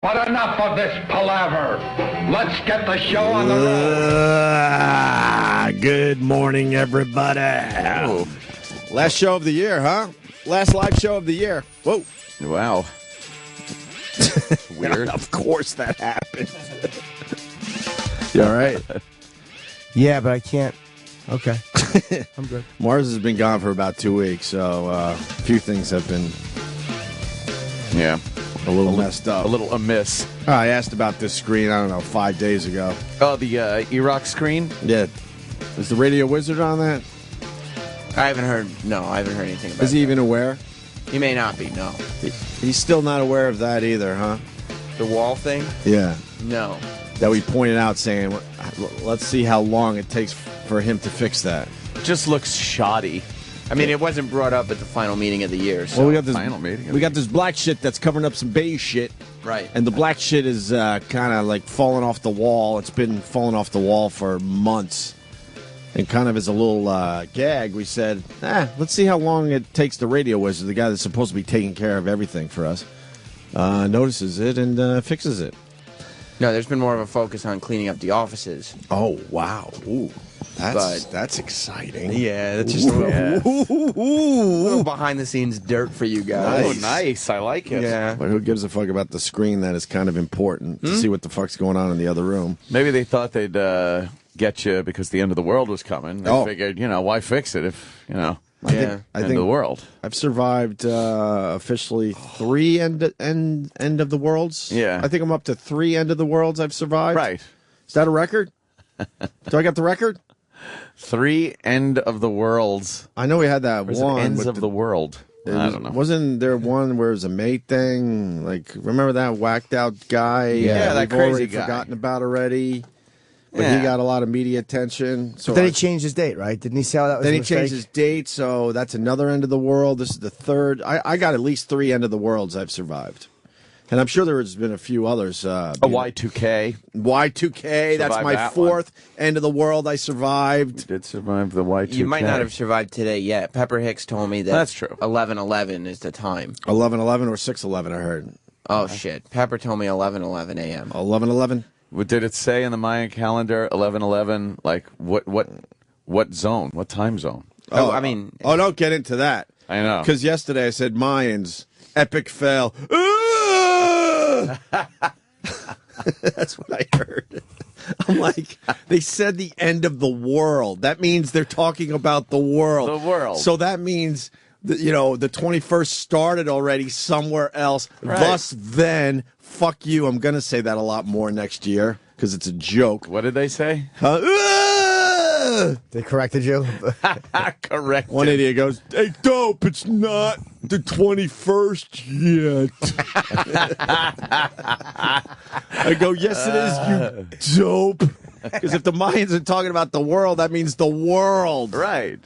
But enough of this palaver. Let's get the show on the road. Good morning, everybody. Oh. Last show of the year, huh? Last live show of the year. Whoa. Wow. Weird. Of course that happened. You all right? Yeah, but I can't. Okay. I'm good. Mars has been gone for about 2 weeks, so a few things have been a little messed up. A little amiss. I asked about this screen, I don't know, 5 days ago. Oh, the Iraq screen? Yeah. Is the radio wizard on that? I haven't heard anything about it. Is he even aware? He may not be, no. He's still not aware of that either, huh? The wall thing? Yeah. No. That we pointed out saying, let's see how long it takes for him to fix that. Just looks shoddy. I mean, it wasn't brought up at the final meeting of the year. So. Well, we got this Final meeting. We got this black shit that's covering up some beige shit. Right. And the black shit is kind of like falling off the wall. It's been falling off the wall for months. And kind of as a little gag, we said, let's see how long it takes the radio wizard, the guy that's supposed to be taking care of everything for us, notices it and fixes it. No, there's been more of a focus on cleaning up the offices. Oh, wow. Ooh. That's exciting. Yeah, that's just a little behind-the-scenes dirt for you guys. Oh, nice. I like it. Yeah. But who gives a fuck about the screen that is kind of important to see what the fuck's going on in the other room? Maybe they thought they'd get you because the end of the world was coming. They figured, why fix it if, I end of the world. I've survived officially 3 end of the worlds. Yeah. I think I'm up to 3 end of the worlds I've survived. Right. Is that a record? Do I got the record? 3 end of the worlds. I know we had that Or is one. it ends of the world? I don't know. Wasn't there one where it was a mate thing? Like, remember that whacked out guy? Yeah, that we've crazy already guy. forgotten about already. But Yeah. he got a lot of media attention. So But then he changed his date, right? Didn't he say that was Then a he mistake? changed his date, so that's another end of the world. This is the third. I got at least 3 end of the worlds I've survived. And I'm sure there's been a few others. A Y2K. Y2K, that's Survived my that 4th end of the world I survived. Did survive the Y2K. You might not have survived today yet. Pepper Hicks told me that That's true. 11:11 is the time. 11:11 or 6:11, I heard. Oh, shit. Pepper told me 11:11 a.m. 11:11? What did it say in the Mayan calendar? 11:11. Like what zone? What time zone? Oh, I mean... Oh, don't get into that. I know. Because yesterday I said Mayans, epic fail. That's what I heard. I'm like, they said the end of the world. That means they're talking about the world. The world. So that means, the 21st started already somewhere else. Right. Thus, then, fuck you. I'm going to say that a lot more next year because it's a joke. What did they say? They corrected you? Correct. One idiot goes, "Hey, dope, it's not the 21st yet." I go, "Yes, it is, you dope." Because if the Mayans are talking about the world, that means the world. Right.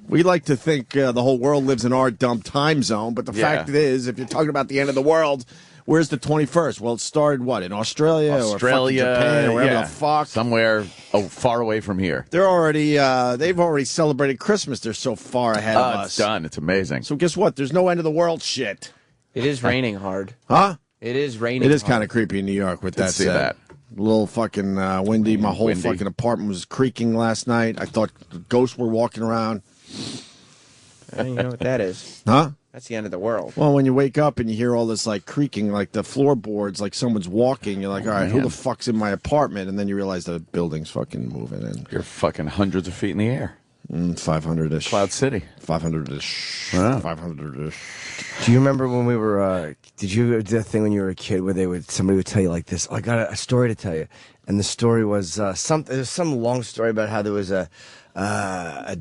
We like to think the whole world lives in our dumb time zone, but the fact is, if you're talking about the end of the world, where's the 21st? Well, it started, in Australia or fucking Japan or wherever the fuck? Somewhere far away from here. They've already celebrated Christmas. They're so far ahead of us. It's done. It's amazing. So guess what? There's no end of the world shit. It is raining hard. Huh? It is raining It is hard. kind of creepy in New York with that see said. that. A little fucking windy. My whole Windy. fucking apartment was creaking last night. I thought ghosts were walking around. You know what that is? Huh? That's the end of the world. Well, when you wake up and you hear all this like creaking, like the floorboards, like someone's walking, you're like, all right, who the fuck's in my apartment? And then you realize the building's fucking moving in. You're fucking hundreds of feet in the air. 500-ish. Cloud City. 500-ish. Wow. 500-ish. Do you remember when we were, did you do that thing when you were a kid where somebody would tell you like this, I got a story to tell you. And the story was some long story about how there was a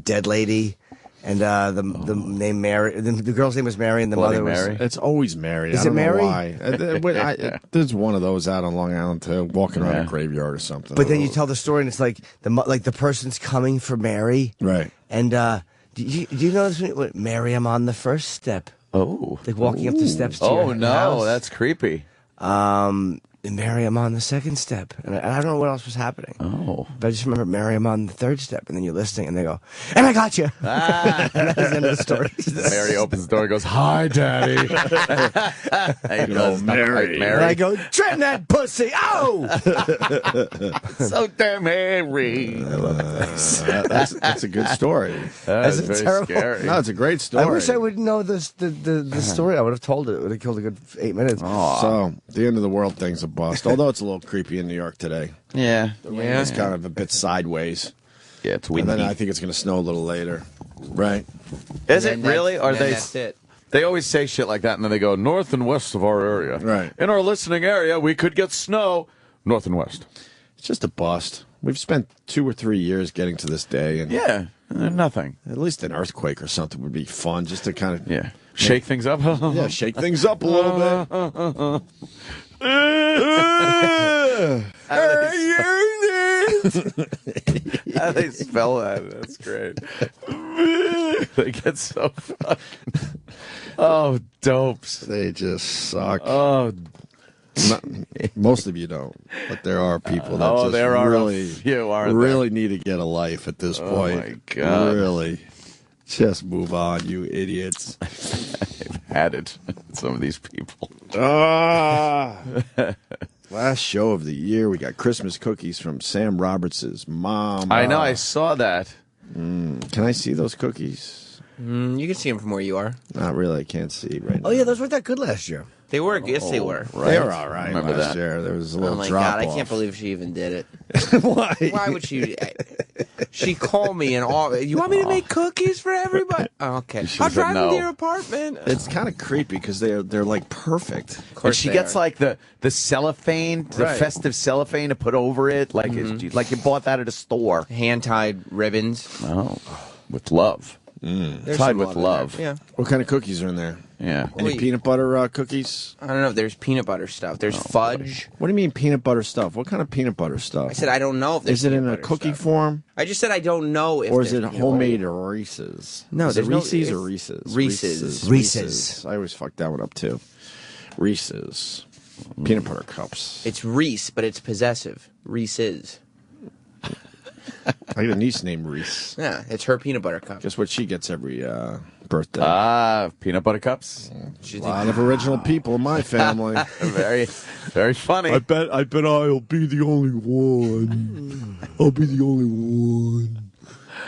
dead lady. And the name Mary, the girl's name was Mary, and the Bloody mother was Mary. It's always Mary. Is I don't it Mary? know why. There's one of those out on Long Island too, walking around a graveyard or something. But then you tell the story, and it's like the person's coming for Mary, right? And do you know this? Mary, I'm on the first step. Oh. Like walking up the steps to your no, house. that's creepy. marry him on the second step. And I don't know what else was happening. Oh. But I just remember marry him on the third step. And then you're listening and they go, and I got you. Ah. And that's the end of the story. Mary opens the door and goes, "Hi, Daddy." He goes, Mary. And I go, trim that pussy. Oh! So damn Mary. That's a good story. That's it very terrible? scary. No, it's a great story. I wish I would know the story. I would have told it. It would have killed a good 8 minutes. So, the end of the world thing's a bust. Although it's a little creepy in New York today. Yeah. It's kind of a bit sideways. Yeah, it's And windy. then I think it's going to snow a little later. Right? Is it And then really? Or that's it. They always say shit like that, and then they go north and west of our area. Right. In our listening area, we could get snow north and west. It's just a bust. We've spent 2 or 3 years getting to this day. And Yeah, nothing. at least an earthquake or something would be fun just to kind of Shake things up. yeah, shake things up a little bit. How they spell that? That's great. They get so fun. Oh, dopes. They just suck. Oh, Most of you don't, but there are people that just there are really, a few, aren't really need to get a life at this point. my God. Really. Just move on, you idiots. I've had it. Some of these people. Last show of the year, we got Christmas cookies from Sam Roberts' mom. I know. I saw that. Can I see those cookies? You can see them from where you are. Not really. I can't see right now. Oh, yeah, those weren't that good last year. They were. Yes, they were. Right. They were all right Remember last that. year. There was a Oh little my drop God! off. I can't believe she even did it. Why? Why would she? She called me and all. You want me to make cookies for everybody? Oh, okay. should I'll have said drive no. to your apartment. It's kind of creepy because they're like perfect. Of And course she they gets are. like the cellophane, the Right. festive cellophane to put over it, like like you bought that at a store. hand-tied ribbons. Oh, with love. There's Tied some with in there. love. Yeah. What kind of cookies are in there? Yeah. Any Wait. peanut butter cookies? I don't know. There's peanut butter stuff. There's fudge. What do you mean peanut butter stuff? What kind of peanut butter stuff? I said I don't know if there's Is it in peanut a butter cookie stuff. form? I just said I don't know if Or is there's it peanut homemade Reese's? No, is it there's no- Reese's or it's Reese's? Reese's. Reese's. I always fuck that one up too. Reese's. Peanut butter cups. It's Reese, but it's possessive. Reese's. I got a niece named Reese. Yeah, it's her peanut butter cup. Guess what she gets every birthday? Peanut butter cups. She A lot of original people in my family. Very, very funny. bet I'll be the only one. I'll be the only one.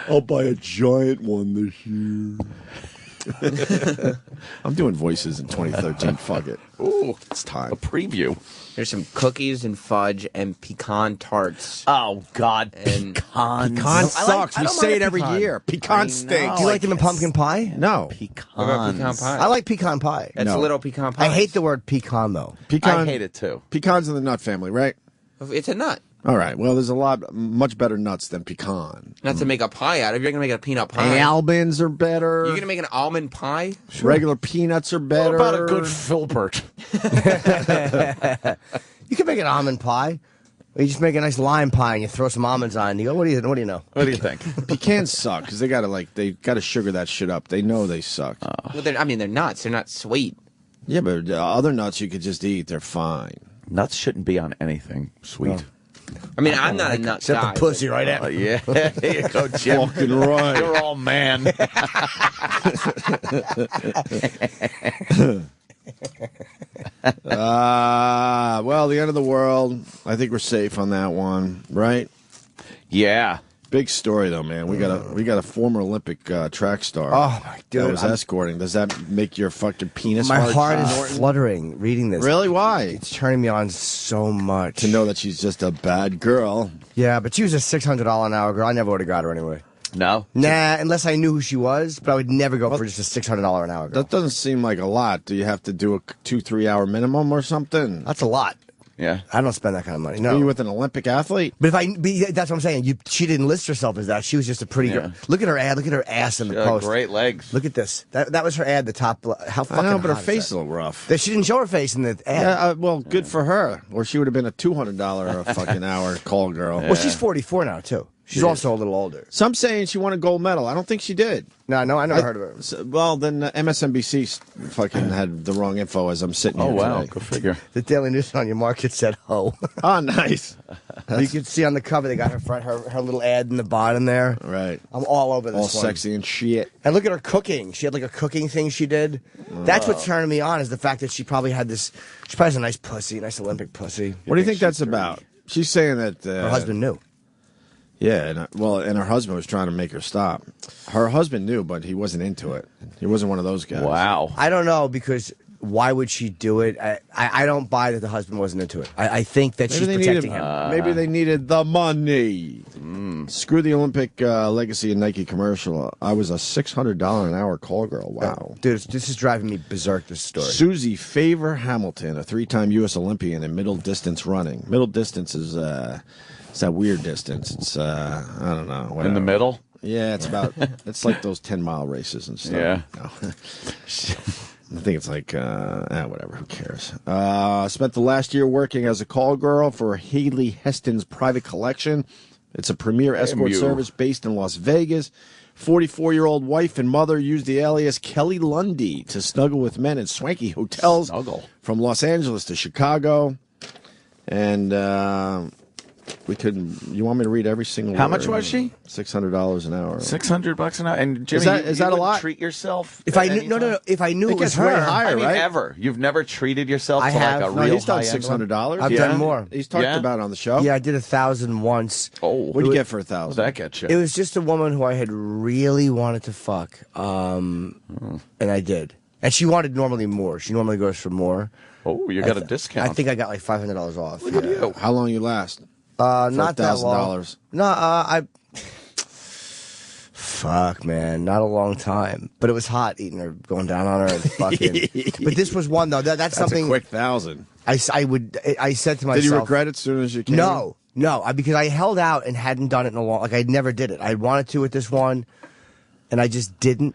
I'll buy a giant one this year. I'm doing voices in 2013. Fuck it. Ooh, It's time. a preview. There's some cookies and fudge and pecan tarts. Oh God, And pecans. Pecan sucks. I We don't say mind it a every pecan. year. Pecan stinks. Do you like them in pumpkin pie? No. Pecans. What about pecan pie? I like pecan pie. That's No. little pecan pie. I hate the word pecan, though. Pecan. I hate it too. Pecans in the nut family, right? It's a nut. All right. Well, there's a lot much better nuts than pecan. Not to make a pie out of. You're gonna make a peanut pie. Almonds are better. You're gonna make an almond pie. Regular peanuts are better. What about a good filbert? You can make an almond pie. Or you just make a nice lime pie and you throw some almonds on. And you go, what do you know? What do you think? Pecans suck because they gotta sugar that shit up. They know they suck. Well, they're nuts. They're not sweet. Yeah, but other nuts you could just eat. They're fine. Nuts shouldn't be on anything sweet. I mean, I'm not a nut Except guy. the pussy right Oh, at yeah, there you go, Jim. Fucking right. You're all man. Well, the end of the world. I think we're safe on that one, right? Yeah. Big story though, man. We got a former Olympic track star. Oh, my dude, that was I'm- escorting. Does that make your fucking penis? My hard, heart Norton? is fluttering reading this. Really? Why? It's turning me on so much. To know that she's just a bad girl. Yeah, but she was a $600 an hour girl. I never would have got her anyway. No. Nah, unless I knew who she was, but I would never go for just a $600 an hour girl. That doesn't seem like a lot. Do you have to do a 2-3 hour minimum or something? That's a lot. Yeah. I don't spend that kind of money. Are No. you with an Olympic athlete? But that's what I'm saying. She didn't list herself as that. She was just a pretty girl. Look at her ad. Look at her ass in the post. Great legs. Look at this. That was her ad. The top. How fucking I know, but her hot is face is that? a little rough. She didn't show her face in the ad. Yeah, well, good for her. Or she would have been a $200 a fucking hour call girl. Well, she's 44 now too. She's also a little older. Some saying she won a gold medal. I don't think she did. No, I never heard of her. Well, then MSNBC fucking had the wrong info as I'm sitting here wow, today. go figure. The Daily News on your market said ho. Oh, nice. You can see on the cover they got her little ad in the bottom there. Right. I'm all over this All one. sexy and shit. And look at her cooking. She had like a cooking thing she did. That's what turned me on, is the fact that she probably had this. She probably has a nice pussy, nice Olympic pussy. What do you think that's about? She's saying that Her husband knew. Yeah, and her husband was trying to make her stop. Her husband knew, but he wasn't into it. He wasn't one of those guys. Wow. I don't know, because why would she do it? I don't buy that the husband wasn't into it. I think that she's protecting him. Maybe they needed the money. Screw the Olympic legacy and Nike commercial. I was a $600 an hour call girl. Wow. Dude, this is driving me berserk, this story. Susie Favor Hamilton, a 3-time U.S. Olympian in middle distance running. Middle distance is it's that weird distance. It's I don't know. Whatever. In the middle? Yeah, it's about. It's like those 10-mile races and stuff. Yeah. No. I think it's like whatever. Who cares? Spent the last year working as a call girl for Haley Heston's private collection. It's a premier escort service based in Las Vegas. 44-year-old wife and mother used the alias Kelly Lundy to snuggle with men in swanky hotels from Los Angeles to Chicago. And we couldn't. You want me to read every single? How word? much was she? $600 an hour. $600 an hour. And Jimmy, is that a lot? Treat yourself. If I knew, no. If I knew it was her, way higher, I mean, right? ever. You've never treated yourself I to have. like a No, real he's done high-end one? $600. I've done more. He's talked about it on the show. Yeah, I did 1,000 once. Oh, What'd you get for What 1,000? does that get you? It was just a woman who I had really wanted to fuck, and I did. And she wanted normally more. She normally goes for more. Oh, you got a discount. I think I got like $500 off. Look at you. How long you last? Not that long. $1,000. No, fuck, man, not a long time. But it was hot eating her, going down on her and fucking. But this was one though. That's something. A quick 1,000. I said to myself. Did you regret it as soon as you came? No, because I held out and hadn't done it in a long. Like I never did it. I wanted to with this one, and I just didn't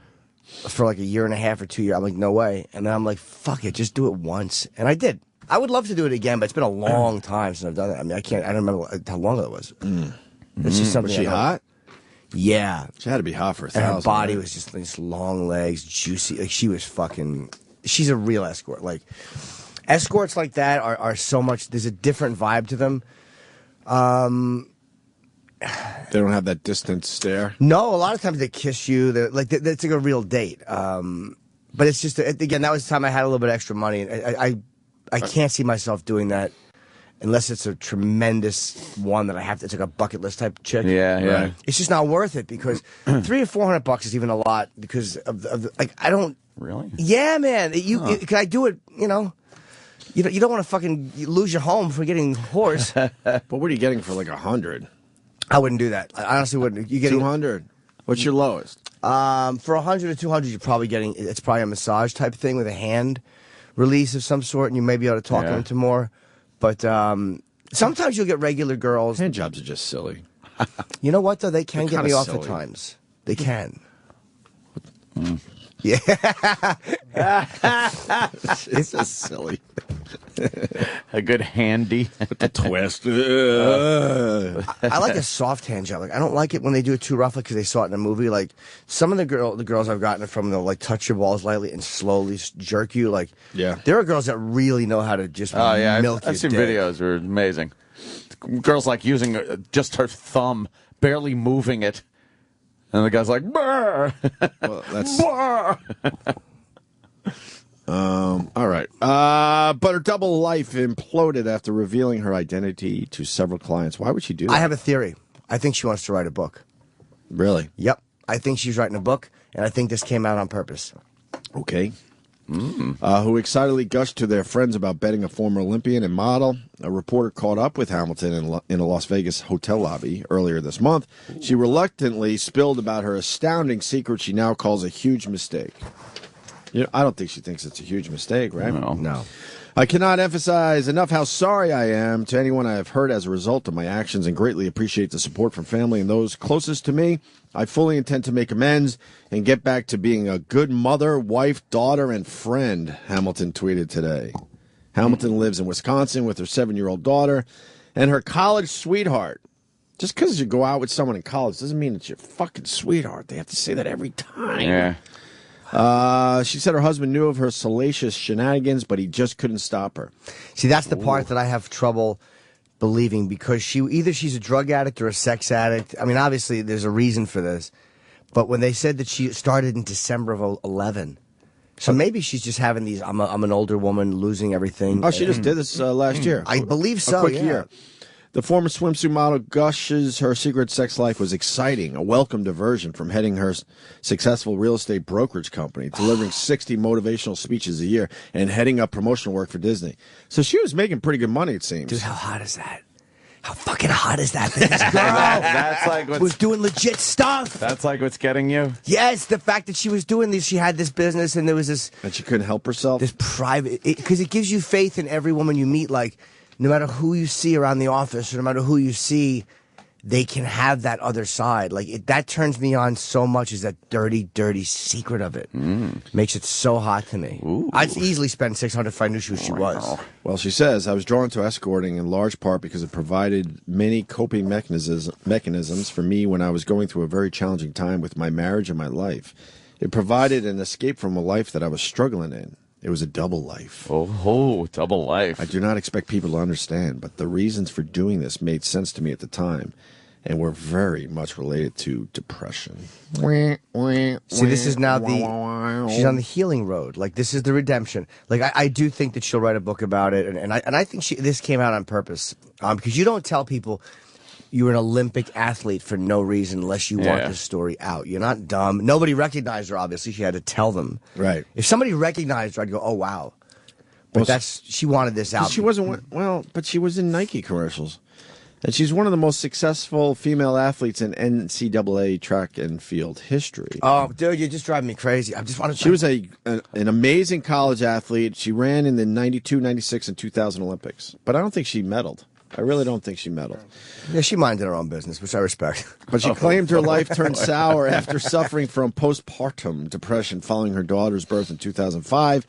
for like a year and a half or 2 years. I'm like, no way. And then I'm like, fuck it, just do it once, and I did. I would love to do it again, but it's been a long time since I've done it. I mean, I don't remember how long it was. It's just something. Was she hot? Yeah. She had to be hot for 1,000. And her body right? was just these long legs, juicy. Like she was fucking. She's a real escort. Like escorts like that are so much. There's a different vibe to them. They don't have that distant stare. No, a lot of times they kiss you. It's like a real date. But it's just again, that was the time I had a little bit extra money, and I can't see myself doing that unless it's a tremendous one that I have to. It's like a bucket list type chick. Yeah. Right. It's just not worth it because $300 or $400 is even a lot because of the, like I don't. Really? Yeah, man. Can I do it? You know, you don't want to fucking lose your home for getting horse. But what are you getting for like 100? I wouldn't do that. I honestly wouldn't. You getting 200? What's your lowest? For 100 or 200, you're probably getting. It's probably a massage type thing with a hand release of some sort, and you may be able to talk them into more. But sometimes you'll get regular girls. Hand jobs are just silly. You know what though? They can They're get me kinda off silly. at times. They can. Yeah. It's just silly. A good handy. The twist. I like a soft hand job. Like I don't like it when they do it too rough, because they saw it in a movie. Like some of the girls I've gotten it from, they'll like touch your balls lightly and slowly jerk you. Like Yeah. there are girls that really know how to just Oh yeah, milk I've seen your dick. videos. They're amazing. Girls like using just her thumb, barely moving it, and the guy's like, "Brr." Well, that's Brr. all right. But her double life imploded after revealing her identity to several clients. Why would she do that? I have a theory. I think she wants to write a book. Really? Yep. I think she's writing a book, and I think this came out on purpose. Okay. Who excitedly gushed to their friends about betting a former Olympian and model. A reporter caught up with Hamilton in a Las Vegas hotel lobby earlier this month. She reluctantly spilled about her astounding secret she now calls a huge mistake. You know, I don't think she thinks it's a huge mistake, right? No. I cannot emphasize enough how sorry I am to anyone I have hurt as a result of my actions, and greatly appreciate the support from family and those closest to me. I fully intend to make amends and get back to being a good mother, wife, daughter, and friend, Hamilton tweeted today. Hamilton lives in Wisconsin with her 7-year-old daughter and her college sweetheart. Just because you go out with someone in college doesn't mean it's your fucking sweetheart. They have to say that every time. Yeah. She said her husband knew of her salacious shenanigans, but he just couldn't stop her. See, that's the part that I have trouble believing, because she's a drug addict or a sex addict. I mean, obviously, there's a reason for this. But when they said that she started in December of 11, so maybe she's just having these, I'm an older woman losing everything. Oh, she just did this last year. I believe so, A quick yeah. year. The former swimsuit model gushes her secret sex life was exciting, a welcome diversion from heading her successful real estate brokerage company, delivering 60 motivational speeches a year, and heading up promotional work for Disney. So she was making pretty good money, it seems. Dude, how hot is that? How fucking hot is that? This girl That's like what's, was doing legit stuff. that's like what's getting you. Yes, the fact that she was doing this, she had this business, and there was this And she couldn't help herself. this private, because it gives you faith in every woman you meet. Like, no matter who you see around the office, or no matter who you see, they can have that other side. Like, that turns me on so much, is that dirty, dirty secret of it. Makes it so hot to me. I'd easily spend $600 if I knew who she was. Well, she says, I was drawn to escorting in large part because it provided many coping mechanisms for me when I was going through a very challenging time with my marriage and my life. It provided an escape from a life that I was struggling in. It was a double life. Oh, double life. I do not expect people to understand, but the reasons for doing this made sense to me at the time and were very much related to depression. See, this is now she's on the healing road. Like, this is the redemption. Like, I do think that she'll write a book about it, and I think this came out on purpose, because you don't tell people you're an Olympic athlete for no reason unless you want this story out. You're not dumb. Nobody recognized her, obviously. She had to tell them. Right. If somebody recognized her, I'd go, oh, wow. But she wanted this out. She wasn't, but she was in Nike commercials. And she's one of the most successful female athletes in NCAA track and field history. Oh, dude, you're just driving me crazy. I just want to. She was an amazing college athlete. She ran in the 92, 96, and 2000 Olympics. But I don't think she medaled. I really don't think she medaled. Yeah, she minded her own business, which I respect. But she claimed her life turned sour after suffering from postpartum depression following her daughter's birth in 2005.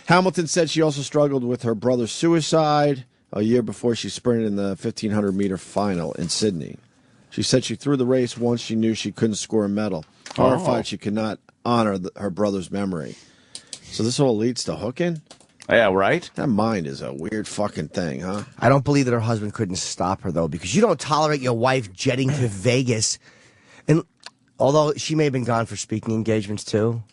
Hamilton said she also struggled with her brother's suicide a year before she sprinted in the 1,500-meter final in Sydney. She said she threw the race once she knew she couldn't score a medal. Horrified she could not honor her brother's memory. So this all leads to hooking? Yeah, right? That mind is a weird fucking thing, huh? I don't believe that her husband couldn't stop her, though, because you don't tolerate your wife jetting to Vegas. And although she may have been gone for speaking engagements, too.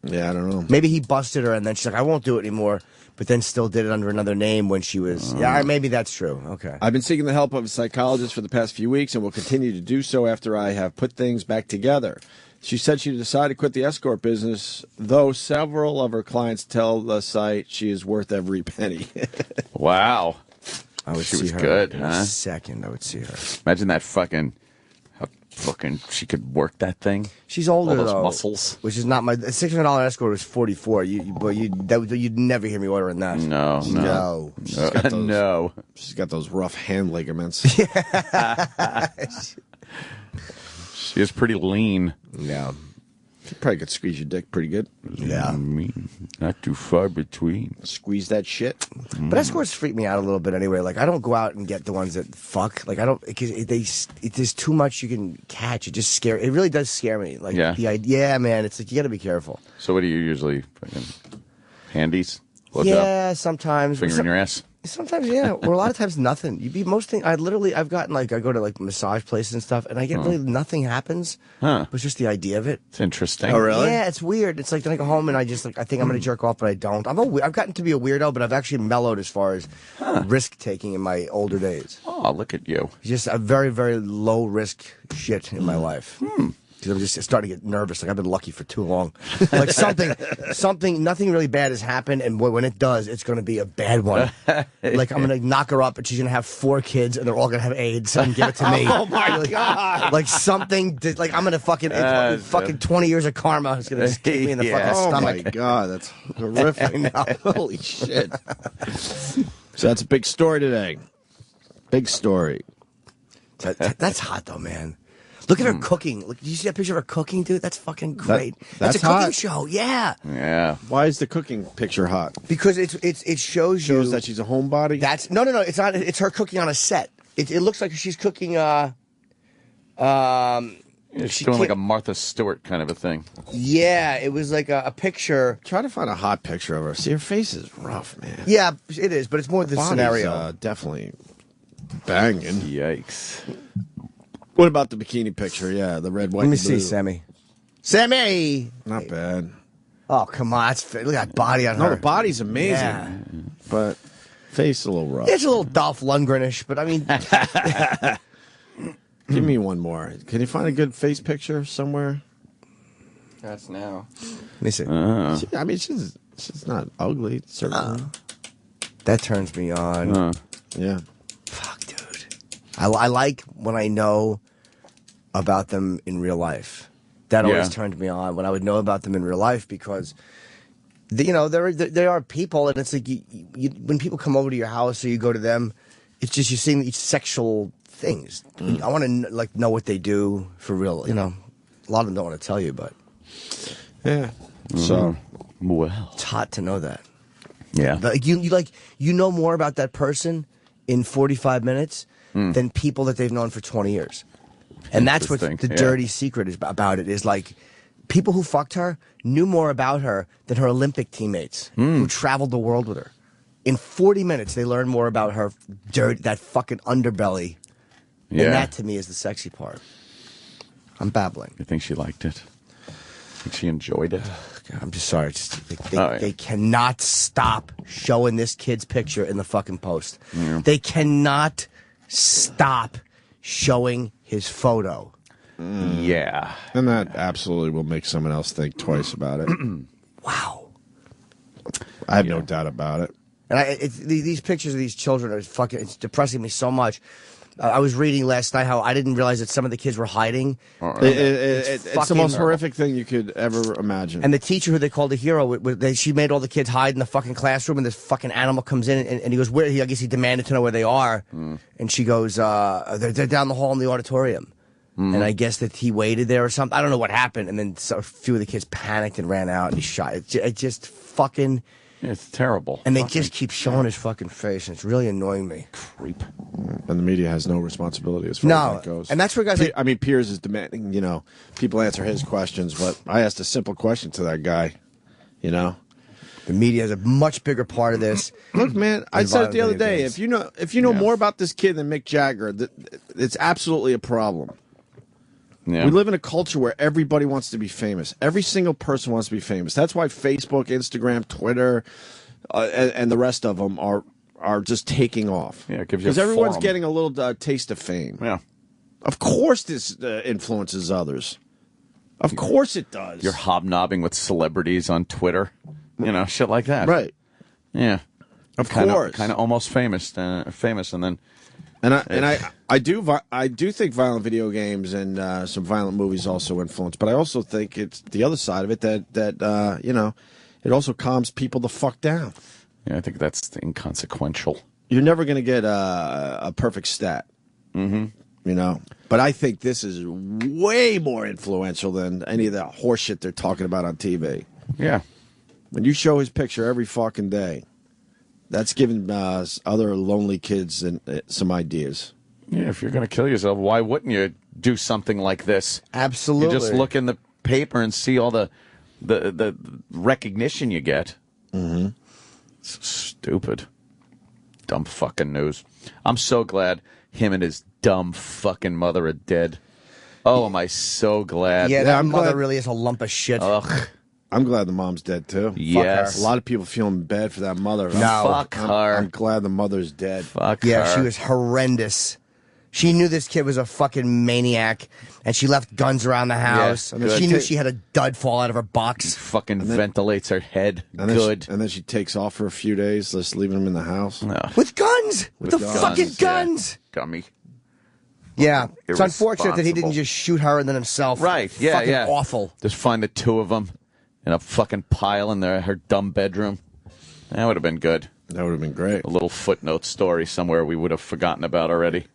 Yeah, I don't know. Maybe he busted her, and then she's like, I won't do it anymore, but then still did it under another name when she was... Yeah, maybe that's true. Okay. I've been seeking the help of a psychologist for the past few weeks and will continue to do so after I have put things back together. She said she decided to quit the escort business, though several of her clients tell the site she is worth every penny. Wow. I would She see was her good, in huh? a second. I would see her. Imagine that fucking she could work that thing. She's older, All those though. muscles. Which is not my... $600 escort was $44. You'd never hear me ordering that. No. No. She's got those rough hand ligaments. She is pretty lean. Yeah. She probably could squeeze your dick pretty good. Yeah. Mean. Not too far between. Squeeze that shit. But escorts freak me out a little bit anyway. Like, I don't go out and get the ones that fuck. Like, I don't, because there's too much you can catch. It just scare. It really does scare me. Like, Yeah. the idea, yeah, man. It's like, you got to be careful. So what do you usually fucking handies? Blowjob? Yeah, sometimes. Finger in your ass? Sometimes, yeah. Or a lot of times, nothing. I've gotten, like, I go to, like, massage places and stuff, and I get really, nothing happens. Huh. But it's just the idea of it. It's interesting. Oh, really? Yeah, it's weird. It's like, then I go home and I just, like, I think I'm going to jerk off, but I don't. I've gotten to be a weirdo, but I've actually mellowed as far as risk-taking in my older days. Oh, look at you. Just a very, very low-risk shit in my life. Because I'm just starting to get nervous. Like, I've been lucky for too long. Like, nothing really bad has happened, and when it does, it's going to be a bad one. Like, I'm going to knock her up, and she's going to have 4 kids, and they're all going to have AIDS, and give it to me. Oh, my God. Like, something, like, I'm going to fucking 20 years of karma is going to kick me in the fucking Oh, stomach. my God. That's horrific. I know. Holy shit. So that's a big story today. Big story. That's hot, though, man. Look at her cooking. Look, did you see that picture of her cooking, dude? That's fucking great. That's a cooking hot? show, yeah. Yeah. Why is the cooking picture hot? Because it shows you That she's a homebody? that's no. It's not. It's her cooking on a set. It looks like she's cooking. She's doing like a Martha Stewart kind of a thing. Yeah, it was like a picture. Try to find a hot picture of her. See, her face is rough, man. Yeah, it is, but it's more the Body's, scenario. Definitely banging. Yikes. What about the bikini picture? Yeah, the red, white, Let me and blue. see, Sammy. Sammy! Not bad. Oh, come on. Look at that body on her. No, the body's amazing. Yeah. But face a little rough. It's a little Dolph Lundgren-ish, but I mean... Give me one more. Can you find a good face picture somewhere? That's now. Let me see. I mean, she's not ugly, certainly. That turns me on. Yeah. Fuck, dude. I like when I know about them in real life. That always turned me on when I would know about them in real life because, they are people, and it's like when people come over to your house or you go to them, it's just you're seeing these sexual things. I want to know what they do for real. A lot of them don't want to tell you, but Yeah. So, Well. it's hot to know that. Yeah. You know more about that person in 45 minutes than people that they've known for 20 years. And that's what the dirty secret is about it, is like people who fucked her knew more about her than her Olympic teammates who traveled the world with her. In 40 minutes, they learned more about her that fucking underbelly. Yeah. And that, to me, is the sexy part. I'm babbling. You think she liked it? Think she enjoyed it? God, I'm just sorry. They cannot stop showing this kid's picture in the fucking post. Yeah. They cannot stop showing his photo. Yeah. and that absolutely will make someone else think twice about it. Wow. I have no doubt about it. And these pictures of these children are fucking, it's depressing me so much. I was reading last night how I didn't realize that some of the kids were hiding. It's the fucking most horrible. horrific thing you could ever imagine. And the teacher who they called a hero, she made all the kids hide in the fucking classroom, and this fucking animal comes in, and he goes, where? I guess he demanded to know where they are. And she goes, they're down the hall in the auditorium. And I guess that he waited there or something. I don't know what happened. And then a few of the kids panicked and ran out, and he shot. It just fucking... It's terrible. And they just keep showing his fucking face, and it's really annoying me. Creep. And the media has no responsibility as far as that goes. And that's where guys like... I mean, Piers is demanding, people answer his questions, but I asked a simple question to that guy, The media has a much bigger part of this. Look, man, I said it the other day. Games. If you know more about this kid than Mick Jagger, it's absolutely a problem. Yeah. We live in a culture where everybody wants to be famous. Every single person wants to be famous. That's why Facebook, Instagram, Twitter, and the rest of them are just taking off. Yeah, it gives you because a everyone's forum. getting a little taste of fame. Yeah. Of course, this influences others. Of course, it does. You're hobnobbing with celebrities on Twitter. Shit like that. right. Yeah. Of course. Kind of almost famous, and then. And I do think violent video games and some violent movies also influence, but I also think it's the other side of it that it also calms people the fuck down. Yeah, I think that's inconsequential. You're never going to get a perfect stat, but I think this is way more influential than any of the horseshit they're talking about on TV. Yeah. When you show his picture every fucking day, that's giving other lonely kids some ideas. Yeah, if you're going to kill yourself, why wouldn't you do something like this? Absolutely. You just look in the paper and see all the recognition you get. Mm-hmm. It's stupid. Dumb fucking news. I'm so glad him and his dumb fucking mother are dead. Oh, am I so glad. Yeah, that I'm mother glad- really is a lump of shit. Ugh. I'm glad the mom's dead too. Yes. A lot of people feeling bad for that mother. Fuck her. I'm glad the mother's dead. Fuck Yeah, her. she was horrendous. She knew this kid was a fucking maniac, and she left guns around the house. Yeah, good. She knew she had a dud fall out of her box. Fucking ventilates her head. And then Good. and then she takes off for a few days, just leaving him in the house. No. With guns! With the guns, fucking yeah. guns! Gummy. Yeah. It's unfortunate that he Irresponsible. didn't just shoot her and then himself. Right, yeah, fucking yeah. awful. Just find the two of them in a fucking pile in her dumb bedroom. That would have been good. That would have been great. A little footnote story somewhere we would have forgotten about already.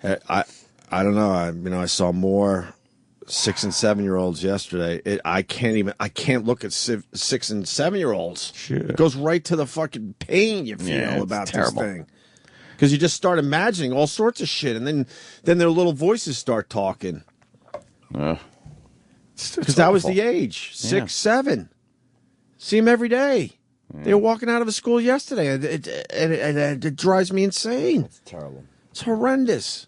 I don't know. I saw more 6 and 7 year olds yesterday. I can't look at 6 and 7 year olds. Sure. It goes right to the fucking pain you feel Yeah, it's about terrible. this thing. Because you just start imagining all sorts of shit, and then their little voices start talking. Because that was the age, 6, 7. See them every day. They were walking out of a school yesterday, and it drives me insane. It's terrible. It's horrendous.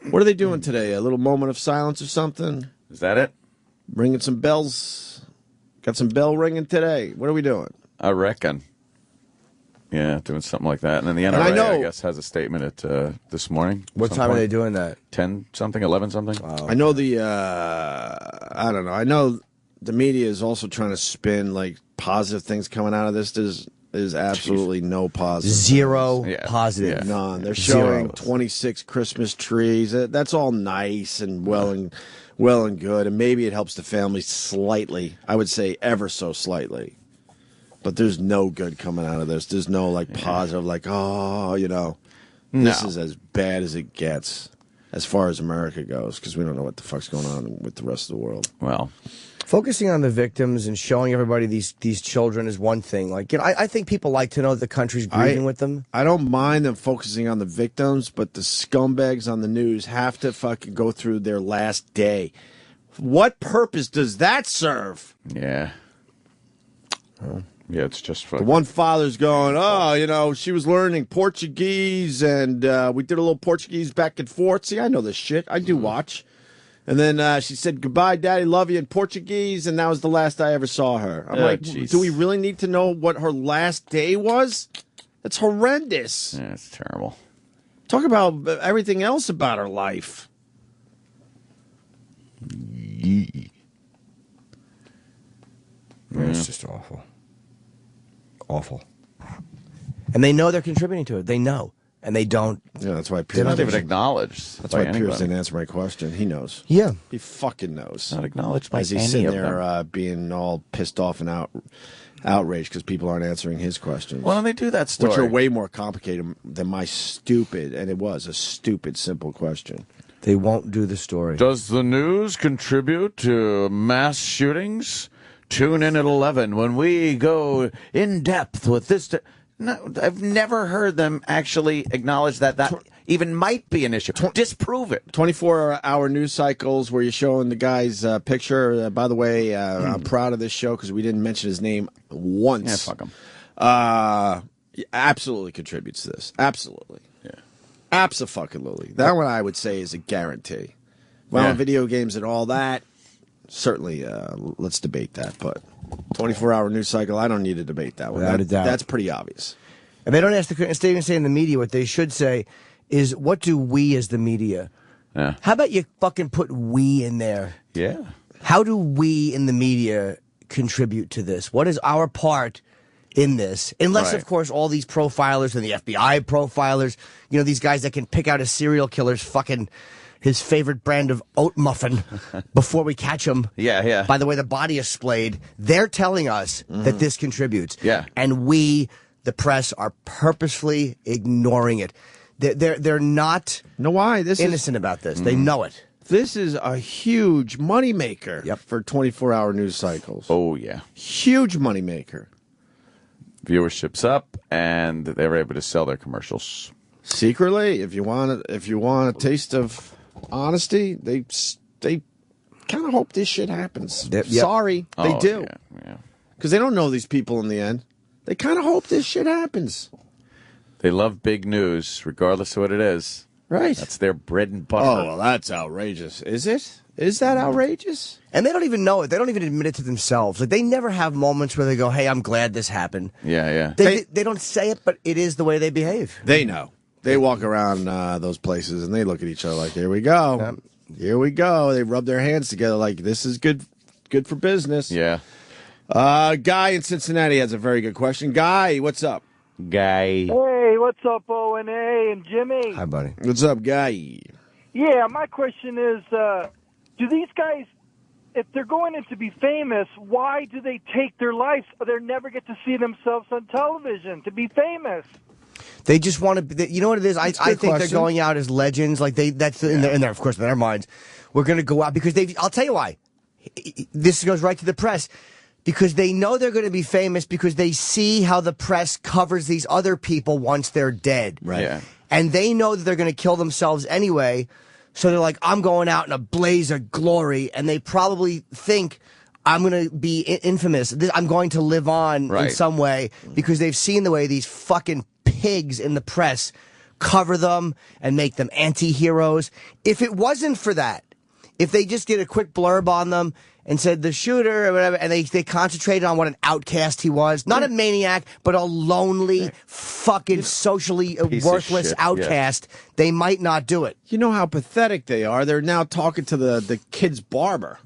What are they doing today? A little moment of silence or something? Is that it? Ringing some bells. Got some bell ringing today. What are we doing? I reckon. Yeah, doing something like that. And then the NRA, I guess, has a statement at this morning. What time are they doing that? 10 something, 11 something. Oh. I know I don't know. I know the media is also trying to spin like positive things coming out of this. There's absolutely no positive. Zero positive. Yeah. None. They're showing 26 Christmas trees. That's all nice and well and good, and maybe it helps the family slightly. I would say ever so slightly. But there's no good coming out of this. There's no like positive, like, this is as bad as it gets as far as America goes, because we don't know what the fuck's going on with the rest of the world. Well, focusing on the victims and showing everybody these children is one thing. Like, I think people like to know that the country's grieving with them. I don't mind them focusing on the victims, but the scumbags on the news have to fucking go through their last day. What purpose does that serve? Yeah. Yeah, it's just fucking. The one father's going, she was learning Portuguese, and we did a little Portuguese back and forth. See, I know this shit. I do watch. And then she said, goodbye, Daddy, love you in Portuguese, and that was the last I ever saw her. I'm like, geez. do we really need to know what her last day was? That's horrendous. Yeah, it's terrible. Talk about everything else about her life. Yeah, it's just awful. Awful. And they know they're contributing to it. They know. And they don't. Yeah, that's why Pierce not even acknowledged. That's why Pierce didn't answer my question. He knows. Yeah. He fucking knows. Not acknowledged by As he's sitting there being all pissed off and outraged because people aren't answering his questions. Well, they do that story. Which are way more complicated than my stupid, and it was a stupid, simple question. They won't do the story. Does the news contribute to mass shootings? Tune in at 11 when we go in depth with this. No, I've never heard them actually acknowledge that even might be an issue. Disprove it. 24-hour news cycles where you're showing the guy's picture. By the way, I'm proud of this show because we didn't mention his name once. Yeah, fuck him. Absolutely contributes to this. Absolutely. Yeah. Abso-fucking-lutely. That one I would say is a guarantee. Well, video games and all that, certainly let's debate that. But 24-hour news cycle, I don't need to debate that one. Without a doubt. That's pretty obvious. And they don't ask instead of saying the media, what they should say is, what do we as the media? Yeah. How about you fucking put we in there? Yeah. How do we in the media contribute to this? What is our part in this? Unless, of course, all these profilers and the FBI profilers, these guys that can pick out a serial killer's fucking his favorite brand of oat muffin before we catch him. Yeah. By the way the body is splayed. They're telling us that this contributes. Yeah. And we, the press, are purposefully ignoring it. They're not innocent about this. They know it. This is a huge moneymaker for 24-hour news cycles. Oh, yeah. Huge moneymaker. Viewership's up, and they're able to sell their commercials. Secretly, if you want a taste of honesty, they kind of hope this shit happens. Sorry, they do. Yeah. Because they don't know these people in the end. They kind of hope this shit happens. They love big news, regardless of what it is. Right. That's their bread and butter. Oh, well, that's outrageous. Is it? Is that outrageous? And they don't even know it. They don't even admit it to themselves. Like, they never have moments where they go, hey, I'm glad this happened. Yeah. They don't say it, but it is the way they behave. They know. They walk around those places and they look at each other like, here we go. Here we go. They rub their hands together like, this is good for business. Yeah. Guy in Cincinnati has a very good question. Guy, what's up? Guy. Hey, what's up, O&A and Jimmy? Hi, buddy. What's up, Guy? Yeah, my question is, do these guys, if they're going in to be famous, why do they take their lives? They never get to see themselves on television to be famous. They just want to. You know what it is? I think question. they're going out as legends. Like that's in their, of course, in their minds. We're going to go out because they. I'll tell you why. This goes right to the press because they know they're going to be famous because they see how the press covers these other people once they're dead. Right. Yeah. and they know that they're going to kill themselves anyway. So they're like, I'm going out in a blaze of glory, and they probably think I'm going to be infamous. I'm going to live on in some way because they've seen the way these fucking pigs in the press cover them and make them anti-heroes. If it wasn't for that, if they just did a quick blurb on them and said the shooter or whatever, and they concentrated on what an outcast he was, not a maniac, but a lonely, fucking socially worthless outcast, they might not do it. You know how pathetic they are? They're now talking to the kid's barber.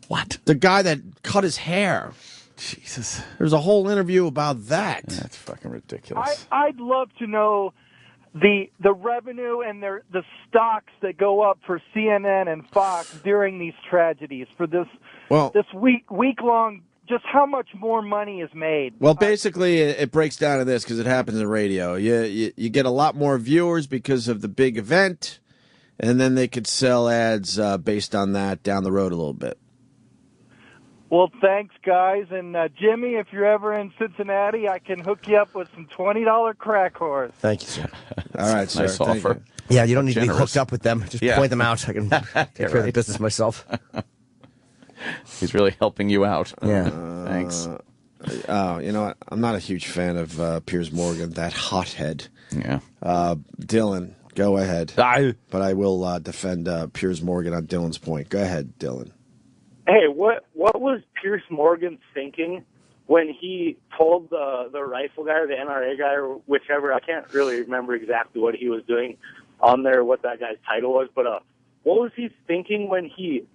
What? The guy that cut his hair. Jesus. There's a whole interview about that. That's fucking ridiculous. I'd love to know the revenue and the stocks that go up for CNN and Fox during these tragedies for this week long. Just how much more money is made? Well, basically, it breaks down to this because it happens in radio. You get a lot more viewers because of the big event, and then they could sell ads based on that down the road a little bit. Well, thanks, guys. And Jimmy, if you're ever in Cincinnati, I can hook you up with some $20 crack horse. Thank you, sir. All right, sir. Nice Thank offer. you. Yeah, you don't need to be Generous. hooked up with them. Just point them out. I can take care of the business myself. He's really helping you out. Yeah. Thanks. You know what? I'm not a huge fan of Piers Morgan, that hothead. Yeah. Dylan, go ahead. But I will defend Piers Morgan on Dylan's point. Go ahead, Dylan. Hey, what was Piers Morgan thinking when he told the rifle guy or the NRA guy or whichever? I can't really remember exactly what he was doing on there, what that guy's title was, but what was he thinking when he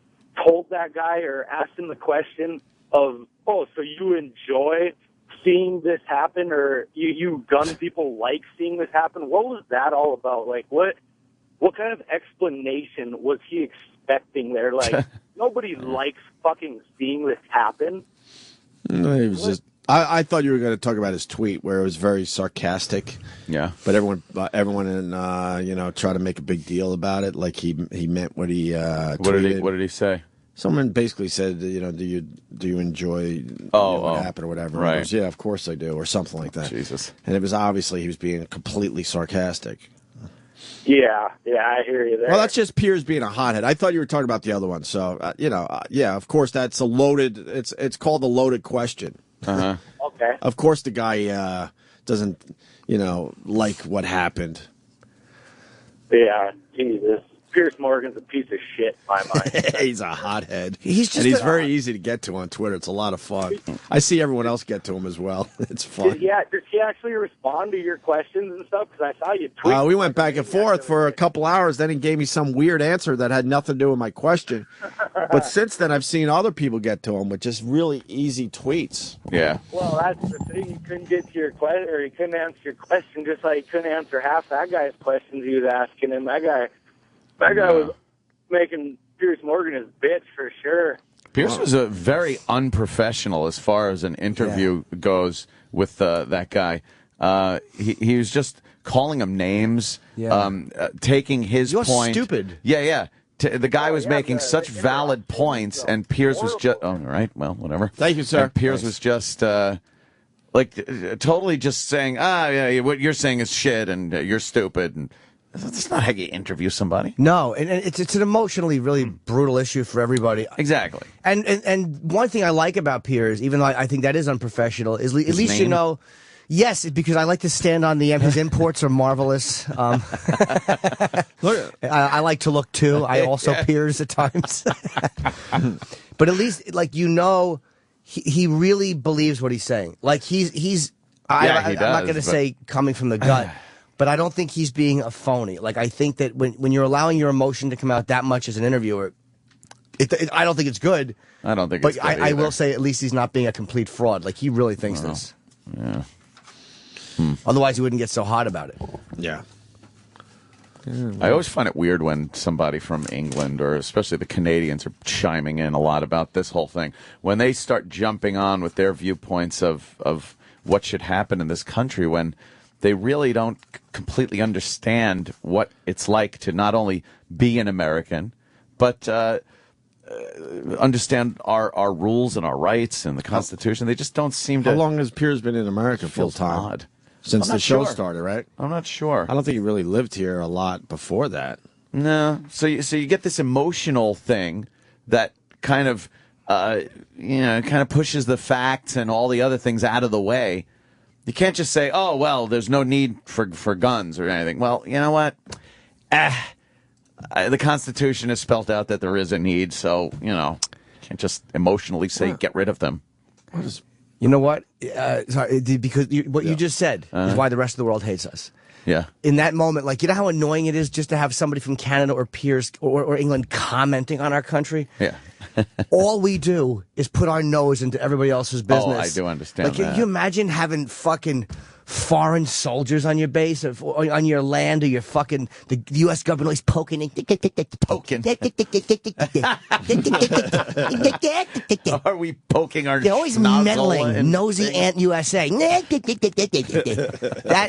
told that guy or asked him the question of, oh, so you enjoy seeing this happen, or you gun people like seeing this happen? What was that all about? Like, what kind of explanation was he expecting there? Like, nobody likes fucking seeing this happen. No, it was just. I thought you were going to talk about his tweet where it was very sarcastic. Yeah. But everyone tried to make a big deal about it, like he meant what he tweeted. What did he say? Someone basically said, do you enjoy what happened or whatever? Right. He goes, yeah, of course I do, or something like that. Jesus. And it was obviously he was being completely sarcastic. Yeah, I hear you there. Well, that's just Piers being a hothead. I thought you were talking about the other one. So, yeah, of course, that's a loaded. It's called a loaded question. Uh-huh. Okay. Of course, the guy doesn't, like what happened. Yeah, Jesus. Piers Morgan's a piece of shit in my mind. He's a hothead. He's very easy to get to on Twitter. It's a lot of fun. I see everyone else get to him as well. It's fun. Yeah, did he actually respond to your questions and stuff? Because I saw you tweet. We went back and forth for a couple hours. Then he gave me some weird answer that had nothing to do with my question. But since then, I've seen other people get to him with just really easy tweets. Yeah. Well, that's the thing. You couldn't get to your question, or you couldn't answer your question, just like you couldn't answer half that guy's questions he was asking him. That guy was making Piers Morgan his bitch for sure. Piers was a very unprofessional as far as an interview goes with that guy. He was just calling him names, taking his You're point. stupid. Yeah. The guy was making such valid points, and Piers was just... Oh, all right, well, whatever. Thank you, sir. And Piers was just... totally just saying, what you're saying is shit, and you're stupid, and... That's not how you interview somebody. No, and it's an emotionally really brutal issue for everybody. Exactly. And one thing I like about Piers, even though I think that is unprofessional, is at least name? Yes, because I like to stand on the end. His imports are marvelous. I like to look too. I also Piers at times. But at least, he really believes what he's saying. Like he's. I'm not going to say coming from the gut. But I don't think he's being a phony. Like, I think that when you're allowing your emotion to come out that much as an interviewer, I don't think it's good. I don't think but it's good I will say at least he's not being a complete fraud. Like, he really thinks this. Yeah. Otherwise, he wouldn't get so hot about it. Yeah. I always find it weird when somebody from England, or especially the Canadians, are chiming in a lot about this whole thing. When they start jumping on with their viewpoints of what should happen in this country, when they really don't completely understand what it's like to not only be an American, but understand our rules and our rights and the Constitution. They just don't seem to... How long has Piers been in America full time? Odd. since I'm the not show sure. started, right? I'm not sure. I don't think he really lived here a lot before that. No. So you get this emotional thing that kind of, kind of pushes the facts and all the other things out of the way. You can't just say, oh, well, there's no need for guns or anything. Well, you know what? The Constitution has spelled out that there is a need, so, you can't just emotionally say get rid of them. You know what? Because what you just said is why the rest of the world hates us. Yeah. In that moment, like, you know how annoying it is just to have somebody from Canada or Piers or England commenting on our country? Yeah. All we do is put our nose into everybody else's business. Oh, I do understand like, that. Can you imagine having fucking foreign soldiers on your base, or on your land, or your fucking, the U.S. government always poking. Are we poking our They're always schnozzle meddling. and Nosy thing? Ant USA. That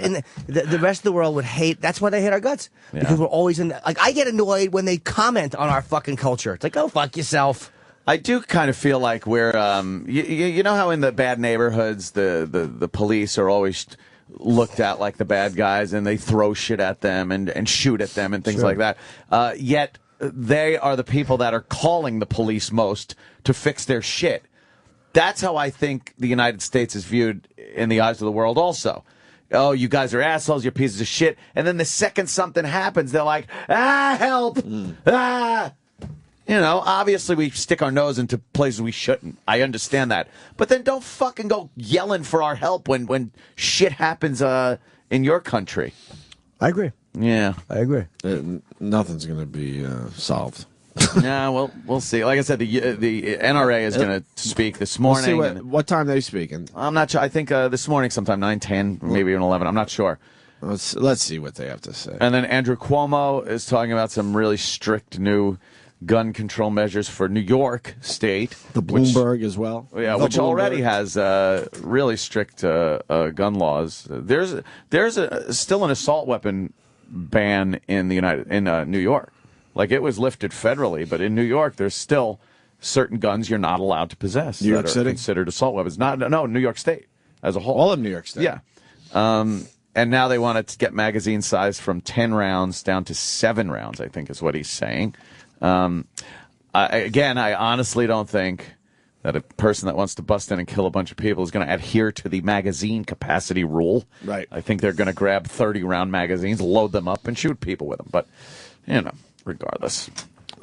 and the rest of the world would hate. That's why they hate our guts. Because we're always in. Like, I get annoyed when they comment on our fucking culture. It's like, go fuck yourself. I do kind of feel like we're, you know how in the bad neighborhoods the police are always looked at like the bad guys and they throw shit at them and shoot at them and things like that. Yet they are the people that are calling the police most to fix their shit. That's how I think the United States is viewed in the eyes of the world also. Oh, you guys are assholes, you're pieces of shit. And then the second something happens, they're like, help! Obviously we stick our nose into places we shouldn't. I understand that. But then don't fucking go yelling for our help when shit happens in your country. I agree. Yeah. I agree. Nothing's going to be solved. Yeah, well, we'll see. Like I said, the NRA is going to speak this morning. We'll see what time they're speaking. I'm not sure. I think this morning sometime 9, 10, maybe even 11. I'm not sure. Let's see what they have to say. And then Andrew Cuomo is talking about some really strict new gun control measures for New York State. The Bloomberg as well. Yeah, which already has really strict gun laws. There's still an assault weapon ban in New York. Like, it was lifted federally, but in New York there's still certain guns you're not allowed to possess. New York that City? are considered assault weapons. No, New York State as a whole. All of New York State. Yeah. And now they want to get magazine size from 10 rounds down to 7 rounds, I think is what he's saying. I honestly don't think that a person that wants to bust in and kill a bunch of people is going to adhere to the magazine capacity rule. Right. I think they're going to grab 30-round magazines, load them up, and shoot people with them. But, regardless.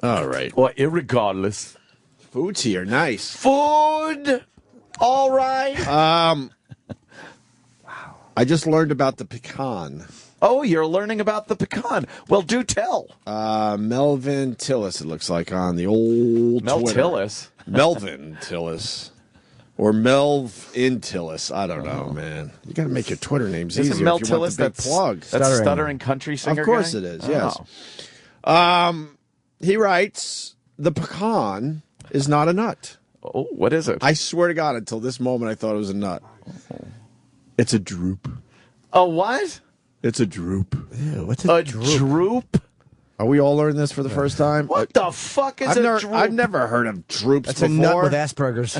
All right. Or irregardless. Food's here. Nice. Food! All right. I just learned about the pecan. Oh, you're learning about the pecan. Well, do tell. Melvin Tillis, it looks like, on the old Twitter. Tillis? Melvin Tillis. Or Melvin Tillis. I don't know, man. You got to make your Twitter names Isn't easier Mel if you want Tillis the big plug. That's a stuttering country singer Of course guy? it is, yes. He writes, the pecan is not a nut. Oh, what is it? I swear to God, until this moment, I thought it was a nut. It's a droop. Oh, what? It's a droop. Ew, what's A droop? Are we all learning this for the first time? What the fuck is a droop? I've never heard of droops That's before. a nut with Asperger's.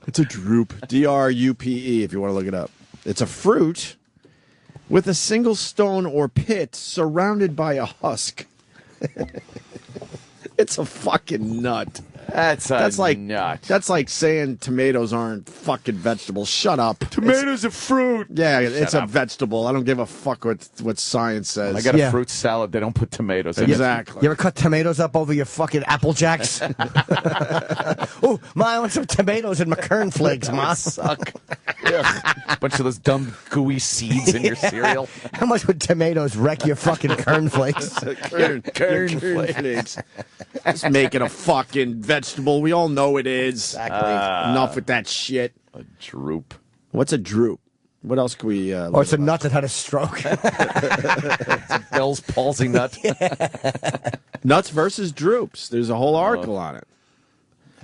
It's a droop. D-R-U-P-E, if you want to look it up. It's a fruit with a single stone or pit surrounded by a husk. It's a fucking nut. That's like nut. That's like saying tomatoes aren't fucking vegetables. Shut up. Tomatoes are fruit. Yeah, it's a vegetable. I don't give a fuck what science says. I got a fruit salad. They don't put tomatoes in it. Exactly. You ever cut tomatoes up over your fucking Apple Jacks? Oh, Ma, I want some tomatoes and my kern flakes, Ma. Suck. Bunch of those dumb gooey seeds in your cereal. How much would tomatoes wreck your fucking kern flakes? Kern flakes. Just make it a fucking vegetable. We all know it is. Exactly. Enough with that shit. A droop. What's a droop? What else can we? Or it's a nut that had a stroke. It's a Bell's palsy nut. Nuts versus droops. There's a whole article on it.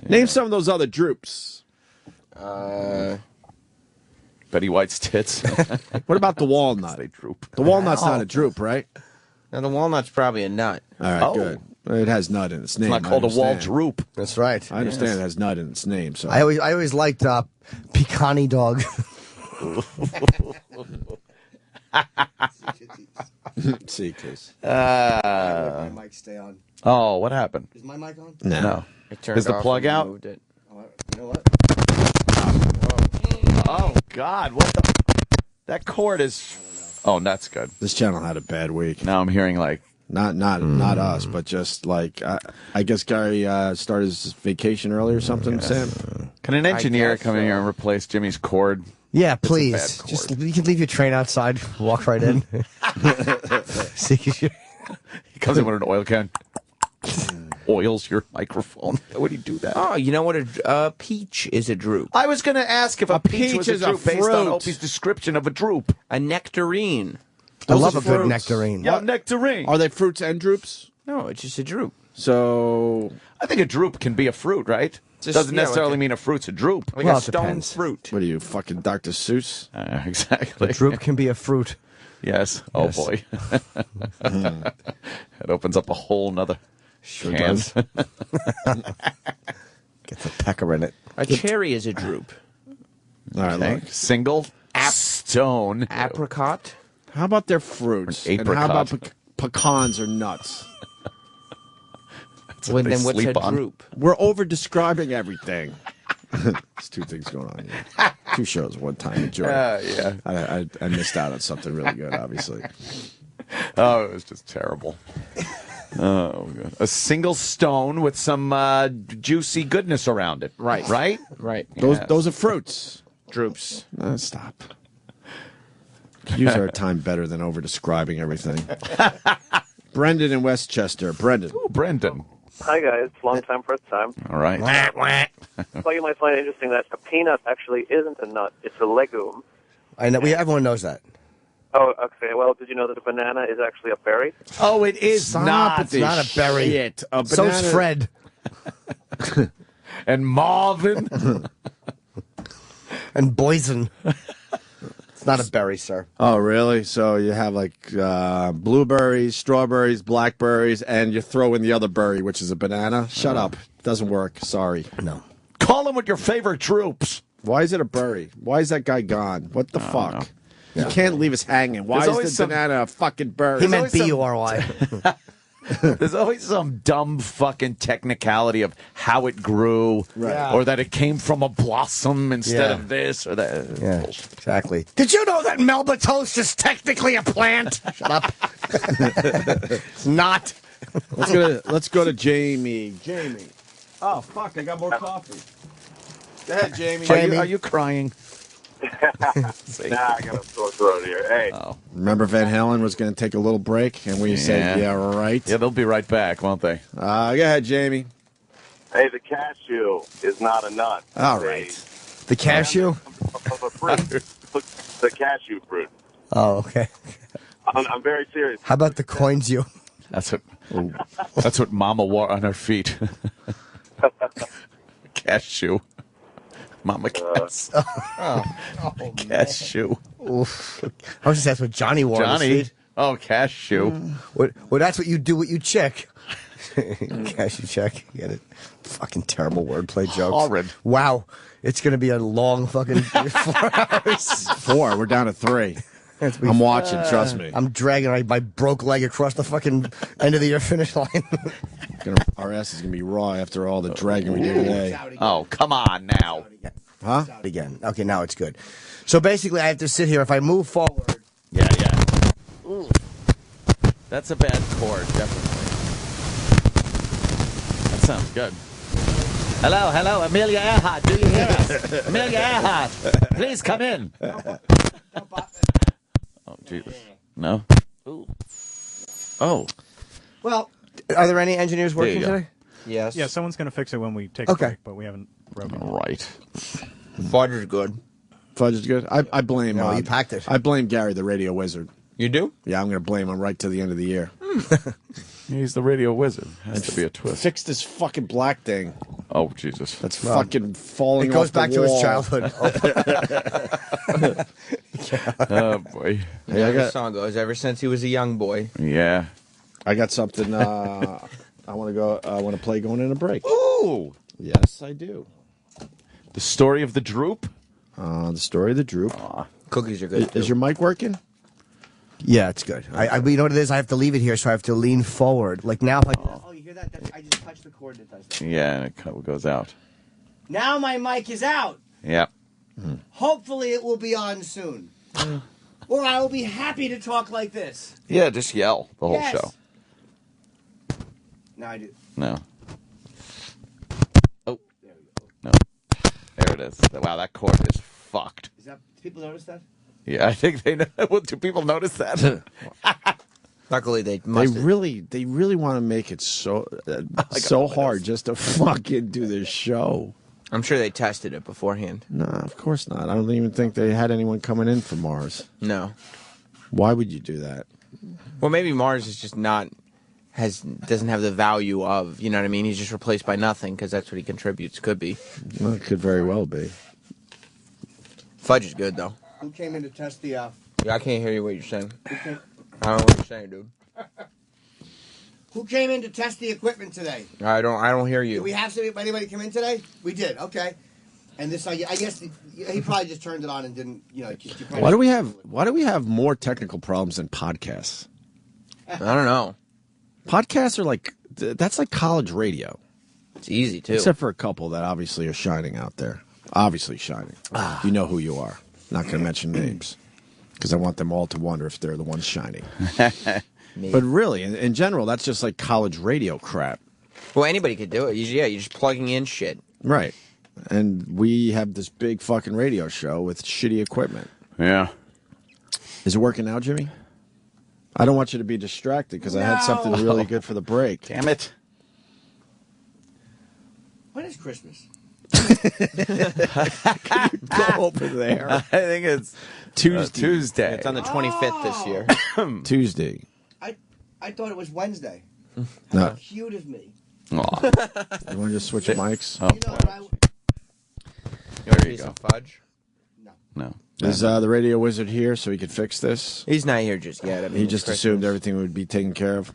Yeah. Name some of those other droops. Betty White's tits. What about the walnut? They droop. The walnut's not a droop, right? Now, the walnut's probably a nut. All right, good. It has nut in its name. It's not called a wall droop. That's right. I understand it has nut in its name. So I always liked pecani dog. Seekers. My mic stay on. Oh, what happened? Is my mic on? No. I turned Is the off plug and out? moved it. You know what? Oh, God. What the? That cord is... Oh, that's good. This channel had a bad week. Now I'm hearing like... Not us, but just like I guess Gary started his vacation early or something. Sam, Can an engineer guess come in so. here and replace Jimmy's cord? Yeah, a please. bad cord. Just you can leave your train outside, walk right in. He comes in with an oil can. Oils your microphone. How would he do that? Oh, you know what? A peach is a droop. I was going to ask if a peach was a is a droop based on fruit. Opie's description of a droop. A nectarine. I love are a good fruits. nectarine. Yeah, nectarine. are they fruits and droops? No, it's just a droop. So I think a droop can be a fruit, right? Just- Doesn't yeah, necessarily like a- mean a fruit's a droop. Like Well, a it stone depends. fruit. what are you, fucking Dr. Seuss? Exactly. Droop can be a fruit. Yes. Oh, Yes. boy. It opens up a whole nother can. does. Gets a pecker in it. A cherry is a droop. All right, Okay. look. Single stone. Apricot. How about their fruits? An And how about apricot. pecans or nuts? That's Well, what they then what's a sleep on. droop? We're over describing everything. There's two things going on here. Two shows, one time. Enjoy. Yeah. I missed out on something really good, obviously. Oh, it was just terrible. Oh, God. A single stone with some juicy goodness around it. Right. Right? Right. Those are fruits. Droops. Stop. Use our time better than over describing everything. Brendan in Westchester. Brendan. Ooh, Brendan. Hi, guys. Long time, first time. All right. Well, you might find it interesting that a peanut actually isn't a nut. It's a legume. I know. Everyone knows that. Oh, okay. Well, did you know that a banana is actually a berry? Oh, it is Stop not. with this not a berry. shit. A So's banana- Fred. And Marvin. And Boysen. It's not a berry, sir. Oh, really? So you have like blueberries, strawberries, blackberries, and you throw in the other berry, which is a banana? Shut up. Doesn't work. Sorry. No. Call him with your favorite troops. Why is it a berry? Why is that guy gone? What the fuck? You can't leave us hanging. Why There's is always the some- banana a fucking berry? He meant always some- B-U-R-Y. There's always some dumb fucking technicality of how it grew, Right. or that it came from a blossom instead Yeah. of this or that. Yeah, Bullshit. exactly. Did you know that Melba toast is technically a plant? Shut up. It's not. Let's go to Jamie. Jamie. Oh fuck! I got more coffee. Go ahead, Jamie. Are you crying? Nah, I got a sore throat here. Hey. Remember Van Halen was going to take a little break, and we said, "Yeah, right." Yeah, they'll be right back, won't they? Go ahead, Jamie. Hey, the cashew is not a nut. All It's right. The cashew? Of a fruit. The cashew fruit. Oh, okay. I'm very serious. How about the coins you? That's what Mama wore on her feet. Cashew. Mama Cass. Cashew. Oof. I was just asking what Johnny wore. on his Johnny. feet. Oh, cashew. Well, that's what you do with your chick. Cashew check. Get it? Fucking terrible wordplay jokes. Horrid. Wow. It's going to be a long fucking 4 hours. 4. We're down to 3. I'm watching. Trust me. I'm dragging my broke leg across the fucking end of the year finish line. Our ass is gonna be raw after all the dragging we did today. Oh, come on now. Huh? Again. Okay, now it's good. So basically, I have to sit here. If I move forward, Yeah. Ooh. That's a bad chord, definitely. That sounds good. Hello, Amelia Earhart. Do you hear us? Amelia Earhart, please come in. Oh, Jesus. No? Ooh. Oh. well, are there any engineers working you go. today? Yes. Yeah, someone's going to fix it when we take Okay. a break, but we haven't broken it. Right. Fudge is good. Fudge is good. I blame. No, you packed it. I blame Gary, the radio wizard. You do? Yeah, I'm gonna blame him right to the end of the year. He's the radio wizard. Has to be a twist. Fix this fucking black thing. Oh, Jesus. That's fucking falling It goes off the back to his wall. childhood. Oh, boy. Hey, I The got song goes, ever since he was a young boy. Yeah. something. I want to go. I want to play going in a break. Ooh. Yes, I do. The story of the droop? The story of the droop. Cookies are good. Is your mic working? Yeah, it's good. But you know what it is? I have to leave it here, so I have to lean forward. Like now, if I you hear that? I just touched the cord that does that. Yeah, and it goes out. Now my mic is out. Yep. Hopefully it will be on soon. Or I will be happy to talk like this. Yeah, just yell the whole show. No, I do. No. Oh. No. There it is. Wow, that cord is fucked. Do people notice that? Yeah, I think they know. Well, do people notice that? Luckily, they really want to make it so hard just to fucking do this show. I'm sure they tested it beforehand. No, of course not. I don't even think they had anyone coming in from Mars. No. Why would you do that? Well, maybe Mars is just doesn't have the value of, you know what I mean? He's just replaced by nothing because that's what he contributes. Could be. Well, it could very well be. Fudge is good, though. Who came in to test the... Yeah, I can't hear you what you're saying. I don't know what you're saying, dude. Who came in to test the equipment today? I don't hear you. Did we have anybody come in today? We did. Okay. And this, I guess, he probably just turned it on and didn't. Why do we have more technical problems than podcasts? I don't know. Podcasts are that's like college radio. It's easy too. Except for a couple that obviously are shining out there. Obviously shining. You know who you are. Not going to mention names because I want them all to wonder if they're the ones shining. But really, in general, that's just like college radio crap. Well, anybody could do it. You're just plugging in shit. Right. And we have this big fucking radio show with shitty equipment. Yeah. Is it working now, Jimmy? I don't want you to be distracted because I had something really good for the break. Damn it. When is Christmas? Go over there. I think it's Tuesday. It's on the 25th this year. Tuesday. I thought it was Wednesday. No. How cute of me. Aw. You want to just switch mics? Oh, You know what there you go. Some fudge? No. Is the radio wizard here so he could fix this? He's not here just yet. I mean, He just assumed everything would be taken care of.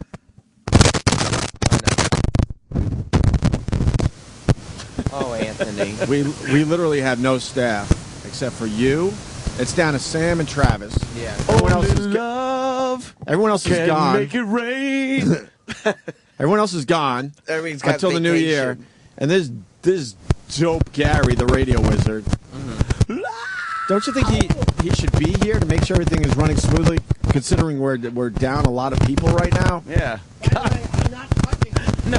Oh, Anthony. We literally have no staff except for you. It's down to Sam and Travis. Yeah. Everyone else is love. Everyone else is Can gone. make it rain. Everyone else is gone Everybody's got until the new year. vacation. And this dope Gary, the radio wizard. Don't you think he should be here to make sure everything is running smoothly? Considering we're down a lot of people right now. Yeah. I'm not touching it. No.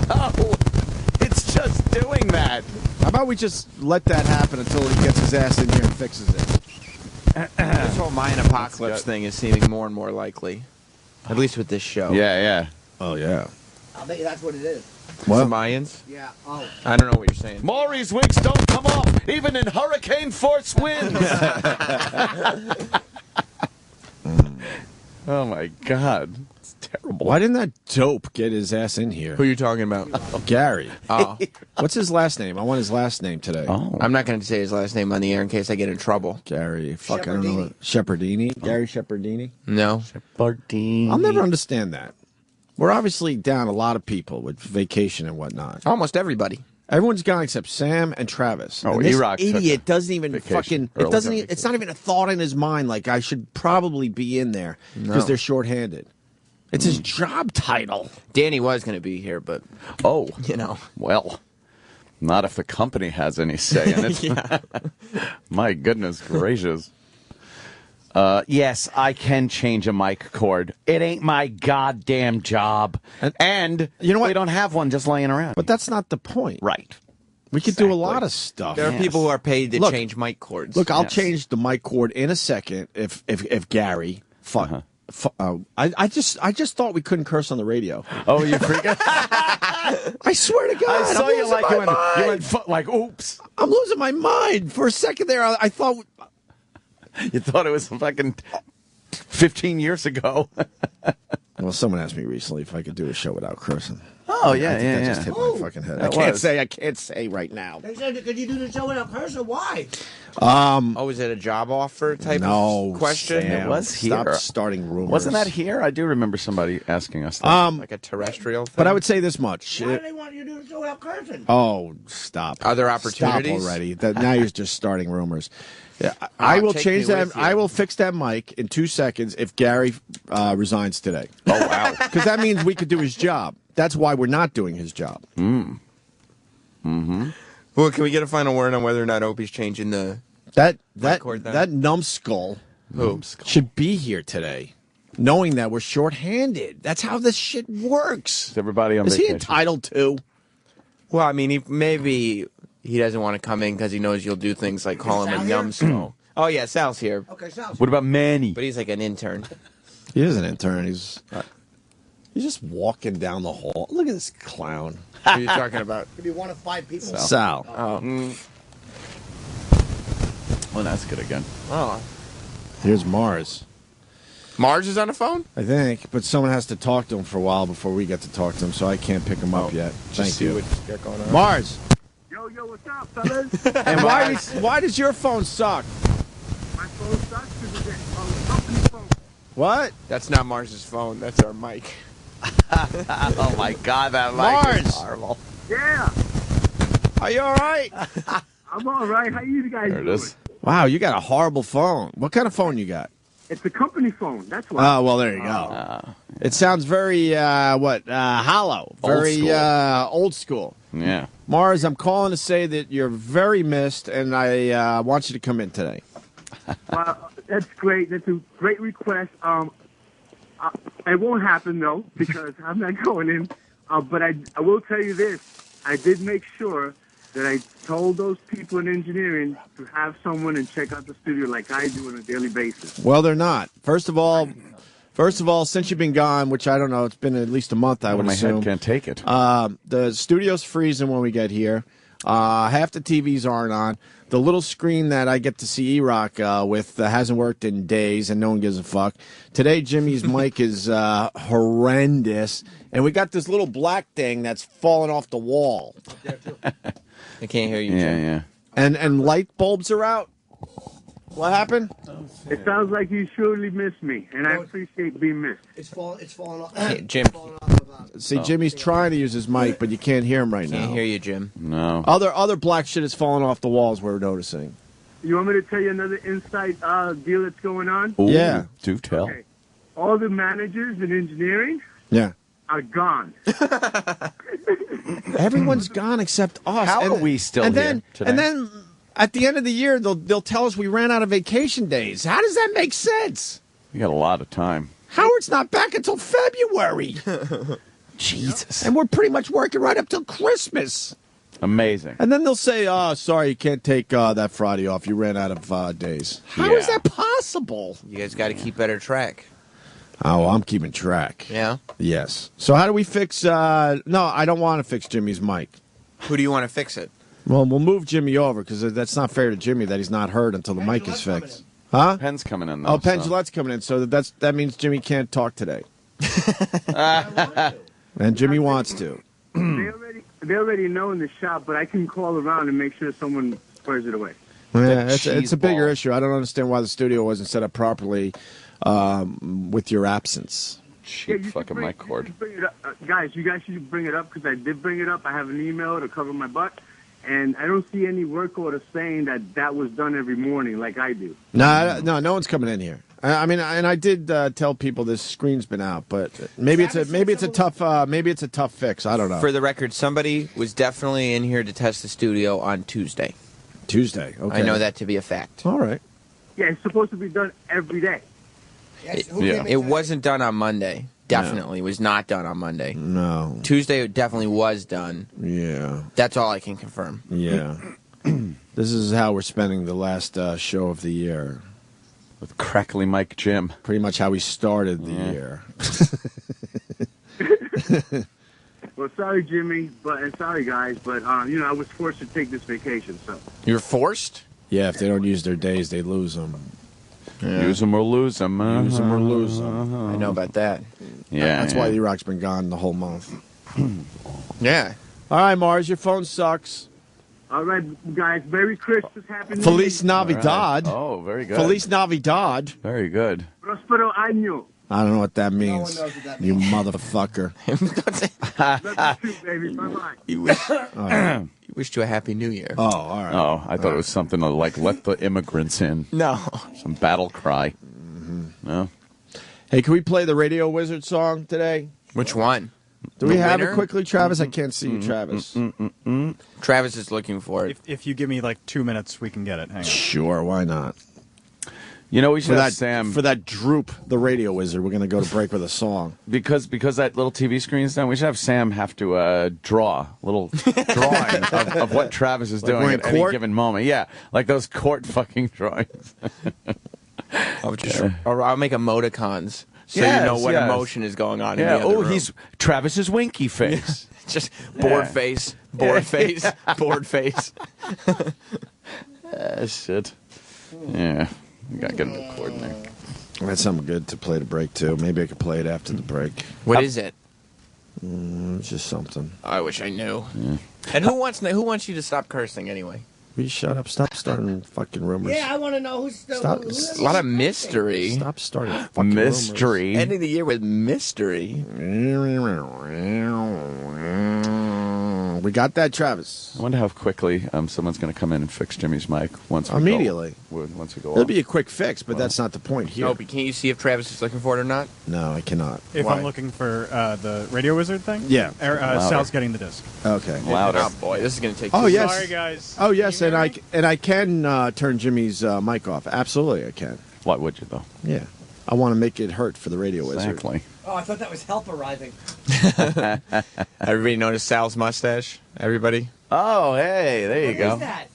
It's just doing that. How about we just let that happen until he gets his ass in here and fixes it? This whole Mayan apocalypse That's thing is seeming more and more likely. At least with this show. Yeah. Oh yeah. I'll bet you that's what it is. The Mayans? Yeah. Oh. I don't know what you're saying. Maury's winks don't come off, even in hurricane force winds. Oh my God. It's terrible. Why didn't that dope get his ass in here? Who are you talking about? Gary. Oh. What's his last name? I want his last name today. Oh. I'm not going to say his last name on the air in case I get in trouble. Gary. Fuck, I don't know. Shepherdini. Gary Shepherdini. No. I'll never understand that. We're obviously down a lot of people with vacation and whatnot. Almost everybody. Everyone's gone except Sam and Travis. Oh, and this E-Rock took idiot a doesn't even vacation fucking. It doesn't. early. It's not even a thought in his mind. Like I should probably be in there because they're shorthanded. It's his job title. Danny was going to be here, but Oh. you know. Well, not if the company has any say in it. Yeah. My goodness gracious. Yes, I can change a mic cord. It ain't my goddamn job. And you know what? We don't have one just laying around. But that's not the point. Right. We could do a lot of stuff. There are people who are paid to Look, change mic cords. Look, I'll Yes. change the mic cord in a second if Gary. Fuck. I just thought we couldn't curse on the radio. Oh, you freaking! I swear to God, I saw I'm you losing like my you mind. went like oops. I'm losing my mind for a second there. I thought. You thought it was fucking 15 years ago. Well, someone asked me recently if I could do a show without cursing. Oh yeah, I think that just hit my fucking head. I can't say right now. They said, could you do the show without cursor? Why? Oh, is it a job offer type of question? Sam, It was Stop here. starting rumors. Wasn't that here? I do remember somebody asking us that. Like a terrestrial thing? But I would say this much. Why do they want you to do the show without cursing? Oh, stop. Are there opportunities? Stop already. Now you're just starting rumors. Yeah, I will take change me that. with you. I will fix that mic in 2 seconds if Gary resigns today. Oh, wow. Because that means we could do his job. That's why we're not doing his job. Well, can we get a final word on whether or not Opie's changing the... That numbskull Who? should be here today, knowing that we're shorthanded. That's how this shit works. Is everybody on Is he vacation? entitled to? Well, I mean, maybe he doesn't want to come in because he knows you'll do things like call him a numbskull. Oh, yeah, Sal's here. Okay, sounds What about Manny? But he's like an intern. He is an intern. He's just walking down the hall. Look at this clown. Who are you talking about? Could be one of 5 people. Sal. Oh. Well, that's good again. Oh. Here's Mars. Mars is on the phone? I think, but someone has to talk to him for a while before we get to talk to him, so I can't pick him up yet. Thank see you. what's going on. Mars. Yo, what's up, fellas? And why does your phone suck? My phone sucks because it's a company phone. What? That's not Mars's phone. That's our mic. Oh, my God, that Mars. mic is horrible. Yeah, Are you all right? I'm all right. How you guys There it doing? is. Wow, you got a horrible phone. What kind of phone you got? It's a company phone. That's why. Oh, well, there you go. It sounds very, hollow. Very school. old school. Yeah. Mars, I'm calling to say that you're very missed, and I want you to come in today. That's great. That's a great request. It won't happen though because I'm not going in. But I will tell you this: I did make sure that I told those people in engineering to have someone and check out the studio like I do on a daily basis. Well, they're not. First of all, since you've been gone, which I don't know, it's been at least a month, I would My assume. head can't take it. The studio's freezing when we get here. Half the TVs aren't on. The little screen that I get to see E-Rock with hasn't worked in days, and no one gives a fuck. Today, Jimmy's mic is horrendous, and we got this little black thing that's falling off the wall. I can't hear you, Yeah, Jim. yeah. And light bulbs are out. What happened? It sounds like you surely missed me, and I appreciate being missed. It's falling off. Hey, Jim. See, Jimmy's trying to use his mic, but you can't hear him right now. Can't hear you, Jim. No. Other black shit is falling off the walls, we're noticing. You want me to tell you another inside deal that's going on? Ooh, Yeah. Do tell. Okay. All the managers in engineering Yeah. are gone. Everyone's gone except us. How And- are we still and here then, today? And then at the end of the year, they'll tell us we ran out of vacation days. How does that make sense? We got a lot of time. Howard's not back until February. Jesus. And we're pretty much working right up till Christmas. Amazing. And then they'll say, oh, sorry, you can't take that Friday off. You ran out of days. How is Yeah. that possible? You guys got to keep better track. Oh, I'm keeping track. Yeah? Yes. So how do we fix... no, I don't want to fix Jimmy's mic. Who do you want to fix it? Well, we'll move Jimmy over because that's not fair to Jimmy that he's not heard until the mic is fixed. Huh? Penn's coming in, though. Oh, Penn so. Jillette's coming in, so that means Jimmy can't talk today. And Jimmy wants to. They already know in the shop, but I can call around and make sure someone squares it away. Yeah, it's a bigger ball. issue. I don't understand why the studio wasn't set up properly with your absence. Cheap fucking mic cord. Bring it up. Guys, you guys should bring it up because I did bring it up. I have an email to cover my butt, and I don't see any work order saying that was done every morning like I do. No one's coming in here. I mean, and I did tell people this screen's been out, but maybe it's a tough fix. I don't know. For the record, somebody was definitely in here to test the studio on Tuesday. Tuesday. Okay. I know that to be a fact. All right. Yeah, it's supposed to be done every day. It wasn't done on Monday. Definitely was not done on Monday. No. Tuesday it definitely was done. Yeah. That's all I can confirm. Yeah. This is how we're spending the last show of the year. With crackly Mike Jim. Pretty much how we started the year. Well, sorry, Jimmy, and sorry, guys, but I was forced to take this vacation. So You're forced? Yeah, if they don't use their days, they lose them. Yeah. Use them or lose them. Use them or lose them. I know about that. Yeah. That's why E-Rock's been gone the whole month. Yeah. All right, Mars, your phone sucks. all right, guys, Merry Christmas, Happy New Feliz Year. Navidad. Right. Oh, very good. Feliz Navidad. Very good. Prospero año. I don't know what that means. knows what that You motherfucker. Love you too, baby. Bye-bye. You He wished you a happy New Year. Oh, all right. Oh, I thought it was something like "Let the immigrants in." No. Some battle cry. No. Hey, can we play the Radio Wizard song today? Which one? Do we The have winner? it quickly, Travis? I can't see you, Travis. Travis is looking for it. If you give me like 2 minutes, we can get it. Hang on. Sure, why not? You know, we should For have that, Sam for that droop, the Radio Wizard, we're going to go to break with a song. because that little TV screen's done. We should have Sam have to draw a little drawing of what Travis is Like doing we're at in any court? given moment. Yeah, like those court fucking drawings. I'll make emoticons so Yes, you know what yes. emotion is going on. Yeah. In the other Oh, room. he's Travis's winky face. just bored Yeah. face, bored face, bored face. Shit. Yeah, we gotta get him recording there. That's something good to play to break, too. Maybe I could play it after the break. What is it? It's just something. I wish I knew. And who wants you to stop cursing anyway? Will you shut up? Stop starting fucking rumors. Yeah, I want to know who's still. Stop. A lot of mystery. Stop starting fucking Mystery. Ending the year with mystery. rumors. We got that, Travis. I wonder how quickly someone's going to come in and fix Jimmy's mic once we Immediately. Once we go It'll off. be a quick fix, but that's not the point here. Opie, can you see if Travis is looking for it or not? No, I cannot. If Why? I'm looking for the Radio Wizard thing? Yeah. Sal's getting the disc. Okay. Louder. Oh boy, this is going to take. Oh, too yes. Sorry, guys. Oh, yes, Can and you hear I can turn Jimmy's mic off. Absolutely, I can. Why would you though? Yeah. I want to make it hurt for the Radio Wizard. Exactly. Oh, I thought that was help arriving. Everybody notice Sal's mustache? Everybody? Oh, hey, there you What go. is that?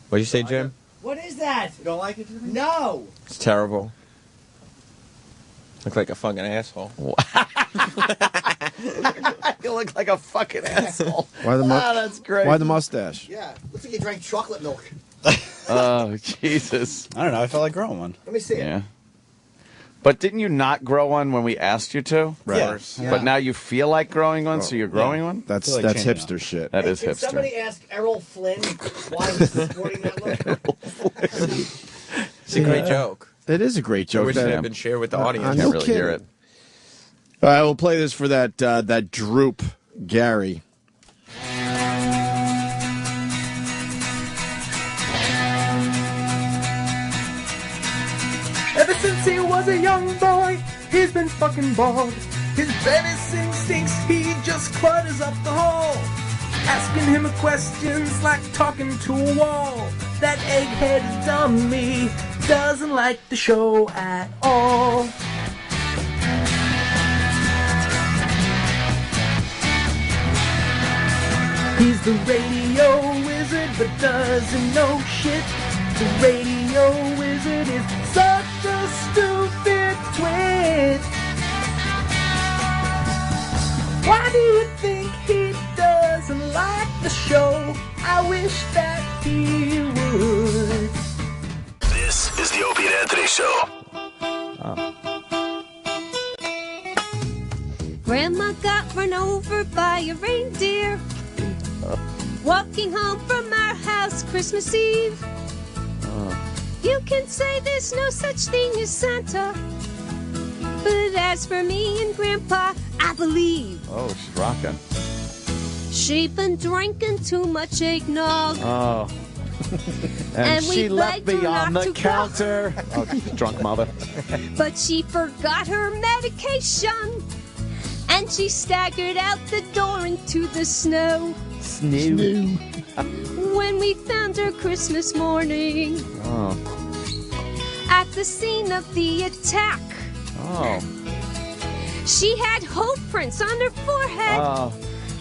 What'd you say, Jim? What is that? You don't like it, Jimmy? No. It's terrible. Look like a fucking asshole. You look like a fucking asshole. Why the that's great. Why the mustache? Yeah. Looks like you drank chocolate milk. Oh, Jesus. I don't know. I felt like growing one. Let me see it. Yeah. But didn't you not grow one when we asked you to? Right. Yeah. But now you feel like growing one, so you're growing one? That's I feel like that's changing hipster shit. That is Can hipster. somebody ask Errol Flynn why he's supporting that look? It's a great joke. It is a great I joke. wish it That- had been shared with the I audience. no Can't really kidding. hear it. All right, we'll play this for that droop, Gary. Ever since he was a young boy, he's been fucking bald. His baby's instincts, he just clutters up the hall. Asking him questions like talking to a wall. That egghead dummy doesn't like the show at all. He's the radio wizard, but doesn't know shit. The radio wizard is such a stupid twit. Why do you think he doesn't like the show? I wish that he would. This is the Opie and Anthony Show. Grandma got run over by a reindeer walking home from our house Christmas Eve. You can say there's no such thing as Santa, but as for me and Grandpa, I believe Oh, she's rocking. she been drinking too much eggnog. Oh. And she we'd left like me to on knock the to counter. Oh, drunk mother. But she forgot her medication, and she staggered out the door into the snow. Snoo. When we found her Christmas morning Oh. at the scene of the attack, Oh. she had hoof prints on her forehead. Oh.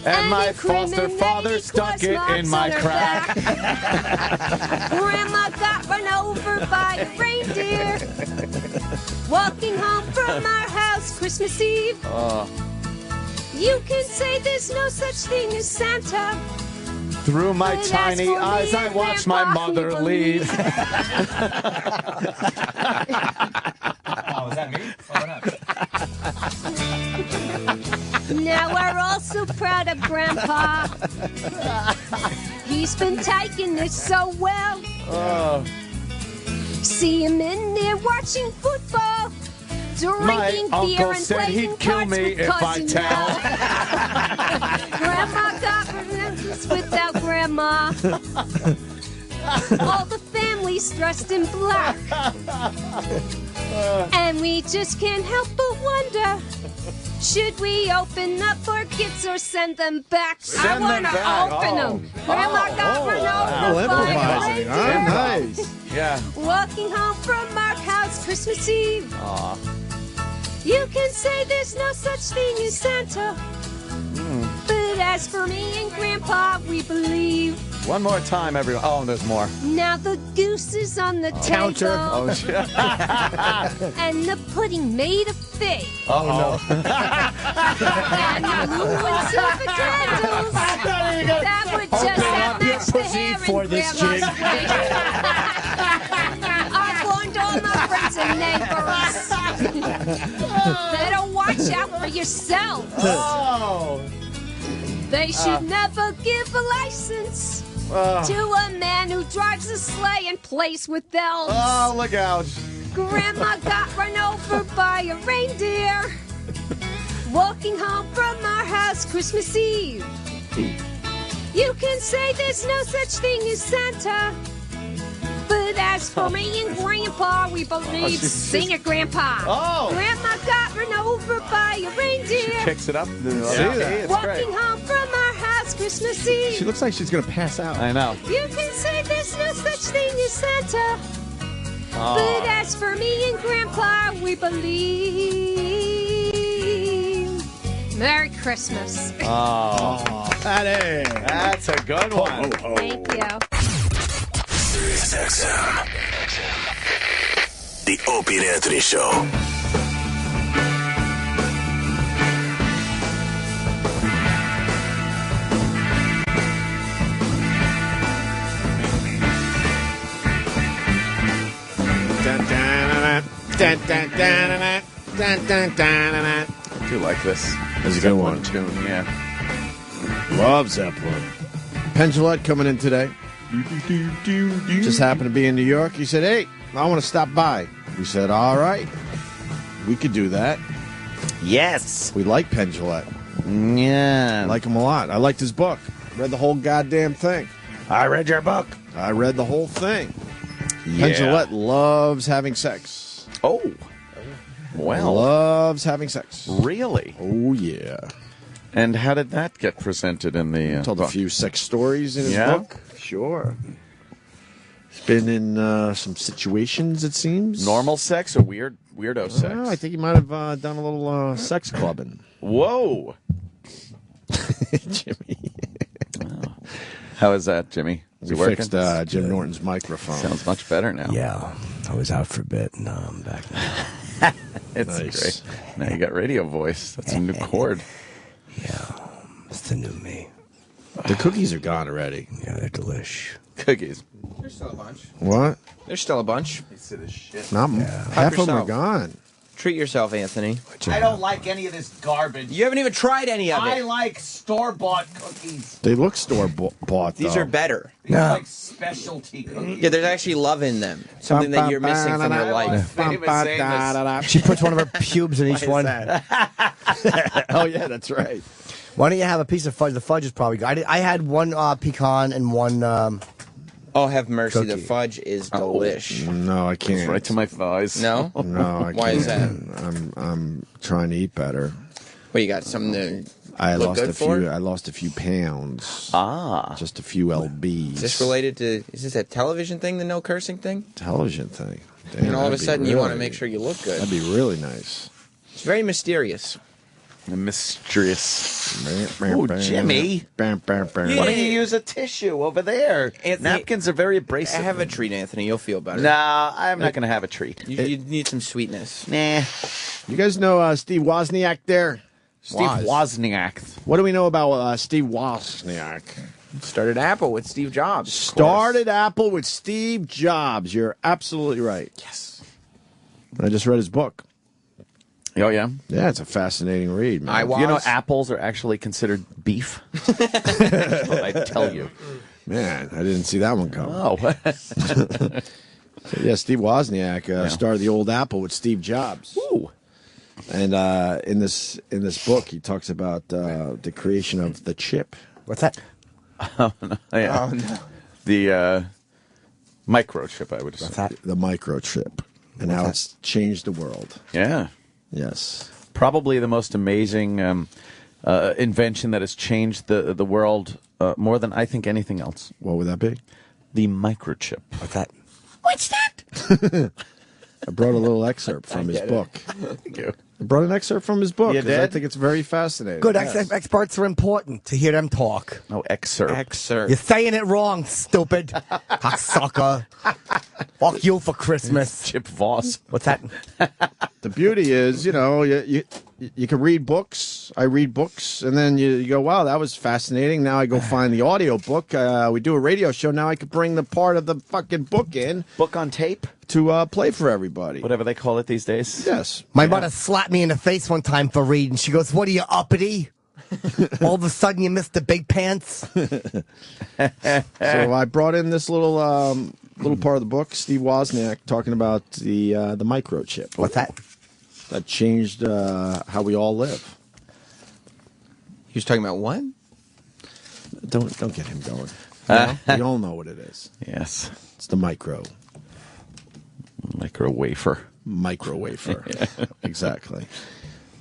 And my foster father incriminating stuck it marks in my on her crack. back. Grandma got run over by a reindeer walking home from our house Christmas Eve. Oh. You can say there's no such thing as Santa. Through my But as tiny for me eyes, I and watched my Grandpa, mother we leave. Oh, is that me? Oh, what happened? Now we're all so proud of Grandpa. He's been taking this so well. Oh. See him in there watching football, My drinking beer uncle and said playing he'd kill cards me with if I Cousin tell. Mel. Grandma got place without Grandma. All the family's dressed in black. And we just can't help but wonder, should we open up our gifts or send them back? I want to open them. Grandma got run over by a reindeer. Nice. Yeah. Walking home from our house Christmas Eve. You can say there's no such thing as Santa. But as for me and Grandpa, we believe. One more time, everyone. Oh, there's more. Now the goose is on the Counter. table. Oh, shit. And the pudding made of fig. Uh-oh. And the blue and silver candles. That would just have matched the hair in Grandma's wig. I've warned all my friends and neighbors. Better watch out for yourselves. They should never give a license to a man who drives a sleigh and plays with elves. Oh, look out. Grandma got run over by a reindeer walking home from our house Christmas Eve. You can say there's no such thing as Santa. But as for me and Grandpa, we believe. Sing it, Grandpa. Oh. Grandma got run over by a reindeer. She kicks it up. Walking home from our house Christmas Eve. She looks like she's going to pass out. I know. You can say there's no such thing as Santa. But as for me and Grandpa, we believe. Merry Christmas. Oh, that's a good one. Thank you. Sirius XM. The Opie and Anthony Show. I do like this. That's a good one. Tune, yeah. Love Zeppelin. Penn Jillette coming in today. Just happened to be in New York. He said, hey, I want to stop by. We said, all right. We could do that. Yes. We like Penn Jillette. Yeah. I like him a lot. I liked his book. Read the whole goddamn thing. I read your book. I read the whole thing. Yeah. Penn Jillette loves having sex. Oh. Well. Loves having sex. Really? Oh, yeah. And how did that get presented in the Told book? a few sex stories in his Yeah? book. Sure. He's been in some situations, it seems. Normal sex or weirdo sex? I think he might have done a little sex clubbing. Whoa. Jimmy. How is that, Jimmy? Is We it working? fixed Jim Norton's microphone. Sounds much better now. Yeah, I was out for a bit. No, I'm back now. It's Nice. great. Now you got radio voice. That's a new chord. Yeah, it's the new me. The cookies are gone already. Yeah, they're delish. Cookies. There's still a bunch. What? There's still a bunch. Piece of shit. Not half of them are gone. Treat yourself, Anthony. I don't like any of this garbage. You haven't even tried any of I it. like store-bought cookies. They look store-bought, These though. are better. These are like specialty cookies. Yeah, there's actually love in them. Something that you're missing from your life. She puts one of her pubes in each one. Oh, yeah, that's right. Why don't you have a piece of fudge? The fudge is probably good. I had one pecan and one. Oh, have mercy. The Cookie. fudge is delish. No, I Goes can't. right to my thighs. No? No, I Why can't. is that? I'm trying to eat better. Well, you got something to I look lost good a for? few. I lost a few pounds. Ah. Just a few lbs. Is this related to, is this a television thing, the no cursing thing? Television thing. Damn, And all of a that'd be sudden you want to really- make sure you look good. That'd be really nice. It's very mysterious. Mysterious. Oh, Jimmy. Why don't you use a tissue over there? Anthony, Napkins are very abrasive. Have a treat, Anthony. You'll feel better. No, I'm not going to have a treat. You need some sweetness. Nah. You guys know Steve Wozniak there? Steve Wozniak. What do we know about Steve Wozniak? Started Apple with Steve Jobs. Started Apple with Steve Jobs. You're absolutely right. Yes. I just read his book. Oh, yeah? Yeah, it's a fascinating read, man. You know, apples are actually considered beef. That's what I tell you. Man, I didn't see that one coming. Oh. So, yeah, Steve Wozniak started the old Apple with Steve Jobs. Ooh. And in this book, he talks about the creation of the chip. What's that? Oh, no. Yeah. Oh, no. The microchip, I would say. The microchip. And how it's changed the world. Yeah. Yes. Probably the most amazing invention that has changed the world more than I think anything else. What would that be? The microchip. What's that? What's that? I brought a little excerpt from his book. Thank you. I brought an excerpt from his book You because I did? think it's very fascinating. Good. Yes. Experts are important to hear them talk. No, excerpt. Excerpt. You're saying it wrong, stupid. Cocksucker. Fuck you for Christmas. Chip Voss. What's that? The beauty is, you know, you can read books. I read books, and then you go, wow, that was fascinating. Now I go find the audio book. We do a radio show. Now I could bring the part of the fucking book in. Book on tape? To play for everybody. Whatever they call it these days. Yes. My mother slapped me in the face one time for reading. She goes, "What are you, uppity? All of a sudden you missed the big pants." So I brought in this little part of the book, Steve Wozniak talking about the microchip. What's that? That changed how we all live. He was talking about what? Don't get him going. We all know what it is. Yes. It's the micro wafer. Micro wafer. Exactly.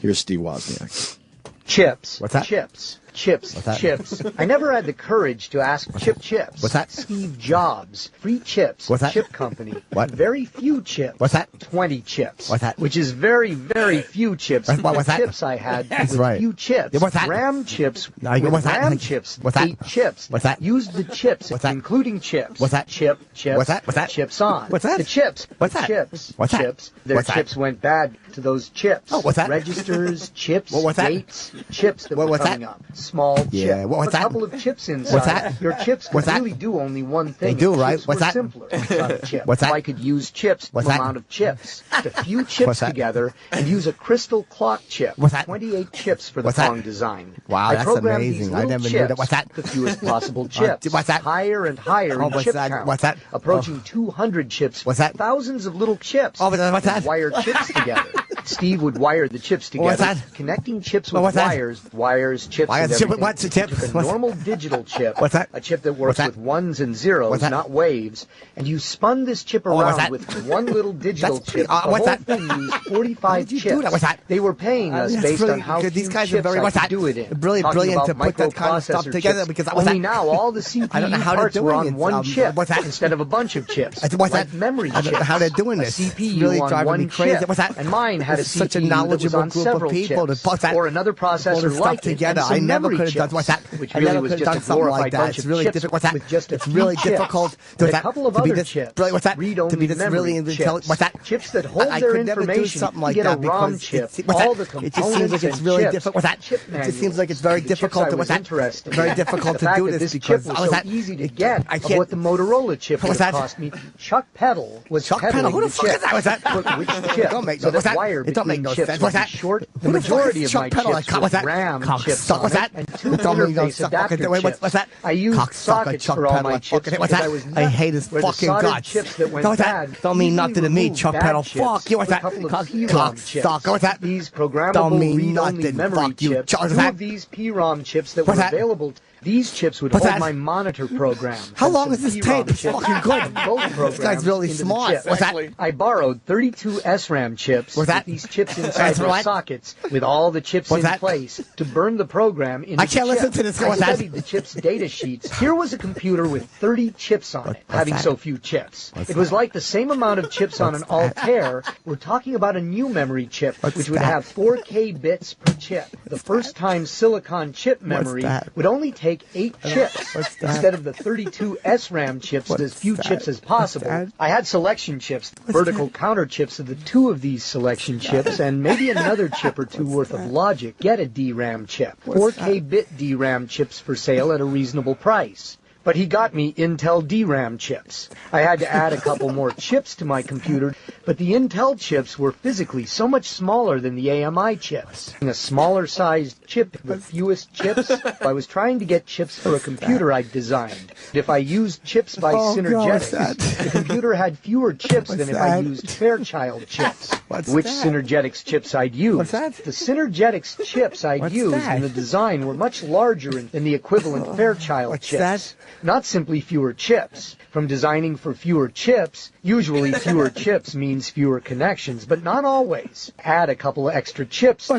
Here's Steve Wozniak. Chips. What's that? Chips. Chips. What's that? Chips. I never had the courage to ask chips. What's that? Steve Jobs. Free chips. What's that? Chip company. What? Very few chips. What's that? 20 chips. What's that? Which is very, very few chips. What's that? Chips I had That's with right. few chips. Yeah, what's that? Ram chips. No, with what's that? Ram chips. What's that? 8 chips. What's that? Used the chips, What's that? including chips. What's that? Chips. What's that? What's that? Chips on. What's that? The chips. What's that? Chips. What's that? Chips. Their What's that? chips went bad to those chips. Oh, what's that? Registers, chips, What's that? dates, chips that were What's coming that? up. Small Yeah, chip. what's a that? couple of chips inside. What's that? Your chips What's that? really do only one thing. They do, If right? chips What's were that? simpler inside a chip. What's that? If I could use chips, What's the that? amount of chips, a few chips What's that? together, and use a crystal clock chip. What's that? 28 chips for the What's that? Pong design. Wow, I that's programmed amazing. These I little never knew chips, that. What's that? The fewest possible chips. What's that? Higher and higher Oh, in what's chip that? count. What's that? Approaching 200 chips. What's that? Thousands of little chips. Oh, what's that? Wire chips together. Steve would wire the chips together. What's that? Connecting chips Well, with what's that? wires, chips, Wires, and chip- everything. what's a chip? He took a What's- normal digital chip. What's that? A chip that works What's that? with ones and zeros, What's that? not waves. And you spun this chip Oh, what's around that? with one little digital That's chip. pretty- The what's whole that? thing used 45 How did you chips. do that? What's that? They were paying us That's based really on how good. few These guys are chips very- I what's could that? do it in. Really Talking brilliant about to put that kind of stuff microprocessor together chips. because that was Only that- now all the CPU I don't know how they're parts were doing on it. one chip What's that? instead of a bunch of chips. What's like that? memory I don't know chips. how they're doing this. A CPU It's really on driving one me crazy. chip. What's that? And mine had a This is such a CPU that was knowledgeable on group several of people chips. to put that Or another all processor this stuff like it, together. and some I never memory could have done. chips, What's that? which I really never was could have just done a something glorified like that. bunch It's of really chips difficult. What's that? with just a It's few really chips. difficult. And What's a that? couple of To be other this- chips. What's that? Read-only To be this really memory intelligent. chips. What's that? Chips that hold I their could never do information. something You like get a that ROM because chip, what's all that? the It just seems like it's components really and difficult. What's that? chip It just seems like it's very The chips difficult I to was what's that? interested in. Very difficult The to fact do that this chip because was what's so that? easy to get. I Of can't. what the Motorola chip would What's have that? cost me. Chuck Peddle was Chuck Peddle? peddling Who the the fuck chip. is that? What's that? But which chip? Don't make so no- that what's that? wire It don't make between no chips sense. would What's be that? short. The Who the fuck majority is of Chuck my Peddle? chips What's with that? RAM Cock chips suck. on What's it that? and two It don't make no interface sense. adapter What's chips. that? I used Cocksucker sockets Chuck for all Peddle. my chips What's because that? I was I hate his where the fucking soldered guts. chips that went What's bad that? Don't mean easily nothing to me, removed Chuck bad Peddle. chips Fuck you. What's with a that? couple of PROM chips. Cocksucker. What's that? These Don't programmable mean read-only nothing. memory Fuck you. chips. What's Two that? of these PROM chips that What's were that? available. These chips would What's hold that? my monitor program. How and long some is this PROM tape? It's chips. fucking good. Both This programs guy's really into the smart. chip. What's that? I borrowed 32 SRAM chips What's that? with these chips inside That's their what? sockets with all the chips What's in that? place to burn the program into I can't the chip. listen to this. I What's that? studied the chip's data sheets. Here was a computer with 30 chips on it, having that? so few chips. What's It was that? like the same amount of chips on an Altair. We're talking about a new memory chip, What's which would that? have 4K bits per chip. The first-time silicon chip memory that? would only take 8 chips What's that? instead of the 32 SRAM chips with as few that? chips as possible. What's that? I had selection chips, vertical counter chips of the 2 of these selection chips, and maybe another chip or 2 worth of logic. Get a DRAM chip. 4K bit DRAM chips for sale at a reasonable price. But he got me Intel DRAM chips. I had to add a couple more chips to my computer, but the Intel chips were physically so much smaller than the AMI chips. A smaller sized chip with fewest chips. I was trying to get chips for a computer I'd designed. If I used chips by Oh, God, what's Synergetics, that? the computer had fewer chips than if I that? used Fairchild chips. which Synergetics chips I'd use. What's that? The Synergetics chips I'd use in the design were much larger than the equivalent Fairchild chips. That? Not simply fewer chips. From designing for fewer chips, usually fewer chips means fewer connections, but not always. Add a couple of extra chips to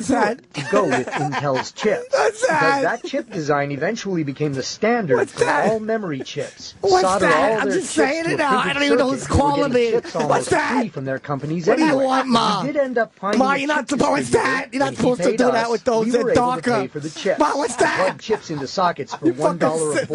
go with Intel's chips. What's that? Because that chip design eventually became the standard for all memory chips. What's Solder that? all I'm their just chips saying to a it now. I printed don't even know who's circuit. They were calling getting me. chips almost What's that? free from their companies What do you anyway. want, Ma? We did end up finding Ma, a you're not chip supposed to. distributor. You're not When he supposed to paid do us, that with those we were able to darker. pay for the chips. Ma, what's that? Plug chips into sockets for $1 a sitting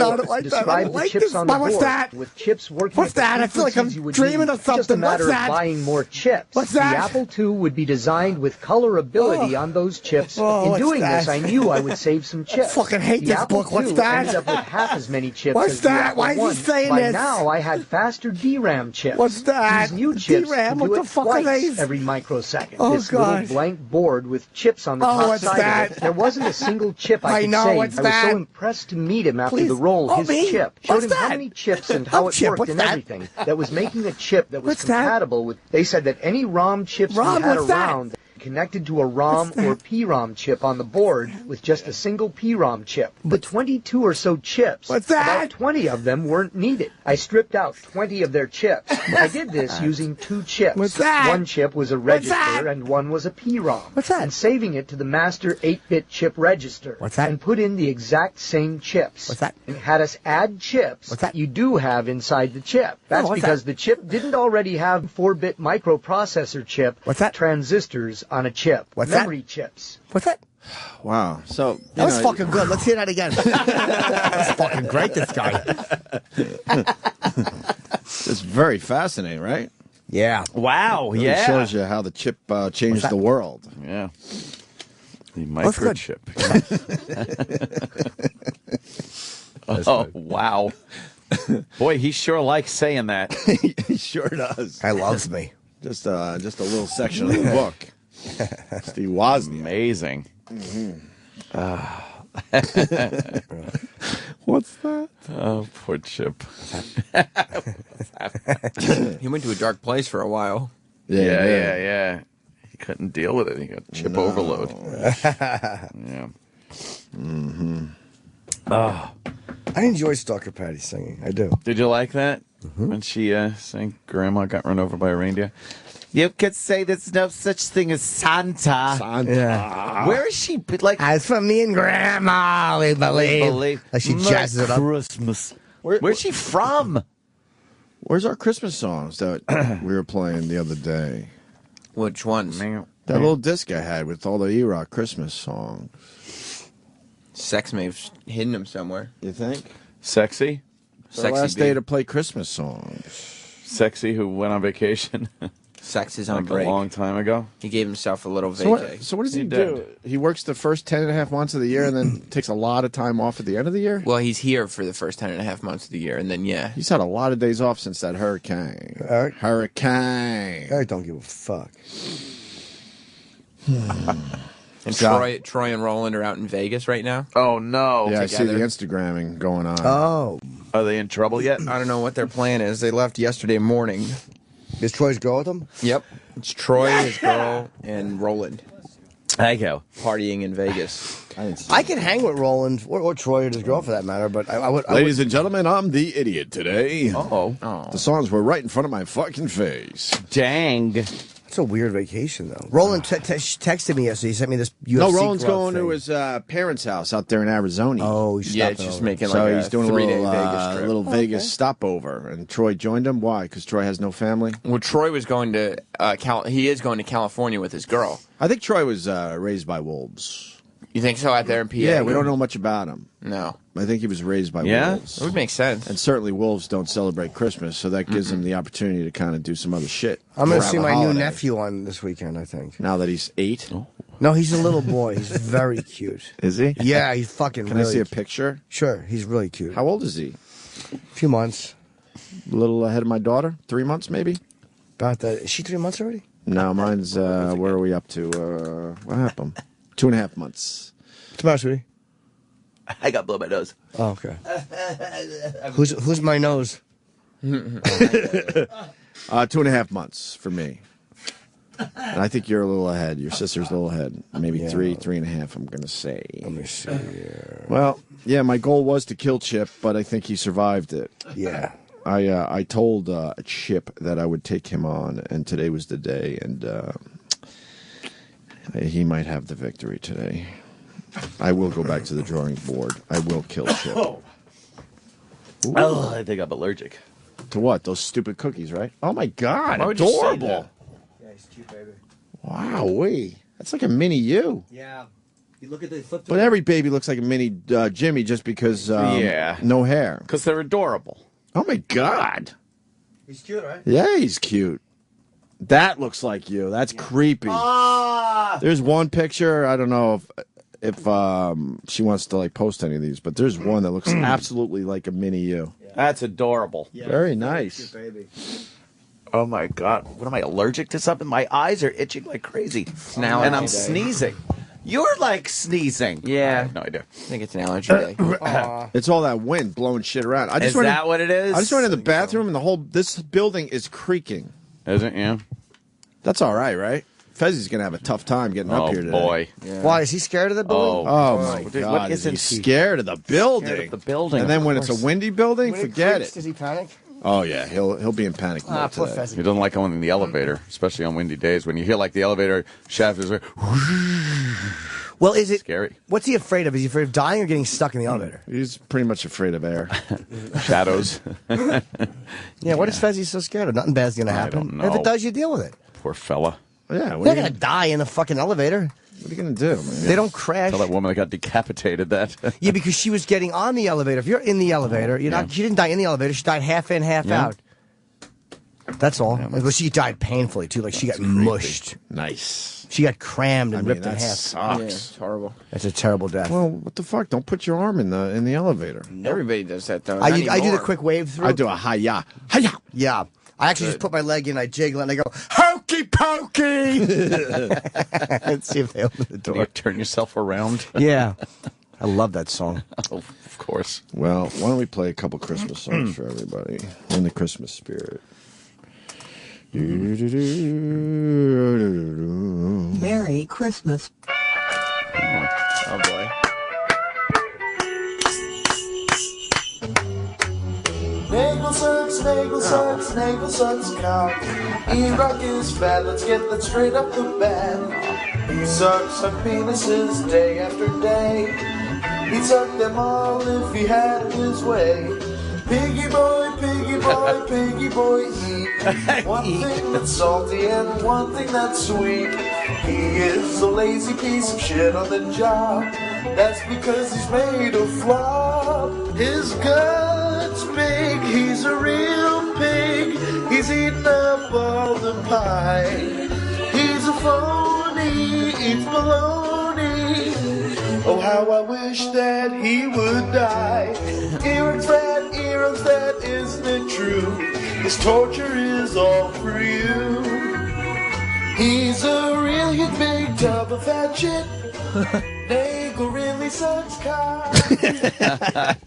on board. it like that. I Describe don't the like chips this. on the Ma, what's board. that? With chips working What's at the that? I feel like I'm frequencies you would dreaming need. of something. Just a matter What's of that? buying more chips. What's that? The Apple II would be designed with colorability on those chips. Oh, In what's doing that? this, I knew I would save some chips. fucking hate the this Apple book. What's II that? ended up with half as many chips What's as the that? Apple Why is he I. saying By this? now, I had faster DRAM chips. What's that? These new chips DRAM? can What do the it fuck are twice these? every microsecond. Oh, this gosh. little blank board with chips on the Oh, top what's side that? of it. There wasn't a single chip I I could know, save. what's I was that? so impressed to meet him after Please. the roll. Oh, His me? chip showed What's him how that? many chips and how Oh, it chip, worked what's and that? everything. That was making a chip that was What's that? compatible with. They said that any ROM chips Rom, we had what's that? around connected to a ROM or PROM chip on the board with just a single PROM chip. The 22 or so chips, What's that? about 20 of them weren't needed. I stripped out 20 of their chips. I did this using 2 chips. What's that? One chip was a What's that? register and one was a PROM. What's that? And saving it to the master 8-bit chip register. What's that? And put in the exact same chips. What's that? And had us add chips What's that? you do have inside the chip. That's what's because that? the chip didn't already have 4-bit microprocessor chip. What's that? Transistors on a chip. What's that? Memory chips. What's that? Wow. So That was fucking good. Let's hear that again. That's fucking great, this guy. It's very fascinating, right? Yeah. Wow. It really shows you how the chip changed the world. Yeah. The That's good. microchip. Oh, wow. Boy, he sure likes saying that. He sure does. He loves me. Just a little section of the book. Steve Wozniak. Amazing. What's that? Oh, poor Chip. He went to a dark place for a while. Yeah. He couldn't deal with it. He got chip overload. Yeah. Mm-hmm. Oh. I enjoy Stalker Patty singing. I do. Did you like that? When she sang Grandma Got Run Over by a Reindeer? You could say there's no such thing as Santa. Yeah. Where is she? Like, As for me and Grandma, we believe. Like she jazzes it up. Christmas. Where's she from? Where's our Christmas songs that we were playing the other day? Which ones? That little disc I had with all the E-Rock Christmas songs. Sex may have hidden them somewhere. You think? Sexy? It's the last day to play Christmas songs. Sexy who went on vacation. Sex is on like break. A long time ago. He gave himself a little So vacay. what does he do? He works the first 10.5 months of the year and then takes a lot of time off at the end of the year? Well, he's here for the first 10.5 months of the year, and then, yeah. He's had a lot of days off since that hurricane. Hurricane. I don't give a fuck. And Troy and Roland are out in Vegas right now. Oh, no. Yeah, I see the Instagramming going on. Oh. Are they in trouble yet? I don't know what their plan is. They left yesterday morning. Is Troy's girl with him? Yep. It's Troy, his girl, and Roland. Thank you. Partying in Vegas. I can hang with Roland or Troy or his girl for that matter, but I would. Ladies and gentlemen, I'm the idiot today. Uh-oh. The songs were right in front of my fucking face. Dang. That's a weird vacation, though. Roland texted me yesterday. He sent me this UFC No, Roland's club going thing. to his parents' house out there in Arizona. Oh, he's Yeah, stopping it's just over. making So like he's a doing a 3-day little, Vegas trip. little Vegas stopover. And Troy joined him. Why? Because Troy has no family? Well, Troy was going to he is going to California with his girl. I think Troy was raised by wolves. You think so out there in PA? Yeah, we don't know much about him. No. I think he was raised by Yeah? wolves. It would make sense. And certainly wolves don't celebrate Christmas, so that gives him the opportunity to kind of do some other shit. I'm going Or to see have a my new holiday. nephew on this weekend, I think. Now that he's 8. No, he's a little boy. He's very cute. Is he? Yeah, he's fucking Can really I see a cute. picture? Sure, he's really cute. How old is he? A few months. A little ahead of my daughter? 3 months, maybe? About that. Is she 3 months already? No, mine's, where are we up to? What happened? 2.5 months. What's the matter, sweetie? I got blow my nose. Oh, okay. Who's my nose? 2.5 months for me. And I think you're a little ahead. Your sister's a little ahead. Maybe 3.5, I'm going to say. Let me see here. Well, yeah, my goal was to kill Chip, but I think he survived it. Yeah. I told Chip that I would take him on, and today was the day, and he might have the victory today. I will go back to the drawing board. I will kill Chip. Oh, I think I'm allergic. To what? Those stupid cookies, right? Oh, my God. Why would you say Adorable. that? Yeah, he's cute, baby. Wow, wee. That's like a mini you. Yeah. You look at the flip. But every baby looks like a mini Jimmy just because no hair. Because they're adorable. Oh, my God. He's cute, right? Yeah, he's cute. That looks like you. That's creepy. There's one picture. I don't know if she wants to like post any of these, but there's one that looks absolutely like a mini you. Yeah. That's adorable. Yeah, very nice. Cute baby. Oh my God! What am I allergic to something? My eyes are itching like crazy, and I'm sneezing. You're like sneezing. Yeah. I have no idea. I think it's an allergy day. It's all that wind blowing shit around. Is that what it is? I just went in the bathroom and this building is creaking. Is it? Yeah. That's all right, right? Fezzi's gonna have a tough time getting up here today. Oh boy! Yeah. Why is he scared of the building? Oh my God! What is he scared of the building? Scared of the building. And then when it's a windy building, When forget creaks, it. Does he panic? Oh yeah, he'll be in panic mode Poor today. Fezzi. He doesn't like going in the elevator, especially on windy days. When you hear like the elevator shaft is like, Well, is it scary? What's he afraid of? Is he afraid of dying or getting stuck in the elevator? He's pretty much afraid of air. Shadows. Yeah, what is Fezzi so scared of? Nothing bad's going to happen. don't know. And if it does, you deal with it. Poor fella. Yeah, You're not going to die in a fucking elevator. What are you going to do, man? They don't crash. Tell that woman that got decapitated that. Yeah, because she was getting on the elevator. If you're in the elevator, you're not. She didn't die in the elevator. She died half in, half out. That's all. But she died painfully too. Like she got mushed. Nice. She got crammed and ripped in that half. sucks. Yeah, it's horrible. That's a terrible death. Well, what the fuck? Don't put your arm in the elevator. Everybody does that though. I Not do the anymore. quick wave through. I do a hi-ya. Hi-ya. Yeah. I actually just put my leg in, I jiggle it, and I go, hokey pokey! Let's see if they open the Can you door. turn yourself around? Yeah. I love that song. Oh, of course. Well, why don't we play a couple Christmas songs for everybody in the Christmas spirit? Merry Christmas. Oh boy. Snaggle sucks cock. E-Rock is bad, let's get that straight up the bat. He sucks on penises day after day. He'd suck them all if he had his way. Piggy boy, piggy boy, piggy boy, eat. One thing that's salty and one thing that's sweet. He is a lazy piece of shit on the job. That's because he's made of flop. His gut's big, he's a real pig. He's eating up all the pie. He's a phony, eats baloney. Oh, how I wish that he would die. Ear's that, isn't it true? His torture is all for you. He's a real huge big tub of fat shit. Nagel really sucks cock.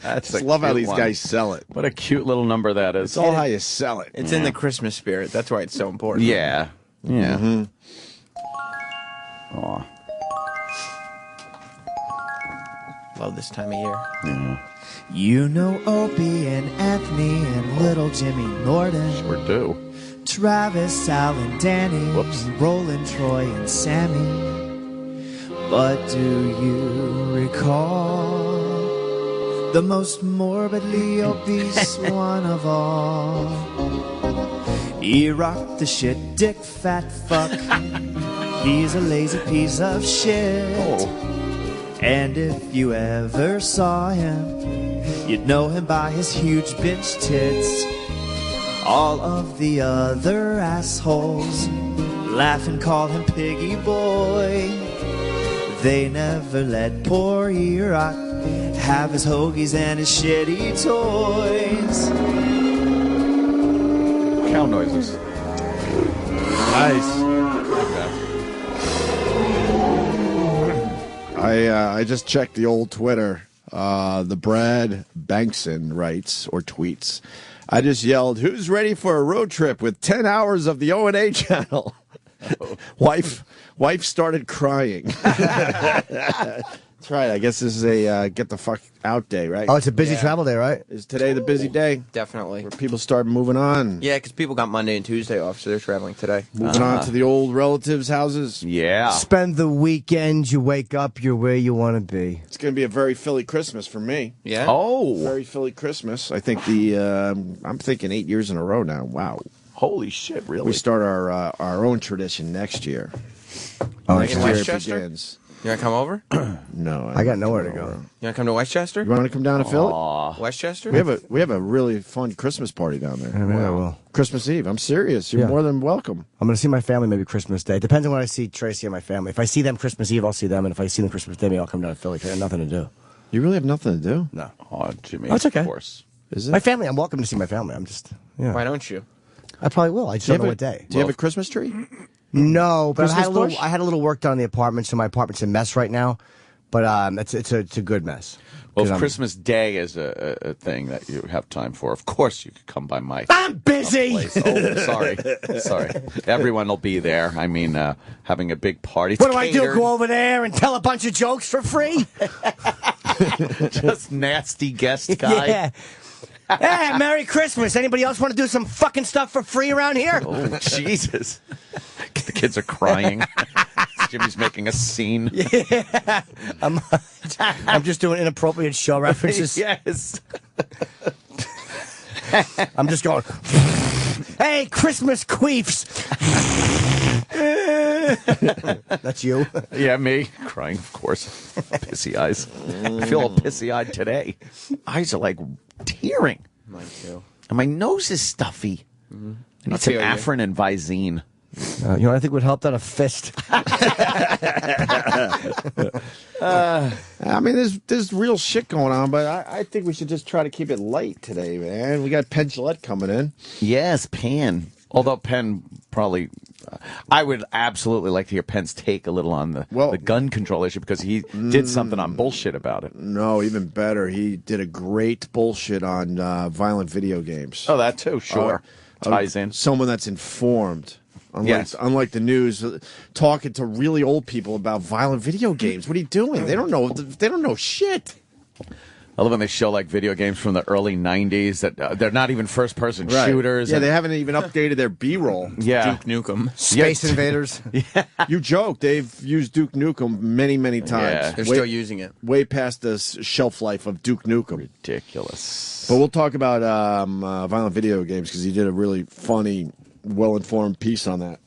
That's I love how these guys sell it. What a cute little number that is. It's all how you sell it. It's in the Christmas spirit. That's why it's so important. Yeah. Yeah. Mm-hmm. Aw. Love this time of year. Yeah. You know Opie and Anthony and little Jimmy Norton. Sure do. Travis, Sal, and Danny. Whoops. Roland, Troy, and Sammy. But do you recall the most morbidly obese one of all? E-Rock the shit dick fat fuck. He's a lazy piece of shit. Oh. And if you ever saw him, you'd know him by his huge bitch tits. All of the other assholes laugh and call him Piggy Boy. They never let poor E-Rock have his hoagies and his shitty toys. Cow noises. Nice. I just checked the old Twitter. The Brad Bankson writes or tweets, I just yelled, "Who's ready for a road trip with 10 hours of the O&A channel?" Wife started crying. That's right. I guess this is a get the fuck out day, right? Oh, it's a busy travel day, right? Is today the busy day? Definitely. Where people start moving on. Yeah, because people got Monday and Tuesday off, so they're traveling today. Moving on to the old relatives' houses. Yeah. Spend the weekend, you wake up, you're where you want to be. It's going to be a very Philly Christmas for me. Yeah? Oh. Very Philly Christmas. I think I'm thinking 8 years in a row now. Wow. Holy shit, really? We start our own tradition next year. Oh, Like in Next year it Westchester? begins. You want to come over? No. I got nowhere to go. You want to come to Westchester? You want to come down to Philly? Westchester? We have a really fun Christmas party down there. Maybe I will. Christmas Eve. I'm serious. You're Yeah. more than welcome. I'm going to see my family maybe Christmas Day. Depends on when I see Tracy and my family. If I see them Christmas Eve, I'll see them. And if I see them Christmas Day, maybe I'll come down to Philly. I have nothing to do. You really have nothing to do? No. Oh, Jimmy. Oh, it's okay. Of course. Is it? My family, I'm welcome to see my family. I'm just, yeah. Why don't you? I probably will. I just don't know what day. Do you have a Christmas tree? No, but Christmas bush? I had a little work done on the apartment, so my apartment's a mess right now. But it's a good mess. Well, 'Cause if I'm- Christmas Day is a thing that you have time for, of course you could come by my I'm busy. place. Oh, sorry. Everyone will be there. I mean, having a big party. What do I do? Catered. Go over there and tell a bunch of jokes for free? Just nasty guest guy. Yeah. Hey, Merry Christmas. Anybody else want to do some fucking stuff for free around here? Oh, Jesus. The kids are crying. Jimmy's making a scene. Yeah. I'm just doing inappropriate show references. Yes. I'm just going, hey, Christmas queefs. That's you? Yeah, me. Crying, of course. Pissy eyes. I feel all pissy-eyed today. Eyes are like tearing. Mine too. And my nose is stuffy. I need some Afrin and Visine. You know what I think would help? That a fist. I mean, there's real shit going on, but I think we should just try to keep it light today, man. We got Penn Jillette coming in. Yes, Penn. Although Penn probably... I would absolutely like to hear Penn's take a little on the gun control issue, because he did something on bullshit about it. No, even better. He did a great bullshit on violent video games. Oh, that too, sure. Ties in. Someone that's informed. Yes. Unlike the news, talking to really old people about violent video games. What are you doing? They don't know. They don't know shit. I love when they show like video games from the early '90s that they're not even first-person shooters. Yeah, they haven't even updated their B-roll. Yeah, Duke Nukem, Space Invaders. Yeah, you joke. They've used Duke Nukem many times. Yeah. They're still using it. Way past the shelf life of Duke Nukem. Ridiculous. But we'll talk about violent video games because he did a really funny, well-informed piece on that.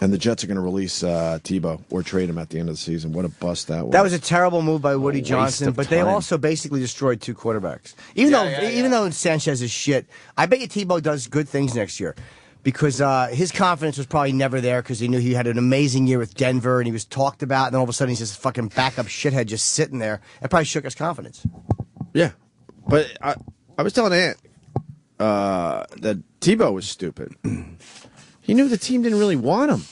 And the Jets are going to release Tebow or trade him at the end of the season. What a bust that was. That was a terrible move by Woody Johnson, of but they time. also basically destroyed two quarterbacks. Even though Sanchez is shit, I bet you Tebow does good things next year. Because his confidence was probably never there because he knew he had an amazing year with Denver and he was talked about, and then all of a sudden he's just a fucking backup shithead just sitting there. It probably shook his confidence. Yeah. But I was telling Ant that Tebow was stupid. He knew the team didn't really want him.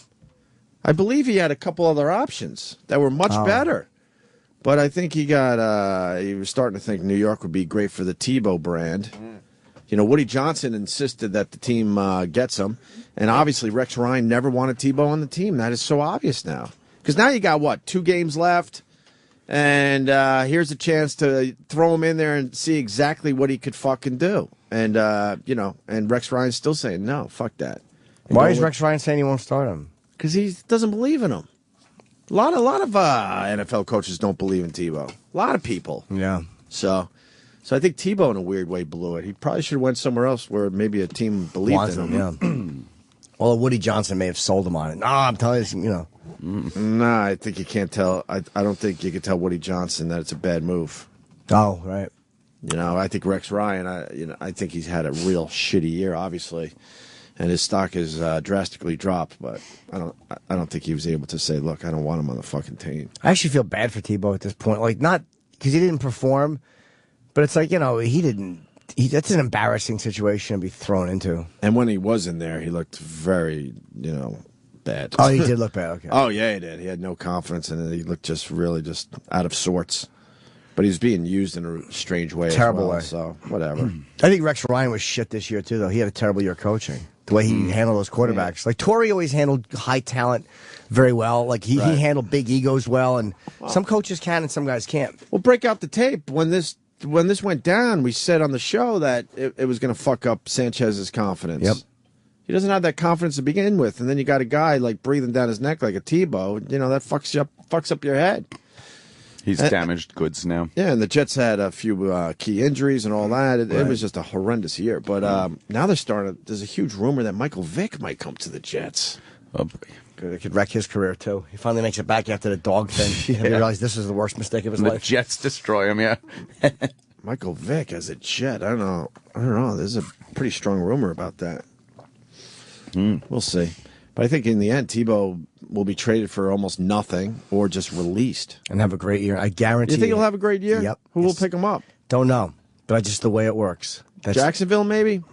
I believe he had a couple other options that were much better. But I think he was starting to think New York would be great for the Tebow brand. You know, Woody Johnson insisted that the team gets him. And obviously Rex Ryan never wanted Tebow on the team. That is so obvious now. Because now you got, 2 games left? And here's a chance to throw him in there and see exactly what he could fucking do. And, and Rex Ryan's still saying, no, fuck that. Why is Rex Ryan saying he won't start him? Because he doesn't believe in him. A lot of NFL coaches don't believe in Tebow. A lot of people. Yeah. So I think Tebow in a weird way blew it. He probably should have went somewhere else where maybe a team believed in him. Yeah. Well, Woody Johnson may have sold him on it. No, I'm telling you, Nah, I think you can't tell. I don't think you can tell Woody Johnson that it's a bad move. Oh, right. I think Rex Ryan. I think he's had a real shitty year, obviously, and his stock has drastically dropped. But I don't think he was able to say, "Look, I don't want him on the fucking team." I actually feel bad for Tebow at this point. Like, not because he didn't perform, but it's like, he didn't. That's an embarrassing situation to be thrown into. And when he was in there, he looked very, bad. Oh, he did look bad. Okay. Oh, yeah, he did. He had no confidence in it. He looked just really just out of sorts. But he was being used in a strange way. Terrible as well, way. So, whatever. I think Rex Ryan was shit this year, too, though. He had a terrible year coaching. The way he handled those quarterbacks. Like, Torrey always handled high talent very well. Like, he handled big egos well, and some coaches can and some guys can't. Well, break out the tape. When this went down, we said on the show that it was going to fuck up Sanchez's confidence. Yep. He doesn't have that confidence to begin with, and then you got a guy like breathing down his neck like a Tebow. You know, that fucks up your head. He's damaged goods now. Yeah, and the Jets had a few key injuries and all that. It was just a horrendous year. But now there's a huge rumor that Michael Vick might come to the Jets. Oh, boy. It could wreck his career, too. He finally makes it back after the dog thing. He realized this is the worst mistake of his life. The Jets destroy him, yeah. Michael Vick as a Jet. I don't know. There's a pretty strong rumor about that. We'll see. But I think in the end, Tebow will be traded for almost nothing or just released. And have a great year. I guarantee you. Think he'll have a great year? Yep. Who will pick him up? Don't know. But just the way it works. Jacksonville, maybe?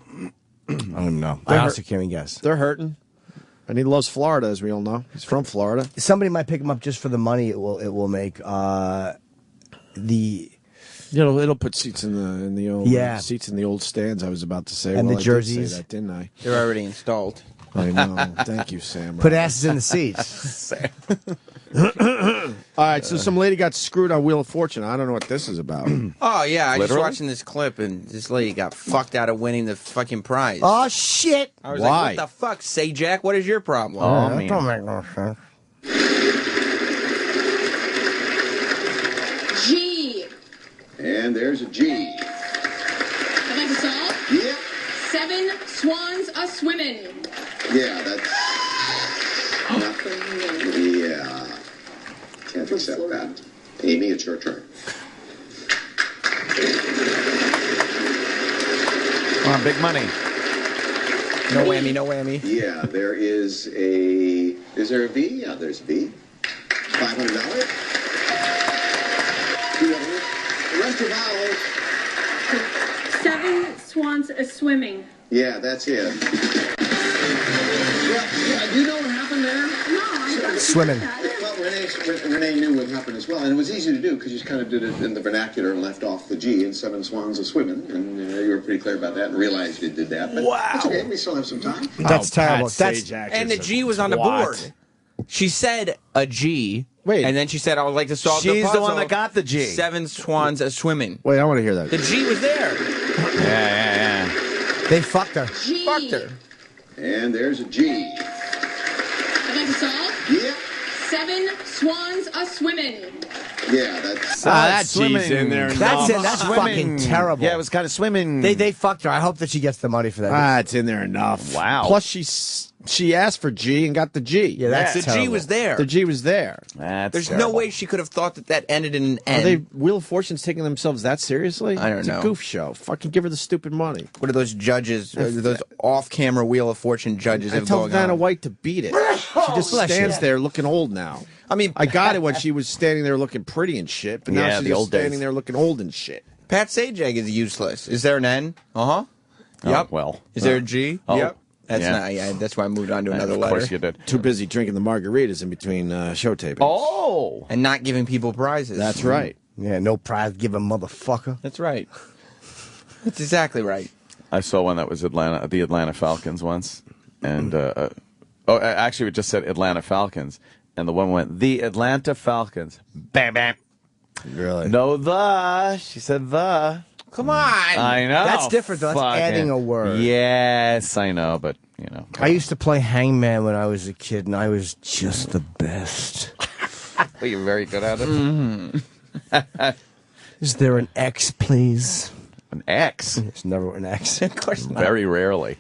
I don't even know. I honestly can't even guess. They're hurting. And he loves Florida, as we all know. He's from Florida. Somebody might pick him up just for the money it will make. It'll put seats in the old seats in the old stands. I was about to say, and the jerseys. I did say that, didn't I? They're already installed. I know. Thank you, Sam. Put asses in the seats. All right, so some lady got screwed on Wheel of Fortune. I don't know what this is about. Oh, yeah, I was Literally? watching this clip, and this lady got fucked out of winning the fucking prize. Oh, shit. I was Why? like, what the fuck, say, Jack? What is your problem? Oh, man. That don't make no sense. G. And there's a G. I'd like to solve? Yep. 7 swans a-swimming. Yeah, that's nothing. Yeah. Can't accept that. Amy, it's your turn. Come on, big money. No whammy, no whammy. Yeah, there is a... Is there a V? Yeah, there's a V. $500. Rest of vowels. 7 swans a-swimming. Yeah, that's it. Yeah, you know what happened there? No, I don't. Swimming. Well, Renee knew what happened as well, and it was easy to do because you just kind of did it in the vernacular and left off the G, and 7 swans a-swimming, and you were pretty clear about that and realized you did that. But that's okay, we still have some time. That's terrible. And the G was on the board. She said a G. Wait. And then she said, I would like to solve the She's puzzle. the one that got the G. 7 swans a-swimming. Wait, I want to hear that. The G was there. Yeah. They fucked her. G. Fucked her. And there's a G. I'd like to solve? Yeah. 7 swans a-swimming. Yeah, that's... that G's in there. That's enough. it. That's fucking terrible. Yeah, it was kind of swimming. They fucked her. I hope that she gets the money for that. It's in there enough. Wow. Plus, she asked for G and got the G. Yeah, that's The terrible. G was there. The G was there. That's There's terrible. no way she could have thought that ended in an Are N. they Wheel of Fortune's taking themselves that seriously? I don't it's know. a goof show. Fucking give her the stupid money. What are those judges, those off-camera Wheel of Fortune judges I have told going Vanna on? White to beat it. She just stands there looking old now. I mean, I got it when she was standing there looking pretty and shit, but now Yeah, she's the just old days. standing there looking old and shit. Pat Sajak is useless. Is there an N? Uh-huh. Oh, Yep. well. Is there a G? Oh. Yep. That's Yeah. not. Yeah, that's why I moved on to another Of letter. course you did. Too busy drinking the margaritas in between show tapings. Oh. And not giving people prizes. That's right. Yeah, no prize given, motherfucker. That's right. That's exactly right. I saw one that was the Atlanta Falcons once. And, actually, it just said Atlanta Falcons. And the one went, the Atlanta Falcons. Bam, bam. Really? No, she said the. Come on. I know. That's different, though. That's Fucking- adding a word. Yes, I know, but, you know. I used to play hangman when I was a kid, and I was just the best. Well, you're very good at it. Is there an X, please? An X? There's never an X. Of course not. Very rarely.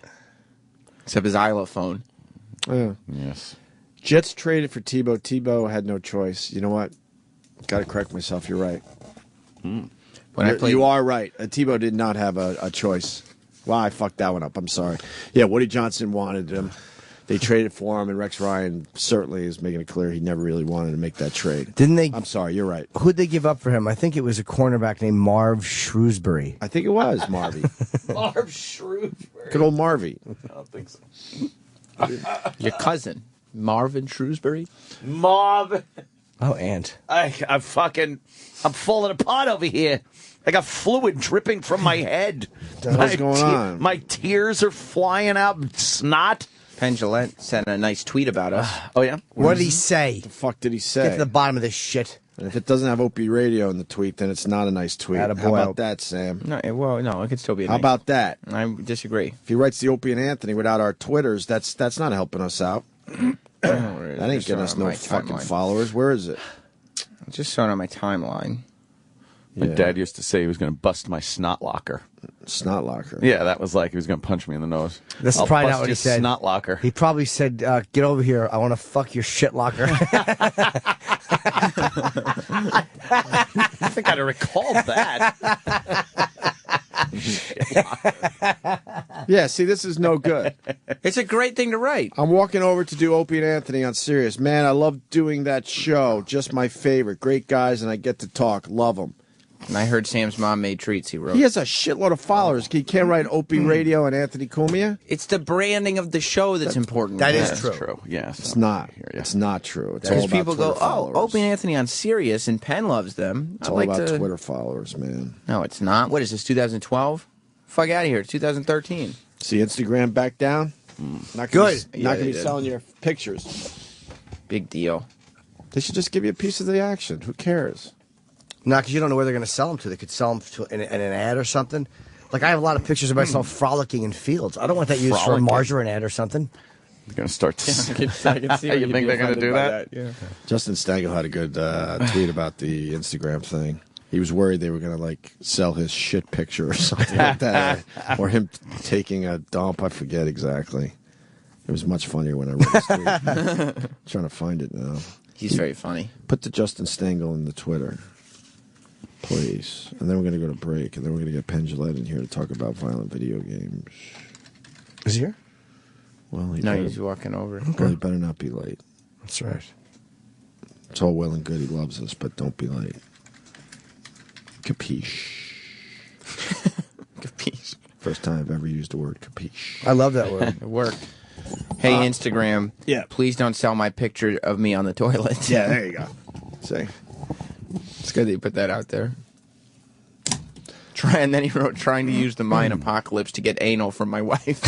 Except his xylophone. Yeah. Yes. Jets traded for Tebow. Tebow had no choice. You know what? Got to correct myself. You're right. You are right. Tebow did not have a choice. Wow, I fucked that one up. I'm sorry. Yeah, Woody Johnson wanted him. They traded for him, and Rex Ryan certainly is making it clear he never really wanted to make that trade. Didn't they? I'm sorry. You're right. Who'd they give up for him? I think it was a cornerback named Marv Shrewsbury. I think it was Marvy. Marv Shrewsbury. Good old Marvy. I don't think so. Your cousin, Marvin Shrewsbury? Marv. Oh, and I'm falling apart over here. I got fluid dripping from my head. What's going on? My tears are flying out. Snot. Penn Jillette sent a nice tweet about us. Oh, yeah? What did he say? What the fuck did he say? Get to the bottom of this shit. And if it doesn't have Opie Radio in the tweet, then it's not a nice tweet. Attaboy. How about that, Sam? No, no, it could still be. How about that? I disagree. If he writes the Opie and Anthony without our Twitters, that's not helping us out. That ain't getting us no fucking followers. Where is it? It's just showing on my timeline. My dad used to say he was going to bust my snot locker. Snot locker? Yeah, that was like he was going to punch me in the nose. That's I'll probably bust not what he your said. Snot locker. He probably said, get over here. I want to fuck your shit locker. I think I'd have recalled that. Yeah, see, this is no good. It's a great thing to write. I'm walking over to do Opie and Anthony on Sirius. Man, I love doing that show. Just my favorite. Great guys, and I get to talk. Love them. And I heard Sam's mom made treats, he wrote. He has a shitload of followers. He can't write Opie Radio and Anthony Cumia? It's the branding of the show that's important. That Yeah. is true. True. Yes. It's not. It's not true. It's all Because about people Twitter go, followers. Opie and Anthony on Sirius, and Penn loves them. It's I'd all like about to... Twitter followers, man. No, it's not. What is this, 2012? Fuck out of here. It's 2013. See Instagram back down? Not Good. Not going to be did. selling your pictures. Big deal. They should just give you a piece of the action. Who cares? No, because you don't know where they're going to sell them to. They could sell them to in an ad or something. Like, I have a lot of pictures of myself frolicking in fields. I don't want that used for a margarine ad or something. They're going to start to... I can see you think they're going to do that? Yeah. Justin Stengel had a good tweet about the Instagram thing. He was worried they were going to, like, sell his shit picture or something like that. Or him taking a dump. I forget exactly. It was much funnier when I read his tweet. I'm trying to find it now. He's very funny. Put the Justin Stengel in the Twitter, please. And then we're going to go to break. And then we're going to get Penn Jillette in here to talk about violent video games. Is he here? Well, He's walking over. Well, he better not be late. That's right. It's all well and good. He loves us, but don't be late. Capiche. Capiche. First time I've ever used the word capiche. I love that word. It worked. Hey, Instagram. Yeah. Please don't sell my picture of me on the toilet. Yeah, there you go. See? It's good that you put that out there. And then he wrote, trying to use the Mayan apocalypse to get anal from my wife.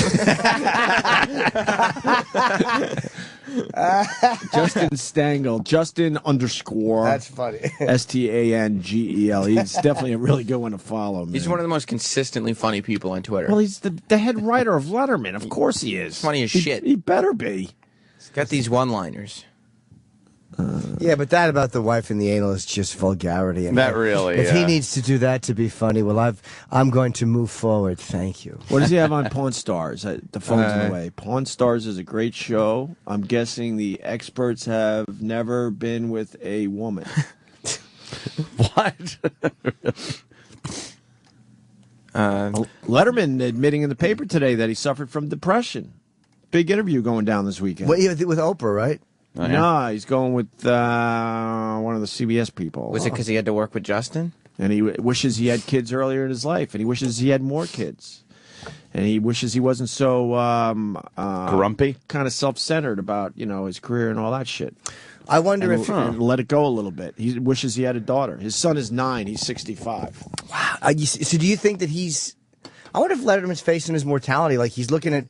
Justin Stengel. Justin _ That's funny. Stangel. He's definitely a really good one to follow, man. He's one of the most consistently funny people on Twitter. Well, he's the head writer of Letterman. Of course he is. Funny as shit. He better be. He's got these one-liners. Yeah, but that about the wife and the anal is just vulgarity. And That really, If he yeah. needs to do that to be funny, well, I'm going to move forward. Thank you. What does he have on Pawn Stars? The phone's in the way. Pawn Stars is a great show. I'm guessing the experts have never been with a woman. What? Letterman admitting in the paper today that he suffered from depression. Big interview going down this weekend. With Oprah, right? Oh, yeah? No, he's going with one of the CBS people. Was it because he had to work with Justin? And he wishes he had kids earlier in his life, and he wishes he had more kids. And he wishes he wasn't so grumpy, kind of self-centered about his career and all that shit. I wonder and let it go a little bit. He wishes he had a daughter. His son is 9. He's 65. Wow. So do you think that I wonder if Letterman's facing his mortality. Like, he's looking at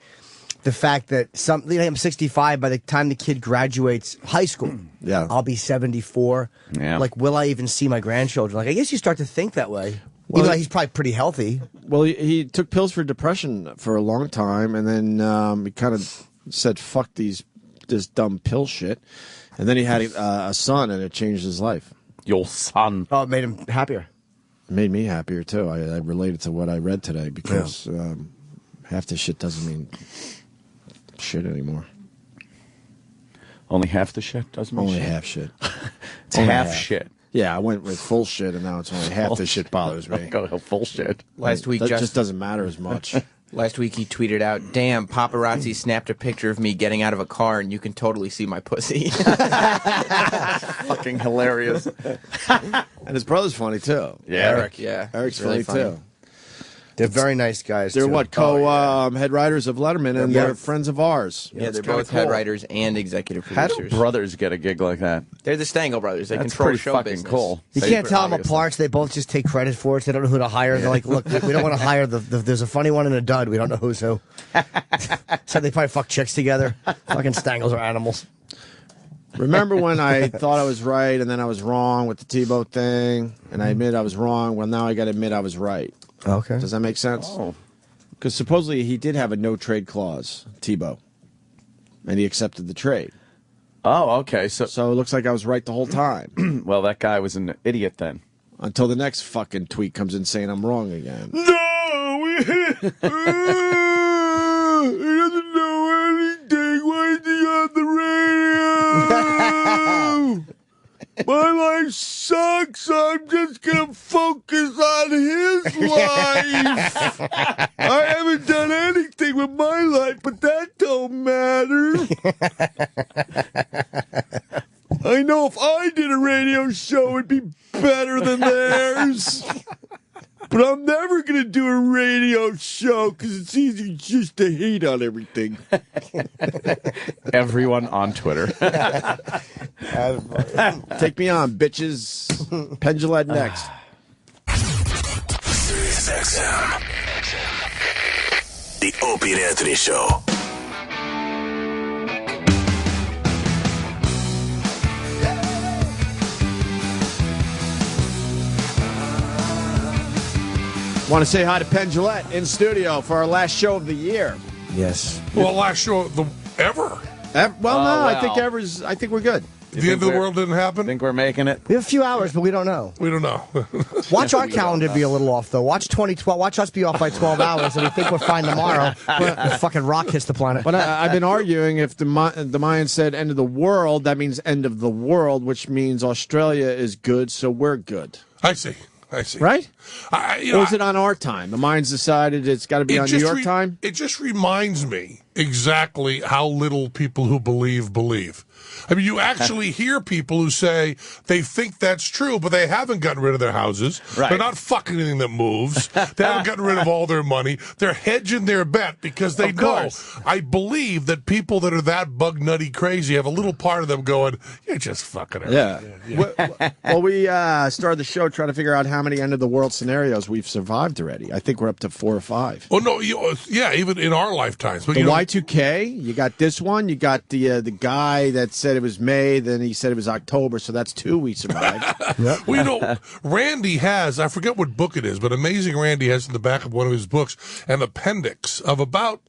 the fact that I'm 65. By the time the kid graduates high school, yeah, I'll be 74. Yeah. Like, will I even see my grandchildren? Like, I guess you start to think that way. Even though he's probably pretty healthy. Well, he took pills for depression for a long time, and then he kind of said, "Fuck this dumb pill shit." And then he had a son, and it changed his life. Your son. Oh, it made him happier. It made me happier too. I related to what I read today because half this shit doesn't mean shit anymore. Only half the shit doesn't mean Only shit? half shit. It's half shit. Yeah, I went with full shit, and now it's only half the shit bothers me. Go full shit. Last week, that just doesn't matter as much. Last week he tweeted out, "Damn, paparazzi snapped a picture of me getting out of a car, and you can totally see my pussy." Fucking hilarious. And his brother's funny too. Yeah, Eric. Yeah, Eric's really funny funny. too. They're very nice guys. They're too. what head writers of Letterman, and they're friends of ours. Yeah, they're both head writers and executive How producers. do brothers get a gig like that? They're the Stengel brothers. They That's control pretty show fucking business. cool. You can't tell them apart. So they both just take credit for it. So they don't know who to hire. They're like, look, we don't want to hire there's a funny one and a dud. We don't know who's who. So they probably fuck chicks together. Fucking Stangles are animals. Remember when I thought I was right and then I was wrong with the Tebow thing, and I admit I was wrong? Well, now I got to admit I was right. Okay. Does that make sense? Oh. Because supposedly he did have a no-trade clause, Tebow, and he accepted the trade. Oh, okay. So it looks like I was right the whole time. Well, that guy was an idiot then. Until the next fucking tweet comes in saying I'm wrong again. No, he doesn't know anything. Why is he on the radio? My life sucks, so I'm just going to focus on his life. I haven't done anything with my life, but that don't matter. I know if I did a radio show, it'd be better than theirs. But I'm never going to do a radio show because it's easy just to hate on everything. Everyone on Twitter. Take me on, bitches. Penn Jillette next. Sirius XM. The Opie and Anthony Show. Want to say hi to Penn Jillette in studio for our last show of the year. Yes. Well, last show of the ever. I think we're good. The end of the world didn't happen? Think we're making it? We have a few hours, but we don't know. We don't know. Watch our calendar be a little off, though. Watch 2012. Watch us be off by 12 hours, and we think we're fine tomorrow. The fucking rock hits the planet. But I've been arguing if the Mayans said end of the world, that means end of the world, which means Australia is good, so we're good. I see. Right? Or is it on our time? The Mayans decided it's got to be on New York time? It just reminds me exactly how little people who believe. I mean, you actually hear people who say they think that's true, but they haven't gotten rid of their houses. Right. They're not fucking anything that moves. They haven't gotten rid of all their money. They're hedging their bet because they know. I believe that people that are that bug nutty crazy have a little part of them going, you're just fucking around. Yeah. Well, we started the show trying to figure out how many end of the world scenarios we've survived already. I think we're up to 4 or 5. Oh, no. Yeah, even in our lifetimes. But the Y2K, you got this one. You got the guy that said it was May, then he said it was October, so that's 2 we survived. Well, you know, Randy has, I forget what book it is, but Amazing Randy has in the back of one of his books an appendix of about,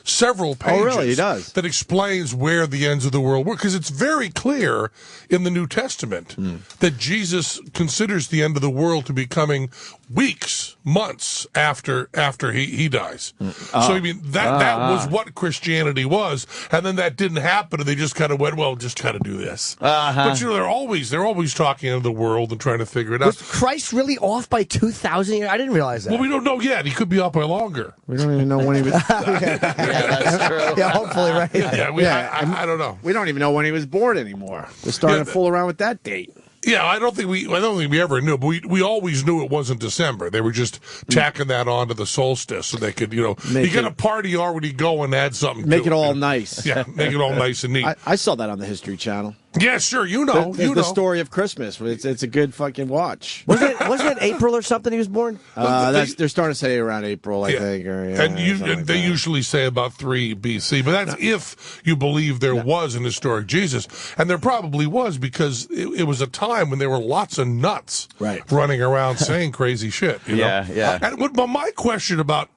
several pages. Oh, really? He does? That explains where the ends of the world were, because it's very clear in the New Testament that Jesus considers the end of the world to be coming weeks, months after he dies. So, I mean, that was what Christianity was, and then that didn't happen, and they just kind of went, well, just kind of do this. But, they're always talking of the world and trying to figure it out. Was Christ really off by 2,000 years? I didn't realize that. Well, we don't know yet. He could be off by longer. We don't even know when he was... that's true. Yeah, hopefully, right? I don't know. We don't even know when he was born anymore. We're starting to fool around with that date. Yeah, I don't think we ever knew, but we always knew it wasn't December. They were just tacking that on to the solstice so they could, you got a party already going, add something Make to it all nice. Yeah, make it all nice and neat. I saw that on the History Channel. Yeah, sure, the story of Christmas. It's a good fucking watch. Wasn't it April or something he was born? They're starting to say around April, I think. And they usually say about 3 BC, but that's if you believe there was an historic Jesus. And there probably was, because it was a time when there were lots of nuts running around saying crazy shit. Yeah. But my question about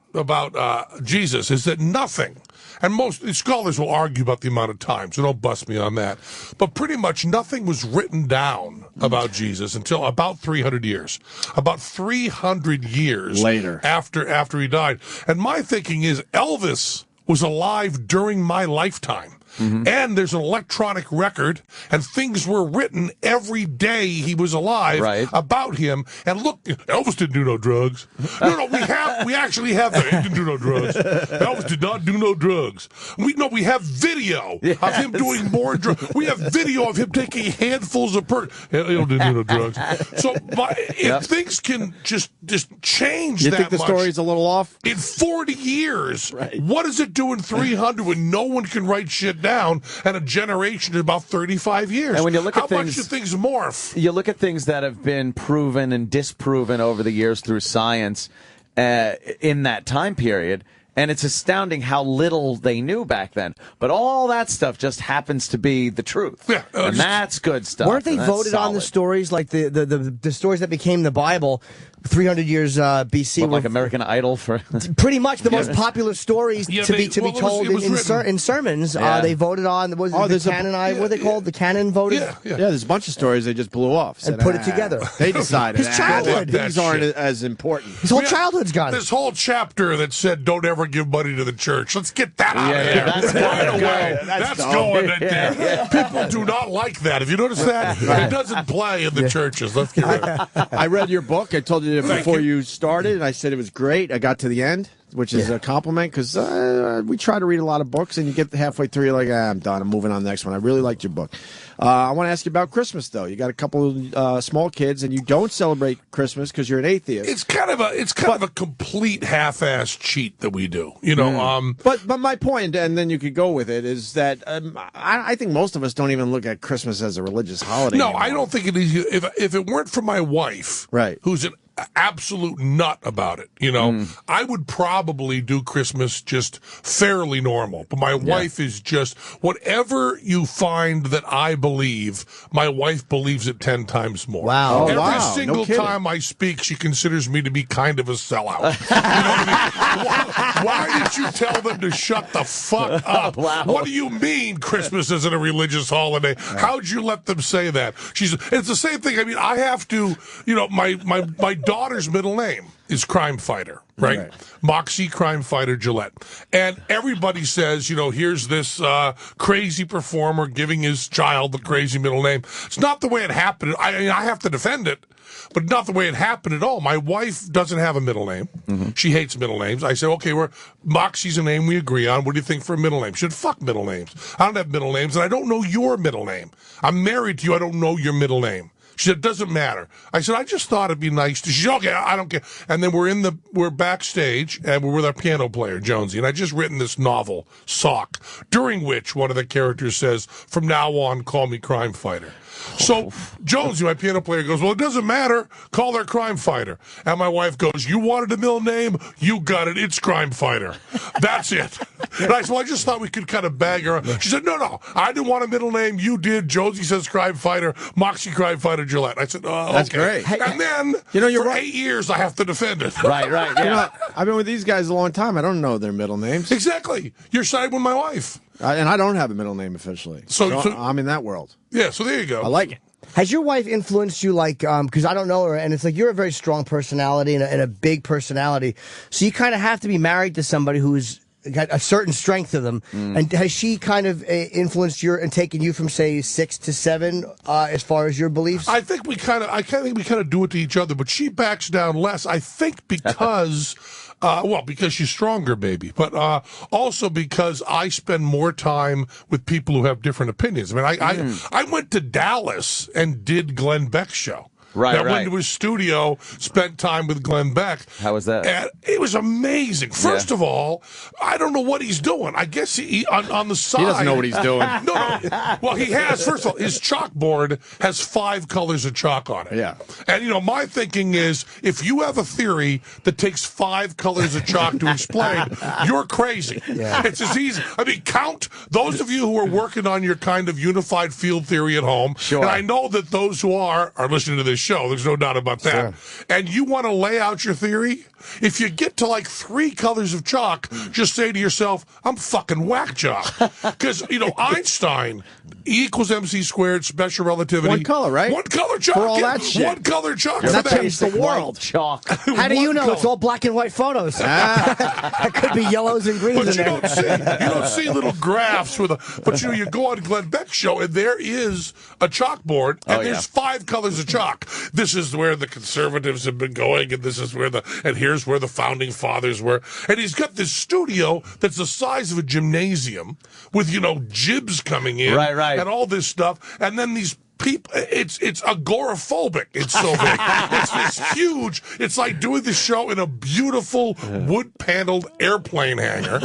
Jesus is that nothing, and most scholars will argue about the amount of time, so don't bust me on that, but pretty much nothing was written down about Jesus until about 300 years. About 300 years later after he died. And my thinking is Elvis was alive during my lifetime. and there's an electronic record, and things were written every day he was alive about him. And look, Elvis didn't do no drugs. No, we actually have that. He didn't do no drugs. Elvis did not do no drugs. We have video of him doing more drugs. We have video of him taking handfuls of He didn't do no drugs. So if things can just change You that think the much story's a little off? in 40 years, what does it do in 300 when no one can write shit down and a generation is about 35 years? And when you look How at much do things morph? You look at things that have been proven and disproven over the years through science in that time period, and it's astounding how little they knew back then. But all that stuff just happens to be the truth. Yeah, and that's good stuff. Weren't they voted on the stories, like the stories that became the Bible 300 years BC? Like American Idol for pretty much the most popular stories to be told in sermons. They voted on the canon. What are they called? The canon voted. Yeah, there's a bunch of stories they just blew off and put it together. They decided his childhood. These aren't as important. His whole childhood's gone. This whole chapter that said "Don't ever give money to the church." Let's get that out of here. That's right away. That's going right there. People do not like that. Have you noticed that? It doesn't play in the churches. Let's get rid of it. I read your book. I told you before you started, and I said it was great. I got to the end, which is a compliment, because we try to read a lot of books, and you get halfway through, you're like, I'm done. I'm moving on to the next one. I really liked your book. I want to ask you about Christmas, though. You got a couple of small kids, and you don't celebrate Christmas because you're an atheist. It's kind of a complete half-ass cheat that we do, you know. But my point, and then you could go with it, is that I think most of us don't even look at Christmas as a religious holiday. No, anymore. I don't think it is. If it weren't for my wife, who's an absolute nut about it, you know, I would probably do Christmas just fairly normal. But my wife is just, whatever you find that I believe, my wife believes it 10 times more. Wow. Every single time I speak, she considers me to be kind of a sellout. You know what I mean? Why did you tell them to shut the fuck up? What do you mean Christmas isn't a religious holiday? How'd you let them say that? It's the same thing. I mean, I have to, you know, my daughter's middle name is Crime Fighter, right? Moxie Crime Fighter Jillette. And everybody says, you know, here's this crazy performer giving his child the crazy middle name. It's not the way it happened. I have to defend it, but not the way it happened at all. My wife doesn't have a middle name. She hates middle names. I said, okay, Moxie's a name we agree on. What do you think for a middle name? She said, fuck middle names. I don't have middle names, and I don't know your middle name. I'm married to you. I don't know your middle name. She said, it doesn't matter. I said, I just thought it'd be nice to. She said, okay, I don't care. And then we're backstage, and we're with our piano player, Jonesy, and I just written this novel, Sock, during which one of the characters says, from now on, call me Crime Fighter. So Jonesy, my piano player, goes, well, it doesn't matter. Call her Crime Fighter. And my wife goes, you wanted a middle name? You got it. It's Crime Fighter. That's it. And I said, well, I just thought we could kind of bag her. She said, no, I didn't want a middle name. You did. Jonesy says Crime Fighter. Moxie Crime Fighter Gillette. I said, oh, That's okay. great. And then, you know, for 8 years, I have to defend it. Right, yeah. You know, I've been with these guys a long time. I don't know their middle names. Exactly. You're siding with my wife. And I don't have a middle name officially. So I'm in that world. Yeah, so there you go. I like it. Has your wife influenced you, like, because I don't know her, and it's like you're a very strong personality and a big personality, so you kind of have to be married to somebody who's got a certain strength to them. And has she kind of influenced you and taken you from, say, 6 to 7 as far as your beliefs? I think we kind of do it to each other, but she backs down less. I think because. Because she's stronger, baby, but also because I spend more time with people who have different opinions. I mean, I went to Dallas and did Glenn Beck's show. Right. Went to his studio, spent time with Glenn Beck. How was that? And it was amazing. First of all, I don't know what he's doing. I guess he on the side. He doesn't know what he's doing. No. Well, he has. First of all, his chalkboard has 5 colors of chalk on it. Yeah. And, you know, my thinking is, if you have a theory that takes 5 colors of chalk to explain, you're crazy. Yeah. It's as easy. I mean, count those of you who are working on your kind of unified field theory at home. Sure. And I know that those who are listening to this show. There's no doubt about that. Sure. And you want to lay out your theory? If you get to like 3 colors of chalk, just say to yourself, I'm fucking whack job. Because, Einstein, E equals MC squared, special relativity. One color, right? One color chalk. For all that shit. One color chalk. And for that changed the world. Chalk. How do you know? It's all black and white photos. That could be yellows and greens. But in you there. don't see little graphs with a. But you go on Glenn Beck's show, and there is a chalkboard, and there's 5 colors of chalk. This is where the conservatives have been going, and this is where and here's where the founding fathers were. And he's got this studio that's the size of a gymnasium with jibs coming in, right, and all this stuff, and then these people, it's agoraphobic. It's so big. It's this huge. It's like doing the show in a beautiful wood-paneled airplane hangar.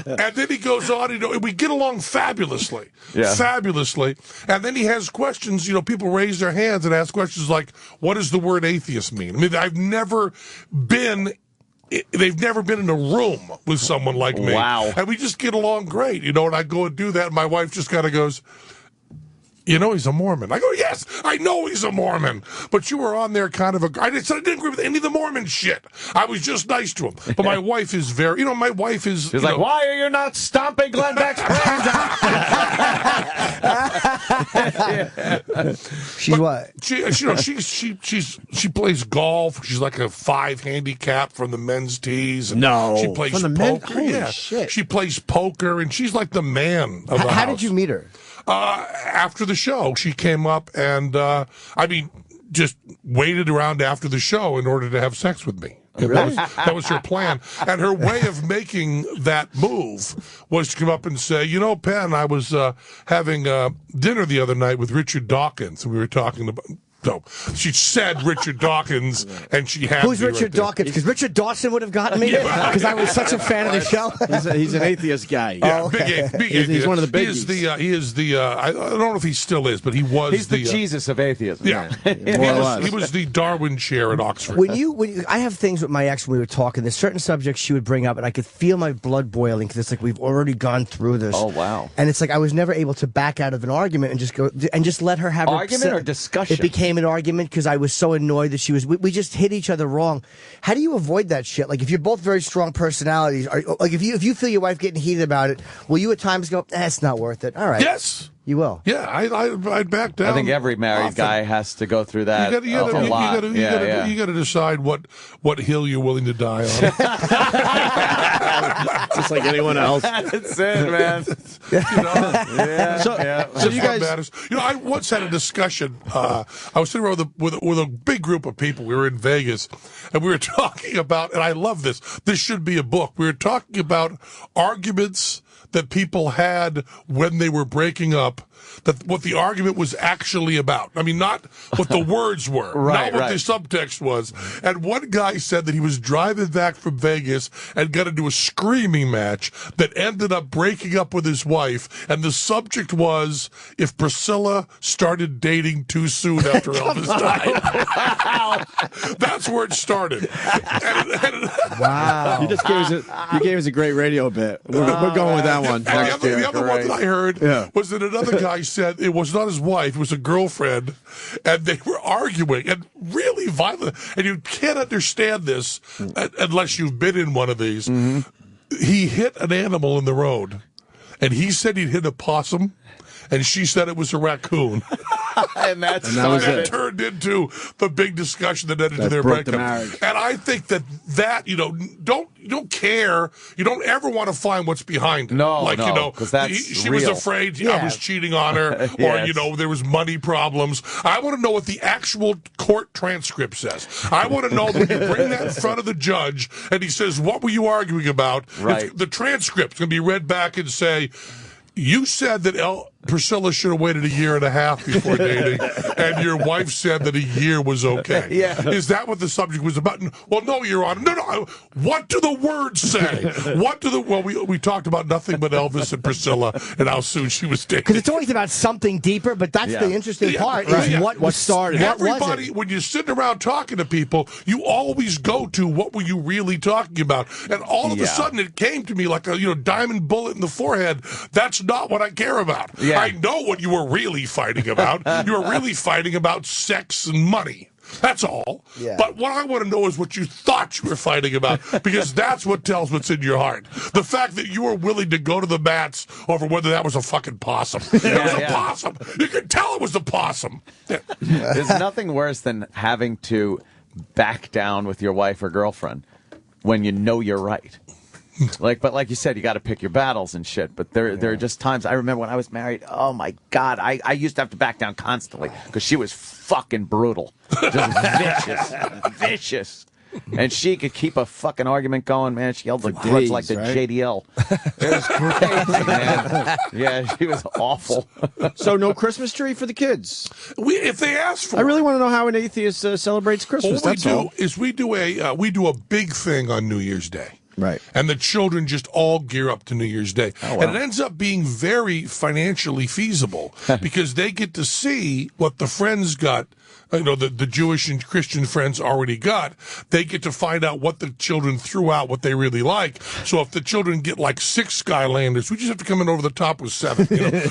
And then he goes on, and we get along fabulously. Yeah. Fabulously. And then he has questions, people raise their hands and ask questions like, what does the word atheist mean? I mean, they've never been in a room with someone like me. Wow. And we just get along great, and I go and do that, and my wife just kind of goes, he's a Mormon. I go, yes, I know he's a Mormon. But you were on there kind of I didn't agree with any of the Mormon shit. I was just nice to him. But my wife is very, my wife is... She's like, why are you not stomping Glenn Beck's brains out? She's what? She plays golf. She's like a 5 handicap from the men's tees. No. She plays from the men? poker. Holy shit. She plays poker, and she's like the man of the house. How did you meet her? After the show, she came up and, just waited around after the show in order to have sex with me. Really? That was her plan. And her way of making that move was to come up and say, Penn, I was having dinner the other night with Richard Dawkins, and we were talking about... No, she said Richard Dawkins, and she had Who's me Richard right there. Dawkins? Because Richard Dawson would have gotten me because I was such a fan of the show. He's an atheist guy. Yeah, Oh, okay. big He's one of the He biggies. is the. I don't know if he still is, but he was. He's the Jesus of atheism. Yeah, he was the Darwin chair at Oxford. When you, I have things with my ex when we were talking. There's certain subjects she would bring up, and I could feel my blood boiling because it's like we've already gone through this. Oh wow! And it's like I was never able to back out of an argument and just let her have argument or discussion. It became an argument because I was so annoyed that she was. We just hit each other wrong. How do you avoid that shit? Like if you're both very strong personalities, like if you feel your wife getting heated about it, will you at times go, it's not worth it? All right. Yes. You will. Yeah, I'd back down. I think every married guy has to go through that a lot. You got to decide what hill you're willing to die on. Just like anyone else. That's it, man. So you guys, matters. I once had a discussion. I was sitting around with a big group of people. We were in Vegas, and we were talking about. And I love this. This should be a book. We were talking about arguments that people had when they were breaking up, that what the argument was actually about. I mean, not what the words were, not what the subtext was. And one guy said that he was driving back from Vegas and got into a screaming match that ended up breaking up with his wife. And the subject was if Priscilla started dating too soon after Elvis died. That's where it started. Wow. you gave us a great radio bit. We're going with that one. And the other one that I heard was that another guy said it was not his wife, it was a girlfriend, and they were arguing and really violent. And you can't understand this unless you've been in one of these. Mm-hmm. He hit an animal in the road, and he said he'd hit a possum, and she said it was a raccoon. and that turned into the big discussion that ended their broke breakup. the marriage. And I think that don't care. You don't ever want to find what's behind it. No, because she was afraid I was cheating on her, Yes. or there was money problems. I want to know what the actual court transcript says. I want to know that when you bring that in front of the judge and he says, "What were you arguing about?" Right. The transcript's going to be read back and say, "You said that Priscilla should have waited 1.5 years before dating, and your wife said that 1 year was okay." Yeah. Is that what the subject was about? Well, no, Your Honor. No. What do the words say? We talked about nothing but Elvis and Priscilla and how soon she was dating. Because it's always about something deeper, but that's the interesting part is what started. Everybody, when you're sitting around talking to people, you always go to what were you really talking about? And all of a sudden it came to me like a diamond bullet in the forehead. That's not what I care about. Yeah. I know what you were really fighting about. You were really fighting about sex and money. That's all. Yeah. But what I want to know is what you thought you were fighting about, because that's what tells what's in your heart. The fact that you were willing to go to the mats over whether that was a fucking possum. It was a possum. You could tell it was the possum. Yeah. There's nothing worse than having to back down with your wife or girlfriend when you know you're right. But like you said, you got to pick your battles and shit. But there are just times. I remember when I was married. Oh my God, I used to have to back down constantly because she was fucking brutal, just vicious. And she could keep a fucking argument going, man. She yelled like words like the JDL. It was crazy, man. Yeah, she was awful. So no Christmas tree for the kids. If they ask for, I really want to know how an atheist celebrates Christmas. What we do is we do a big thing on New Year's Day. Right. And the children just all gear up to New Year's Day. Oh, wow. And it ends up being very financially feasible because they get to see what the friends got. The Jewish and Christian friends already got. They get to find out what the children threw out, what they really like. So if the children get like 6 Skylanders, we just have to come in over the top with 7.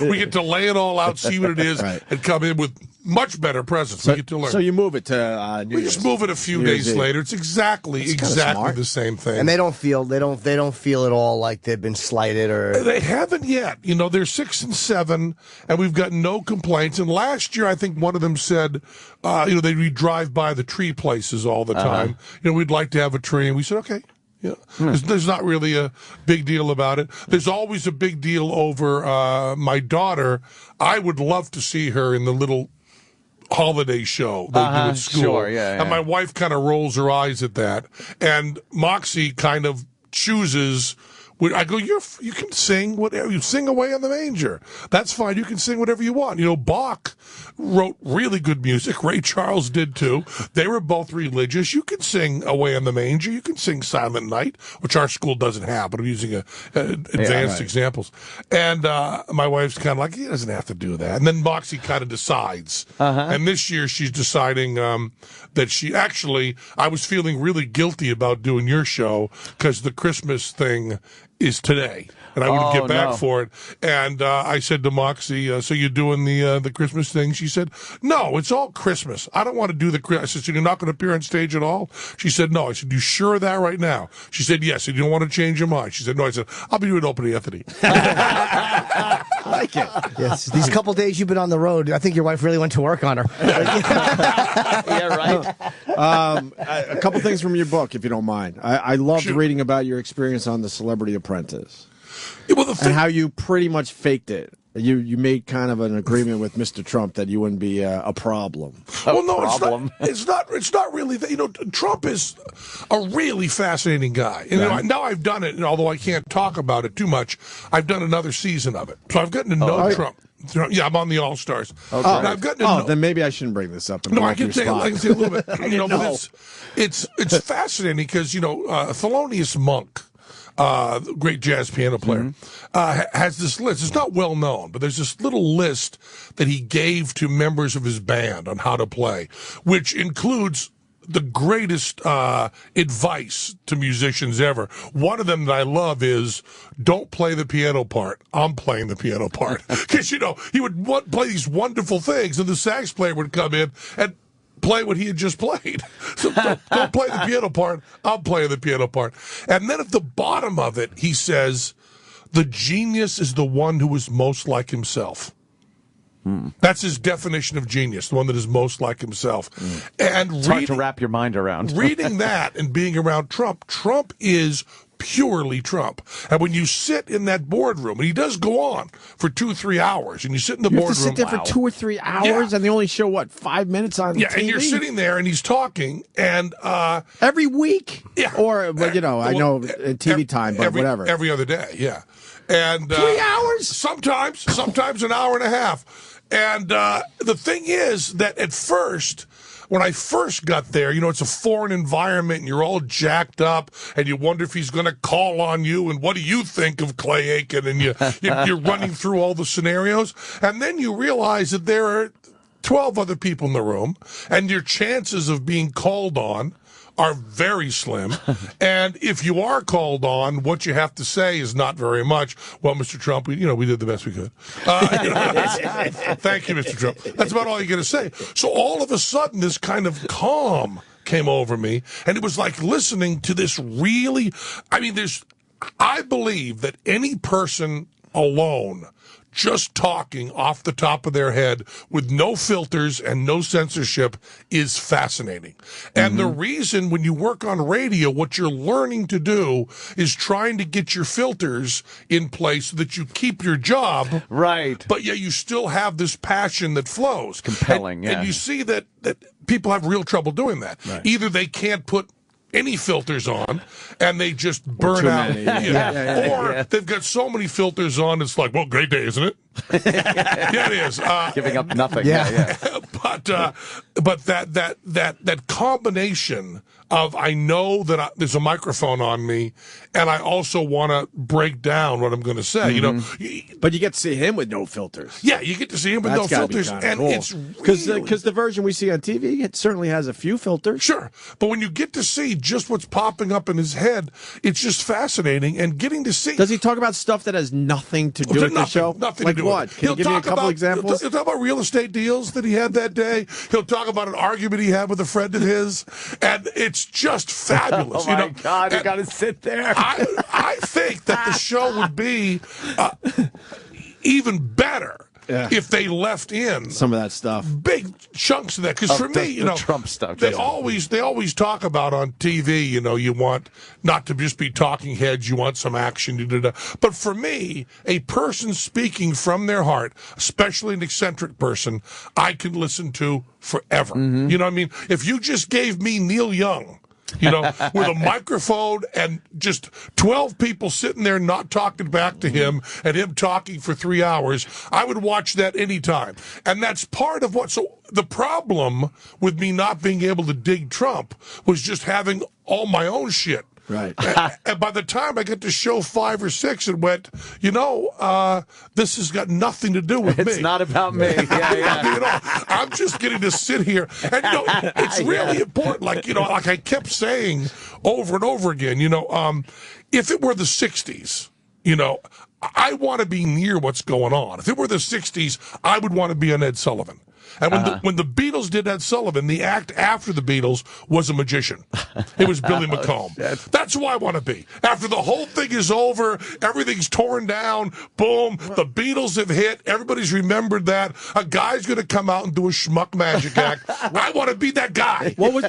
We get to lay it all out, see what it is, and come in with much better presents. We get to learn. So you move it to New We Year's. just move it a few days later. It's exactly the same thing. And they don't feel at all like they've been slighted or they haven't yet. They're 6 and 7, and we've got no complaints. And last year, I think one of them said, we drive by the tree places all the time. We'd like to have a tree, and we said, okay. Yeah, there's not really a big deal about it. There's always a big deal over my daughter. I would love to see her in the little holiday show they do at school. Sure, yeah. And my wife kind of rolls her eyes at that. And Moxie kind of chooses. I go, you can sing whatever. You sing Away on the Manger. That's fine. You can sing whatever you want. Bach wrote really good music. Ray Charles did too. They were both religious. You can sing Away on the Manger. You can sing Silent Night, which our school doesn't have, but I'm using advanced examples. And my wife's kind of like, he doesn't have to do that. And then Moxie kind of decides. And this year she's deciding that she actually, I was feeling really guilty about doing your show because the Christmas thing is today, and I wouldn't get back for it. And I said to Moxie, so you're doing the Christmas thing? She said, no, it's all Christmas. I don't want to do the Christmas. I said, so you're not going to appear on stage at all? She said, no. I said, you sure of that right now? She said, yes. And you don't want to change your mind? She said, no. I said, I'll be doing Opie Anthony. I like it. Yes, these couple days you've been on the road, I think your wife really went to work on her. Yeah, right. A couple things from your book, if you don't mind. I loved reading about your experience on the Celebrity Apprentice. And how you pretty much faked it. You made kind of an agreement with Mr. Trump that you wouldn't be a problem. It's not really that. Trump is a really fascinating guy. And now I've done it, and although I can't talk about it too much, I've done another season of it. So I've gotten to know Trump. Yeah, I'm on the All Stars. I've gotten to know. Then maybe I shouldn't bring this up. No, I can say a little bit. But it's fascinating because Thelonious Monk, the great jazz piano player, has this list. It's not well known, but there's this little list that he gave to members of his band on how to play, which includes the greatest advice to musicians ever. One of them that I love is, don't play the piano part. I'm playing the piano part. Because, he would play these wonderful things, and the sax player would come in and play what he had just played. So don't play the piano part. I'm playing the piano part. And then at the bottom of it, he says, the genius is the one who is most like himself. That's his definition of genius, the one that is most like himself. And it's hard to wrap your mind around. Reading that and being around Trump is purely Trump. And when you sit in that boardroom, and he does go on for 2-3 hours, and you sit in the boardroom. You have to sit there for 2 or 3 hours, and they only show, 5 minutes on TV? Yeah, and you're sitting there, and he's talking, and every week? Yeah. Or, I know TV time, but whatever. Every other day, yeah. And 3 hours? Sometimes an hour and a half. And the thing is that at first, when I first got there, it's a foreign environment, and you're all jacked up, and you wonder if he's going to call on you, and what do you think of Clay Aiken? And you're running through all the scenarios, and then you realize that there are 12 other people in the room, and your chances of being called on are very slim. And if you are called on, what you have to say is not very much. Well, Mr. Trump, we did the best we could. Thank you, Mr. Trump. That's about all you're going to say. So all of a sudden, this kind of calm came over me, and it was like listening to this really, I believe that any person alone just talking off the top of their head with no filters and no censorship is fascinating. And the reason when you work on radio, what you're learning to do is trying to get your filters in place so that you keep your job. Right. But yet you still have this passion that flows. Compelling, and you see that people have real trouble doing that. Right. Either they can't put any filters on, and they just burn out. Or they've got so many filters on, it's like, well, great day, isn't it? Yeah, it is. Giving up nothing. But that combination of I know that there's a microphone on me, and I also want to break down what I'm going to say. You know, but you get to see him with no filters. Yeah, you get to see him with no filters, and cool. it's because the version we see on TV, it certainly has a few filters. Sure, but when you get to see just what's popping up in his head, it's just fascinating, and getting to see. Does he talk about stuff that has nothing to do with the show? Nothing like to do what? with it. Can you give me a couple examples? He'll talk about real estate deals that he had that day. He'll talk about an argument he had with a friend of his, and it's just fabulous. Oh my God, you got to sit there. I think that the show would be even better if they left in some of that stuff, big chunks of that. Because for me, the Trump stuff, they always talk about on TV. You want not to just be talking heads. You want some action. But for me, a person speaking from their heart, especially an eccentric person, I can listen to forever. You know what I mean? If you just gave me Neil Young, with a microphone and just 12 people sitting there not talking back to him and him talking for 3 hours, I would watch that anytime. And that's part of so the problem with me not being able to dig Trump was just having all my own shit. Right. And by the time I get to show 5 or 6, it went, this has got nothing to do with me. It's not about me. I'm just getting to sit here. And, it's really important. Like I kept saying over and over again, if it were the 60s, I want to be near what's going on. If it were the 60s, I would want to be on Ed Sullivan. And when the Beatles did Ed Sullivan, the act after the Beatles was a magician. It was Billy McComb. That's who I want to be. After the whole thing is over, everything's torn down, boom, the Beatles have hit, everybody's remembered that. A guy's going to come out and do a schmuck magic act. I want to be that guy. What was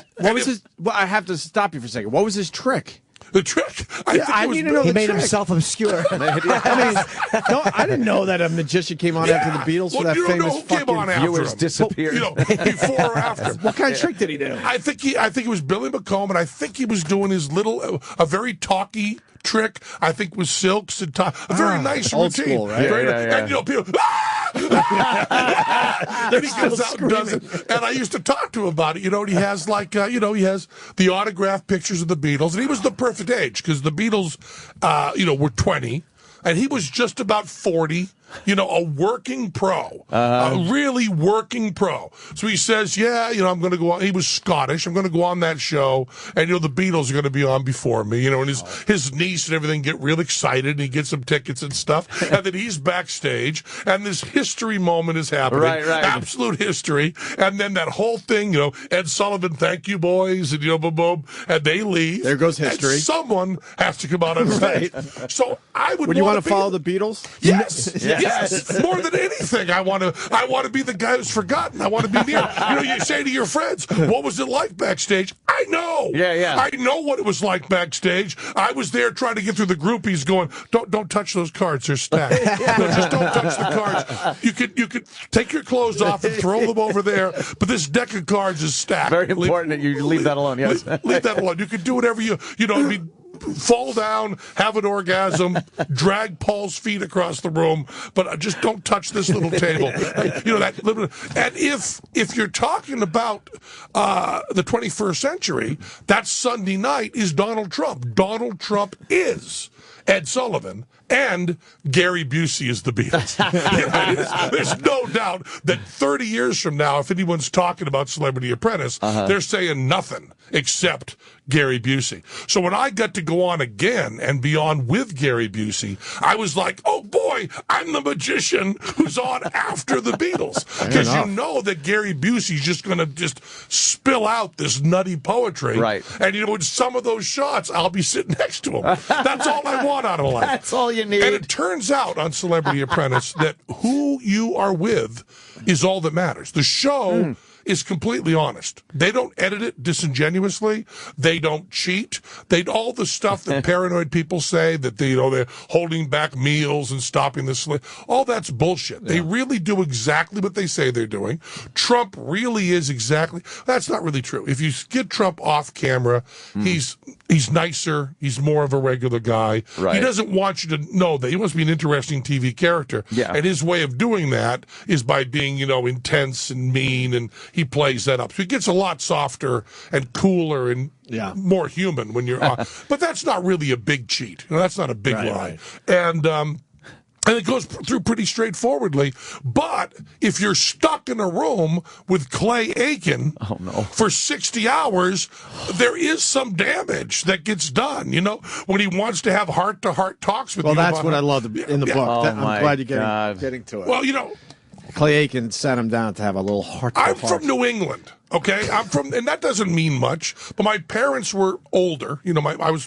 his? Well, I have to stop you for a second. What was his trick? The trick? I need to know he the made trick. himself obscure. I didn't know that a magician came on after the Beatles for that famous fucking viewers disappeared. Before or after. What kind of trick did he do? I think it was Billy McComb, and I think he was doing his a very talky trick. I think with silks and a very nice old routine. School, right? And people, and he goes out and does it. And I used to talk to him about it. And he has he has the autographed pictures of the Beatles, and he was the perfect age because the Beatles, were 20. And he was just about 40, a working pro, a really working pro. So he says, I'm going to go on. He was Scottish. I'm going to go on that show. And, the Beatles are going to be on before me, and his niece and everything get real excited, and he gets some tickets and stuff. And then he's backstage, and this history moment is happening. Right. Absolute history. And then that whole thing, Ed Sullivan, thank you, boys, and, boom, boom. And they leave. There goes history. And someone has to come out on stage. So I would you want to follow the Beatles? Yes. More than anything, I want to be the guy who's forgotten. I want to be near. You say to your friends, "What was it like backstage?" I know. I know what it was like backstage. I was there trying to get through the groupies, going, "Don't touch those cards. They're stacked. Just don't touch the cards. You could take your clothes off and throw them over there, but this deck of cards is stacked. Very important that you leave that alone. Yes, leave that alone. You could do whatever fall down, have an orgasm, drag Paul's feet across the room, but just don't touch this little table. And if you're talking about the 21st century, that Sunday night is Donald Trump. Donald Trump is Ed Sullivan, and Gary Busey is the Beatles. There's no doubt that 30 years from now, if anyone's talking about Celebrity Apprentice, they're saying nothing except Gary Busey. So when I got to go on again and be on with Gary Busey, I was like, oh boy, I'm the magician who's on after the Beatles. Because you know that Gary Busey's just going to just spill out this nutty poetry. Right. And in some of those shots, I'll be sitting next to him. That's all I want out of life. That's all you need. And it turns out on Celebrity Apprentice that who you are with is all that matters. The show is completely honest. They don't edit it disingenuously. They don't cheat. All the stuff that paranoid people say that they're holding back meals and stopping the slip. All that's bullshit. Yeah. They really do exactly what they say they're doing. Trump really is exactly. That's not really true. If you get Trump off camera, he's nicer. He's more of a regular guy. Right. He doesn't want you to know that he wants to be an interesting TV character. Yeah. And his way of doing that is by being, intense and mean, and he plays that up. So he gets a lot softer and cooler and more human when you're on. But that's not really a big cheat. That's not a big lie. Right. And it goes through pretty straightforwardly. But if you're stuck in a room with Clay Aiken for 60 hours, there is some damage that gets done. When he wants to have heart-to-heart talks with you. Well, that's what I love in the book. I'm glad you're getting to it. Well, Clay Aiken sat him down to have a little heart-to-heart. I'm from New England, okay? and that doesn't mean much, but my parents were older. My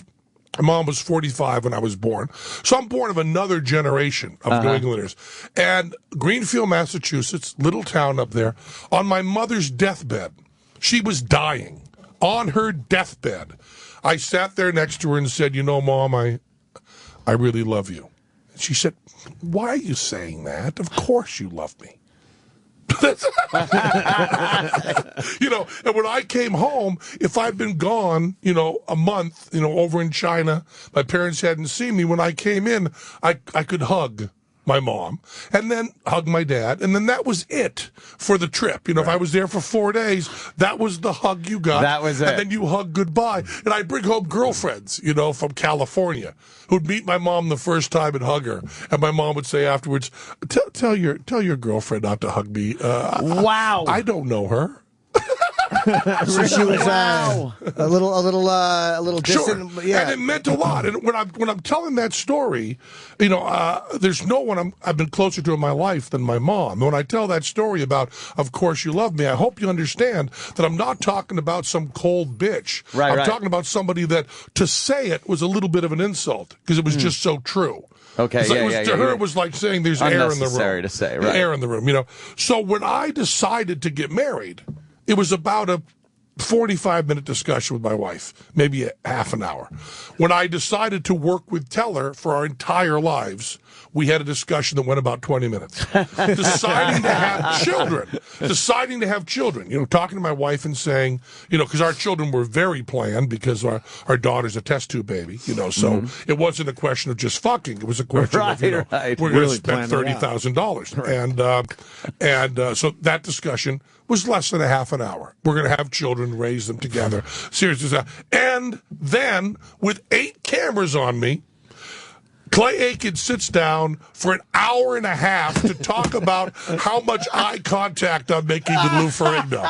mom was 45 when I was born. So I'm born of another generation of New Englanders. And Greenfield, Massachusetts, little town up there, on my mother's deathbed, she was dying. On her deathbed, I sat there next to her and said, Mom, I really love you. She said, why are you saying that? Of course you love me. And when I came home, if I'd been gone, a month, over in China, my parents hadn't seen me. When I came in, I could hug my mom and then hug my dad. And then that was it for the trip. If I was there for 4 days, that was the hug you got. That was it. And then you hug goodbye. And I bring home girlfriends, from California who'd meet my mom the first time and hug her. And my mom would say afterwards, tell your girlfriend not to hug me. Wow. I don't know her. So she was a little distant. Sure. Yeah. And it meant a lot. And when I'm telling that story, there's no one I've been closer to in my life than my mom. And when I tell that story about, of course you love me, I hope you understand that I'm not talking about some cold bitch. Right, I'm talking about somebody that to say it was a little bit of an insult because it was just so true. Okay, To her, it was like saying there's air in the room. Unnecessary to say, right? Air in the room, So when I decided to get married, it was about a 45-minute discussion with my wife, maybe a half an hour. When I decided to work with Teller for our entire lives, we had a discussion that went about 20 minutes. Deciding to have children. Talking to my wife and saying, because our children were very planned because our daughter's a test tube baby, so it wasn't a question of just fucking. It was a question of, we're going to spend $30,000. And so that discussion was less than a half an hour. We're going to have children, raise them together. Seriously. And then, with 8 cameras on me, Clay Aiken sits down for an hour and a half to talk about how much eye contact I'm making with Lou Ferrigno.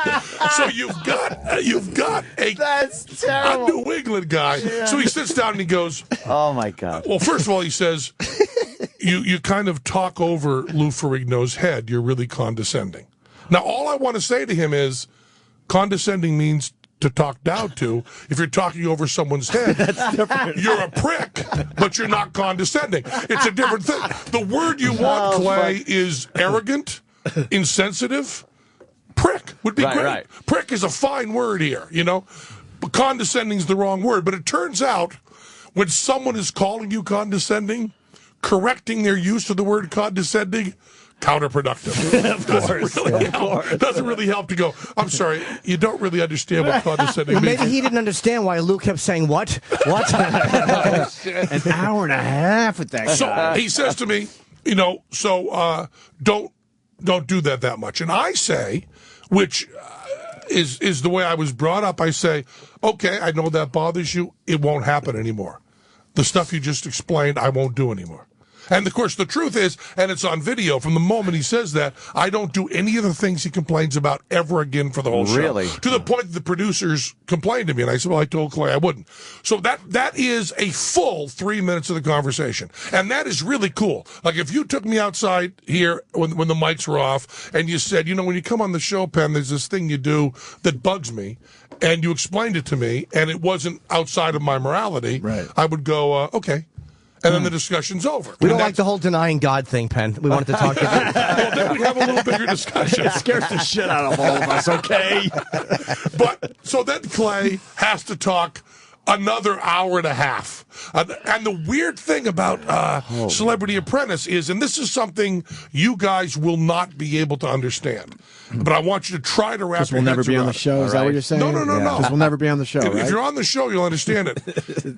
So you've got That's terrible. a New England guy. Yeah. So he sits down and he goes, oh my God. Well, first of all, he says, you kind of talk over Lou Ferrigno's head. You're really condescending. Now, all I want to say to him is condescending means to talk down to. If you're talking over someone's head, you're a prick, but you're not condescending. It's a different thing. The word you want, Clay, is arrogant, insensitive. Prick would be great. Right. Prick is a fine word here, But condescending is the wrong word. But it turns out when someone is calling you condescending, correcting their use of the word condescending, counterproductive. Doesn't really help to go, I'm sorry, you don't really understand what condescending means. Maybe he didn't understand why Lou kept saying, what? An hour and a half with that guy. So he says to me, don't do that much. And I say, which is the way I was brought up, I say, okay, I know that bothers you. It won't happen anymore. The stuff you just explained, I won't do anymore. And, of course, the truth is, and it's on video, from the moment he says that, I don't do any of the things he complains about ever again for the whole show. Really? To the point that the producers complained to me, and I said, well, I told Clay I wouldn't. So that is a full 3 minutes of the conversation. And that is really cool. Like, if you took me outside here when the mics were off, and you said, when you come on the show, Penn, there's this thing you do that bugs me, and you explained it to me, and it wasn't outside of my morality, I would go, okay. And then the discussion's over. We don't like the whole denying God thing, Penn. We wanted to talk to you. Well, then we'd have a little bigger discussion. It scares the shit out of all of us, okay? But, so then Clay has to talk another hour and a half. And the weird thing about Celebrity Apprentice is, and this is something you guys will not be able to understand, but I want you to try to wrap your heads around. Because we'll never be on the show, is that what you're saying? No. Because we'll never be on the show, right? If you're on the show, you'll understand it.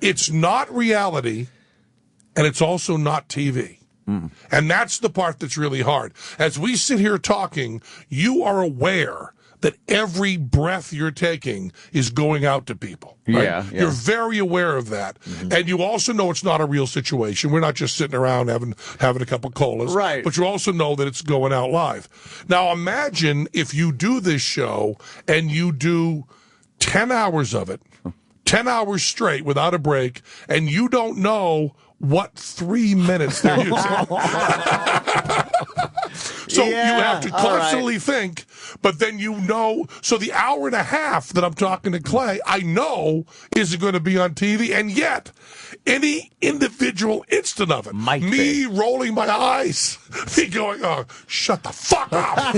It's not reality, and it's also not TV. And that's the part that's really hard. As we sit here talking, you are aware that every breath you're taking is going out to people. Right? Yeah. You're very aware of that. And you also know it's not a real situation. We're not just sitting around having a couple of colas. Right. But you also know that it's going out live. Now imagine if you do this show and you do 10 hours of it, 10 hours straight without a break, and you don't know what 3 minutes they're using. So you have to constantly think, but then so the hour and a half that I'm talking to Clay, I know isn't going to be on TV, and yet any individual instant of it, me rolling my eyes, me going, oh, shut the fuck up,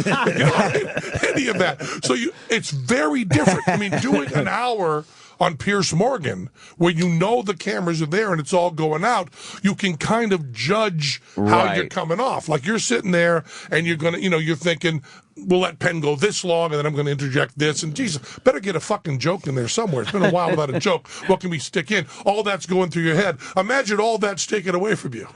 any of that. So it's very different. I mean, doing an hour on Piers Morgan, where you know the cameras are there and it's all going out, you can kind of judge how you're coming off. Like, you're sitting there and you're going to, you're thinking, we'll let Penn go this long and then I'm going to interject this. And Jesus, better get a fucking joke in there somewhere. It's been a while without a joke. What can we stick in? All that's going through your head. Imagine all that's taken away from you.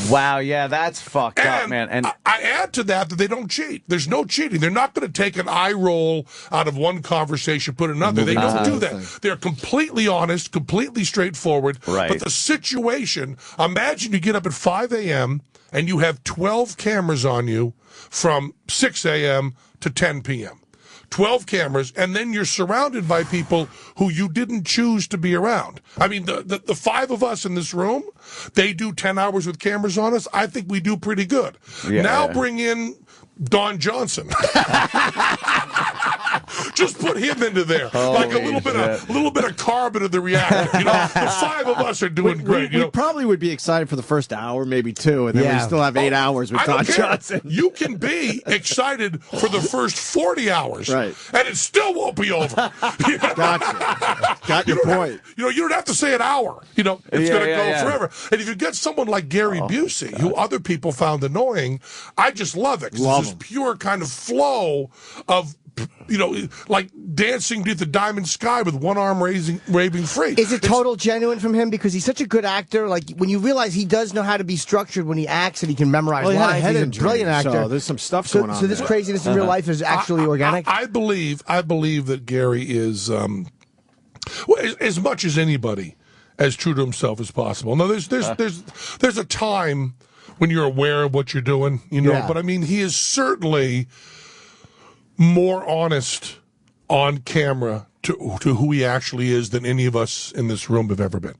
Wow, yeah, that's fucked up, man. And I add to that they don't cheat. There's no cheating. They're not going to take an eye roll out of one conversation, put it in another. They don't do that. They're completely honest, completely straightforward. Right. But the situation, imagine you get up at 5 a.m. and you have 12 cameras on you from 6 a.m. to 10 p.m. 12 cameras, and then you're surrounded by people who you didn't choose to be around. I mean, the five of us in this room, they do 10 hours with cameras on us. I think we do pretty good. Now bring in Don Johnson. Just put him into there, like a little bit of carbon in the reactor. The five of us are doing great. We probably would be excited for the first hour, maybe two, and then we still have 8 hours with Don Johnson. You can be excited for the first 40 hours, and it still won't be over. Gotcha. Got your point. You don't have to say an hour. It's going to go forever. And if you get someone like Gary Busey, who other people found annoying, I just love it. Love this pure kind of flow of, like dancing beneath the diamond sky with one arm waving free. Is it total genuine from him? Because he's such a good actor. Like, when you realize he does know how to be structured when he acts and he can memorize lines, he's a brilliant actor. So there's some stuff going on. So this craziness in real life is actually organic? I believe that Gary is, as much as anybody, as true to himself as possible. Now, there's a time when you're aware of what you're doing, but I mean, he is certainly more honest on camera to who he actually is than any of us in this room have ever been.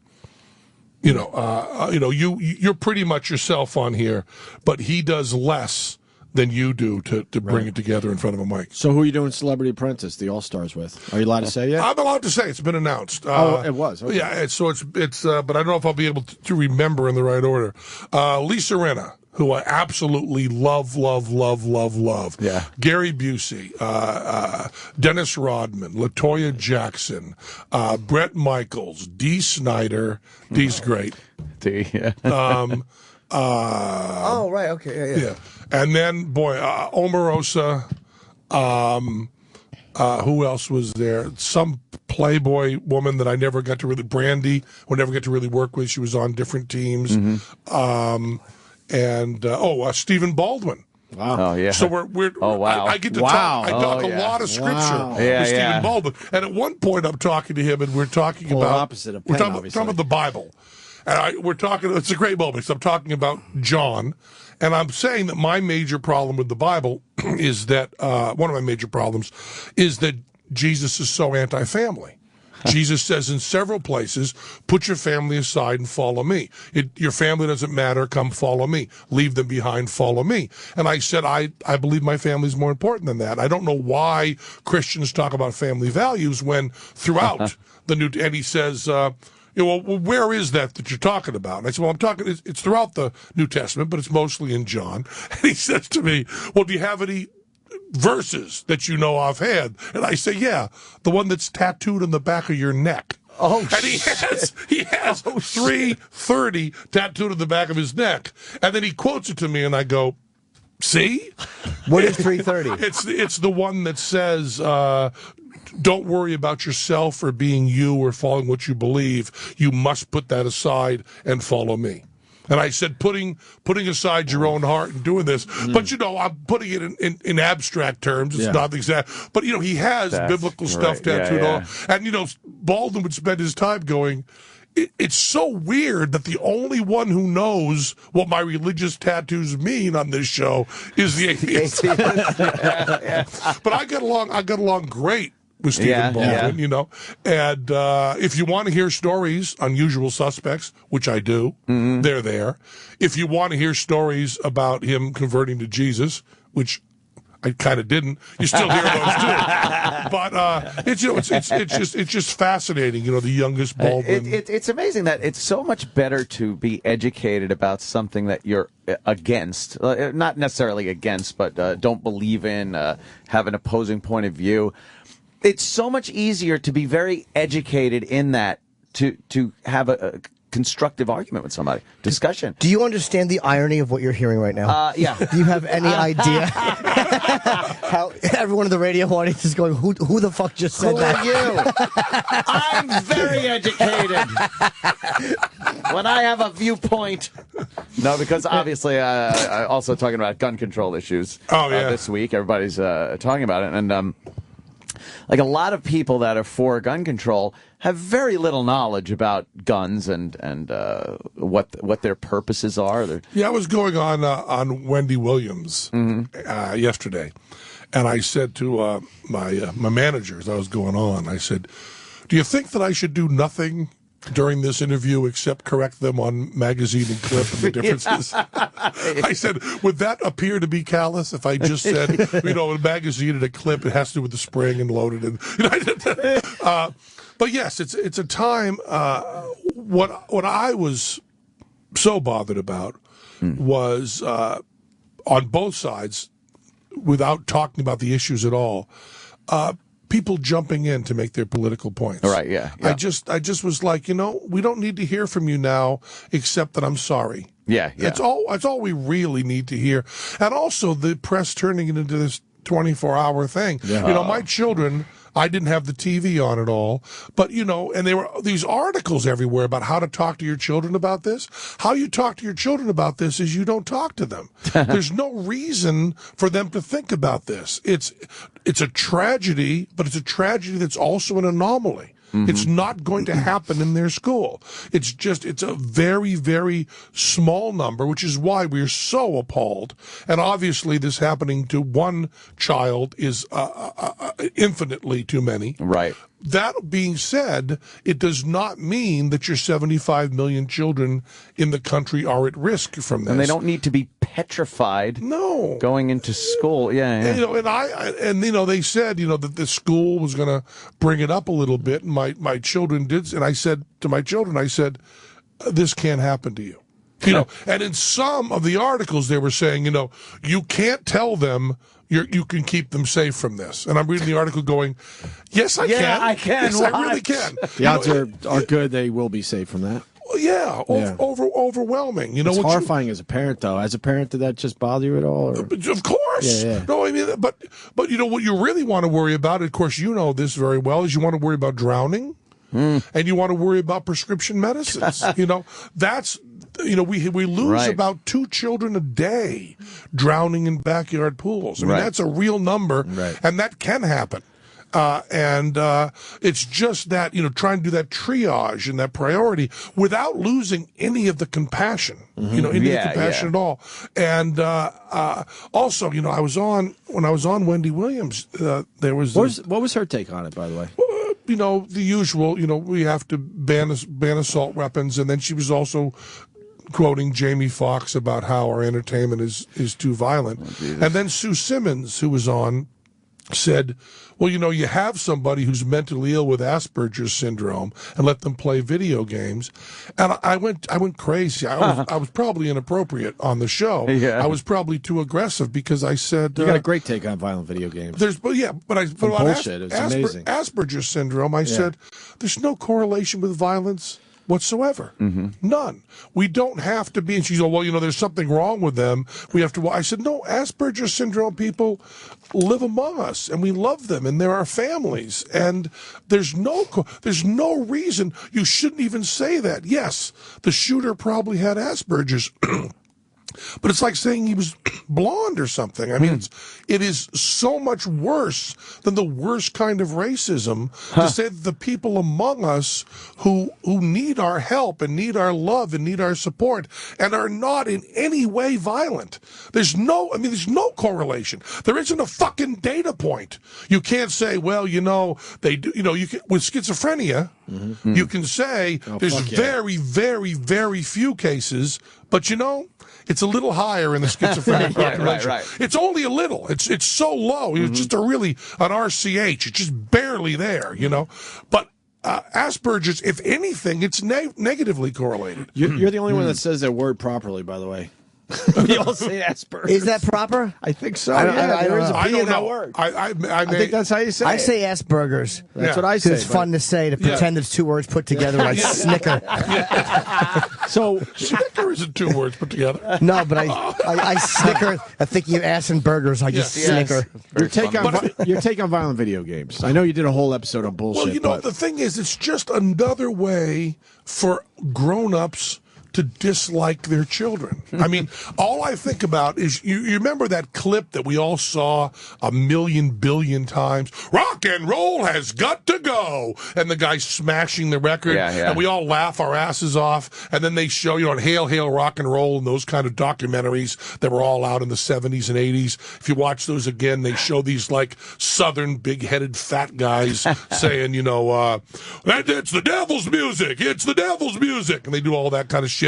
You're pretty much yourself on here, but he does less than you do to bring it together in front of a mic. So who are you doing Celebrity Apprentice, the All-Stars with? Are you allowed to say yet? I'm allowed to say. It's been announced. It was. Okay. Yeah, it's but I don't know if I'll be able to remember in the right order. Lisa Rinna, who I absolutely love. Yeah. Gary Busey, Dennis Rodman, LaToya Jackson, Brett Michaels, Dee Snider. Dee's great. Dee, yeah. Right, okay, yeah. And then, Omarosa, who else was there? Some Playboy woman that I never got to really, Brandy, who I never got to really work with. She was on different teams. Stephen Baldwin. Wow. Oh, yeah. So we're wow. I get to talk. I talk a lot of scripture with Stephen Baldwin. And at one point I'm talking to him and we're talking about opposite of Penn, talking about the Bible. And we're talking, it's a great moment. So I'm talking about John, and I'm saying that my major problem with the Bible is that, one of my major problems is that Jesus is so anti-family. Jesus says in several places, put your family aside and follow me. Your family doesn't matter, come follow me. Leave them behind, follow me. And I said, I believe my family is more important than that. I don't know why Christians talk about family values when throughout the New, and he says, well, where is that you're talking about? And I said, well, it's throughout the New Testament, but it's mostly in John. And he says to me, well, do you have any verses that you know offhand? And I say, yeah, the one that's tattooed on the back of your neck. Oh, and he has 330 tattooed on the back of his neck. And then he quotes it to me, and I go, see? What is 330? It's the one that says, don't worry about yourself or being you or following what you believe. You must put that aside and follow me. And I said, putting aside your own heart and doing this. But, I'm putting it in abstract terms. It's not exact. But, he has biblical stuff tattooed on. And, Baldwin would spend his time going, it's so weird that the only one who knows what my religious tattoos mean on this show is the atheist. But I got along great with Stephen Baldwin, And if you want to hear stories on Usual Suspects, which I do, they're there. If you want to hear stories about him converting to Jesus, which I kind of didn't, you still hear those too. But it's just fascinating. The youngest Baldwin. It's amazing that it's so much better to be educated about something that you're against, not necessarily against, but don't believe in, have an opposing point of view. It's so much easier to be very educated in that, to have a constructive argument with somebody, discussion. Do you understand the irony of what you're hearing right now? Yeah. Do you have any idea how everyone in the radio audience is going, who the fuck just said that? Who are you? I'm very educated. When I have a viewpoint. No, because obviously, also talking about gun control issues this week. Everybody's talking about it. And like a lot of people that are for gun control have very little knowledge about guns and what their purposes are. I was going on Wendy Williams yesterday, and I said to my manager as I was going on, I said, do you think that I should do nothing during this interview except correct them on magazine and clip and the differences? I said, would that appear to be callous if I just said, a magazine and a clip, it has to do with the spring and loaded and but yes, it's a time. What I was so bothered about was on both sides, without talking about the issues at all, people jumping in to make their political points. Right, yeah. I just was like, we don't need to hear from you now, except that I'm sorry. Yeah. That's all we really need to hear. And also the press turning it into this 24-hour thing. Yeah. My children, I didn't have the TV on at all, but and there were these articles everywhere about how to talk to your children about this. How you talk to your children about this is you don't talk to them. There's no reason for them to think about this. It's a tragedy, but it's a tragedy that's also an anomaly. It's not going to happen in their school. It's a very, very small number, which is why we're so appalled. And obviously this happening to one child is infinitely too many. Right. That being said, it does not mean that your 75 million children in the country are at risk from this. And they don't need to be petrified. No. Going into school. Yeah. And they said, that the school was going to bring it up a little bit. And my children did. And I said to my children, this can't happen to you. And in some of the articles they were saying, you can't tell them you can keep them safe from this. And I'm reading the article going, yes, I can. Yeah, I can. Yes, I really can. The odds are good they will be safe from that. Yeah, overwhelming. It's horrifying as a parent, though. As a parent, did that just bother you at all? Or? Of course. Yeah. No, I mean, but what you really want to worry about, of course, this very well, is you want to worry about drowning. And you want to worry about prescription medicines. That's... we lose about 2 children a day drowning in backyard pools. I mean, that's a real number, and that can happen. And it's just that, trying to do that triage and that priority without losing any of the compassion, any of the compassion at all. And also, when I was on Wendy Williams, there was... What was her take on it, by the way? The usual, we have to ban assault weapons. And then she was also quoting Jamie Foxx about how our entertainment is too violent. And then Sue Simmons, who was on, said, well, you have somebody who's mentally ill with Asperger's syndrome and let them play video games. And I went crazy. I was probably inappropriate on the show. Yeah. I was probably too aggressive because I said... You got a great take on violent video games. But bullshit. It's amazing. Asperger's syndrome, I said, there's no correlation with violence whatsoever. None. We don't have to be, and she said, well, there's something wrong with them. We have to, I said, no, Asperger's syndrome people live among us, and we love them, and they're our families, and there's no reason you shouldn't even say that. Yes, the shooter probably had Asperger's, but it's like saying he was blonde or something. I mean, it is so much worse than the worst kind of racism to say that the people among us who need our help and need our love and need our support and are not in any way violent. There's no correlation. There isn't a fucking data point. You can't say, well, they do, you can, with schizophrenia, you can say there's very, very, very few cases, but it's a little higher in the schizophrenic population. Right. It's only a little. It's so low. It's just an RCH. It's just barely there, But Asperger's, if anything, it's negatively correlated. You're the only one that says that word properly, by the way. We all say Asperger's. Is that proper? I think so. There is a I P don't in that know. word. I think that's how you say it. I say Aspergers. That's what I say. It's fun to say, to pretend it's two words put together like snicker. So snicker isn't two words put together. No, but I snicker. I think you ass and burgers. I just snicker. Your take on violent video games. I know you did a whole episode on bullshit. Well, the thing is, it's just another way for grown-ups to dislike their children. I mean, all I think about is, you remember that clip that we all saw a million billion times? Rock and roll has got to go! And the guy smashing the record, and we all laugh our asses off, and then they show, Hail, Hail, Rock and Roll, and those kind of documentaries that were all out in the 70s and 80s. If you watch those again, they show these, southern, big-headed fat guys saying, it's the devil's music! It's the devil's music! And they do all that kind of shit.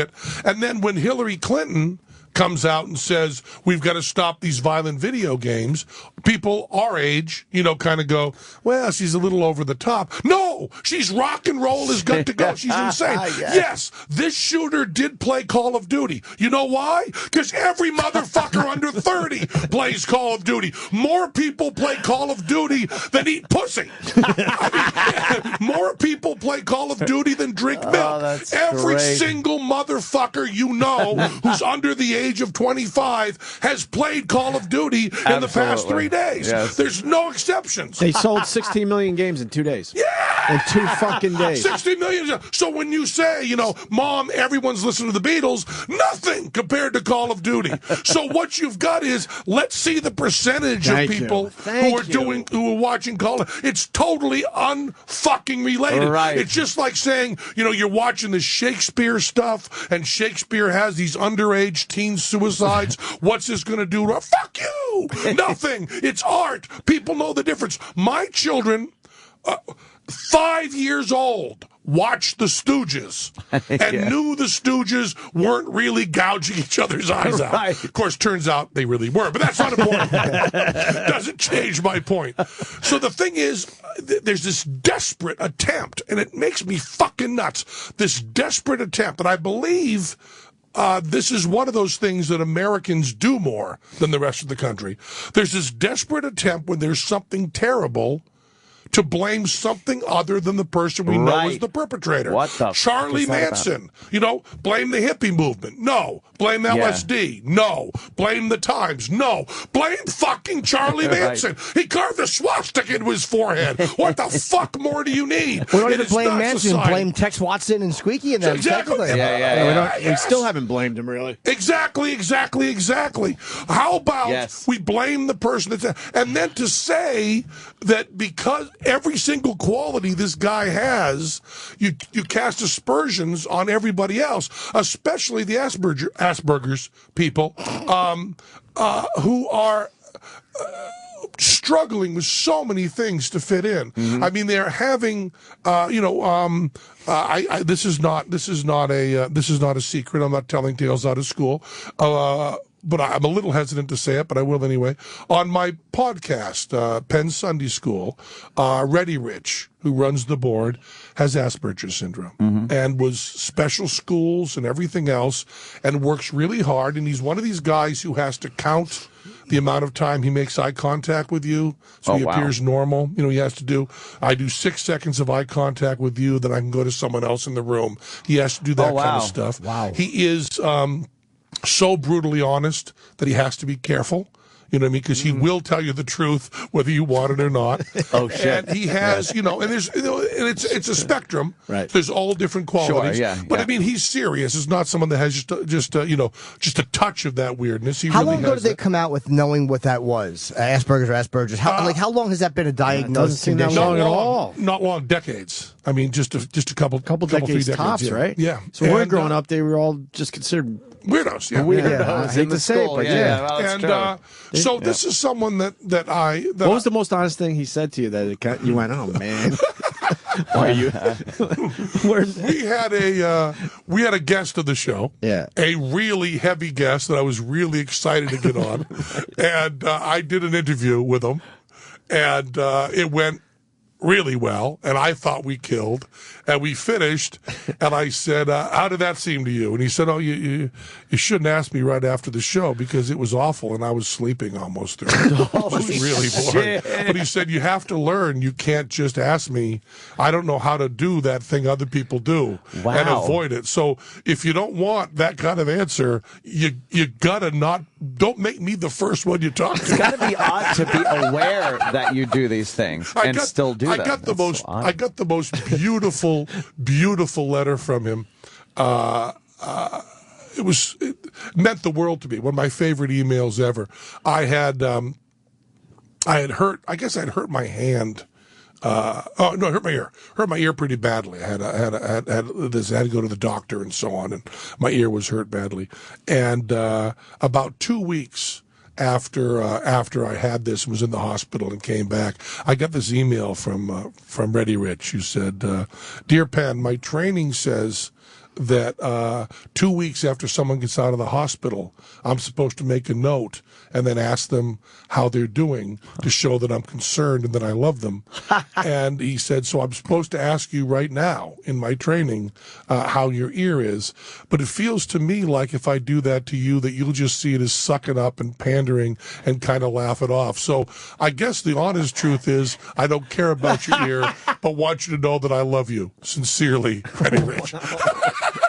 And then when Hillary Clinton comes out and says, we've got to stop these violent video games, people our age, kind of go, well, she's a little over the top. No! She's rock and roll has got to go. She's insane. Yes, this shooter did play Call of Duty. You know why? Because every motherfucker under 30 plays Call of Duty. More people play Call of Duty than eat pussy. More people play Call of Duty than drink milk. Every single motherfucker who's under the age of 25 has played Call of Duty in the past 3 days. Yes. There's no exceptions. They sold 16 million games in 2 days. Yeah! In 2 fucking days. 60 million. So when you say, Mom, everyone's listening to the Beatles, nothing compared to Call of Duty. So what you've got is, let's see the percentage of people who are watching Call of Duty. It's totally unfucking related. Right. It's just like saying, you're watching the Shakespeare stuff, and Shakespeare has these underage teen suicides. What's this going to do? Fuck you! Nothing. It's art. People know the difference. My children, 5 years old, watched the Stooges and knew the Stooges weren't really gouging each other's eyes out. Of course, turns out they really were, but that's not important. Doesn't change my point. So the thing is, there's this desperate attempt, and it makes me fucking nuts, this desperate attempt, and I believe this is one of those things that Americans do more than the rest of the country. There's this desperate attempt when there's something terrible to blame something other than the person we know is the perpetrator. What the Charlie fuck is that Manson, you know, blame the hippie movement. No. Blame LSD. No. Blame the Times. No. Blame fucking Charlie Manson. He carved a swastika into his forehead. What the fuck more do you need? We don't It even is blame not Manson. society. Blame Tex Watson and Squeaky and them. Exactly. technically. We still haven't blamed him, really. Exactly. How about we blame the person and then to say that because every single quality this guy has, you cast aspersions on everybody else, especially the Aspergers people, who are struggling with so many things to fit in. I mean, they're having, this is not a secret. I'm not telling tales out of school. But I'm a little hesitant to say it, but I will anyway. On my podcast, Penn Sunday School, Reddy Rich, who runs the board, has Asperger's syndrome and was special schools and everything else and works really hard. And he's one of these guys who has to count the amount of time he makes eye contact with you so he appears normal. You know, he has to do, I do 6 seconds of eye contact with you, then I can go to someone else in the room. He has to do that kind of stuff. He is so brutally honest that he has to be careful. You know what I mean? Because he will tell you the truth whether you want it or not. Oh shit! And he has, and there's, and it's a spectrum. Right. There's all different qualities. Sure, But I mean, he's serious. It's not someone that has just a touch of that weirdness. He How really long ago has did they come out with knowing what that was? Asperger's. How long has that been a diagnosed condition? Not long at all. Not long, decades. I mean, just a couple decades tops, right? Yeah. So when we were growing up, they were all just considered weirdos. Yeah. Weirdos. I hate to say it, but Well, so this is someone that what was the most honest thing he said to you that you went, oh man? Why are you? we had a guest of the show. Yeah. A really heavy guest that I was really excited to get on, and I did an interview with him, and it went really well, and I thought we killed, and we finished, and I said, how did that seem to you? And he said, oh, you shouldn't ask me right after the show because it was awful, and I was sleeping almost through it. It was really boring. But he said, you have to learn. You can't just ask me. I don't know how to do that thing other people do and avoid it. So if you don't want that kind of answer, you gotta don't make me the first one you talk to. It's got to be odd to be aware that you do these things and still do I got the most beautiful letter from him. It meant the world to me. One of my favorite emails ever. I had hurt. I guess I'd hurt my hand. I hurt my ear. Hurt my ear pretty badly. I had to go to the doctor and so on, and my ear was hurt badly. And about 2 weeks after I had this, was in the hospital and came back, I got this email from Reddy Rich who said, "Dear Penn, my training says that 2 weeks after someone gets out of the hospital, I'm supposed to make a note and then ask them how they're doing to show that I'm concerned and that I love them." And he said, so I'm supposed to ask you right now in my training how your ear is. But it feels to me like if I do that to you, that you'll just see it as sucking up and pandering and kind of laugh it off. So I guess the honest truth is I don't care about your ear, but want you to know that I love you. Sincerely, Reddy Rich.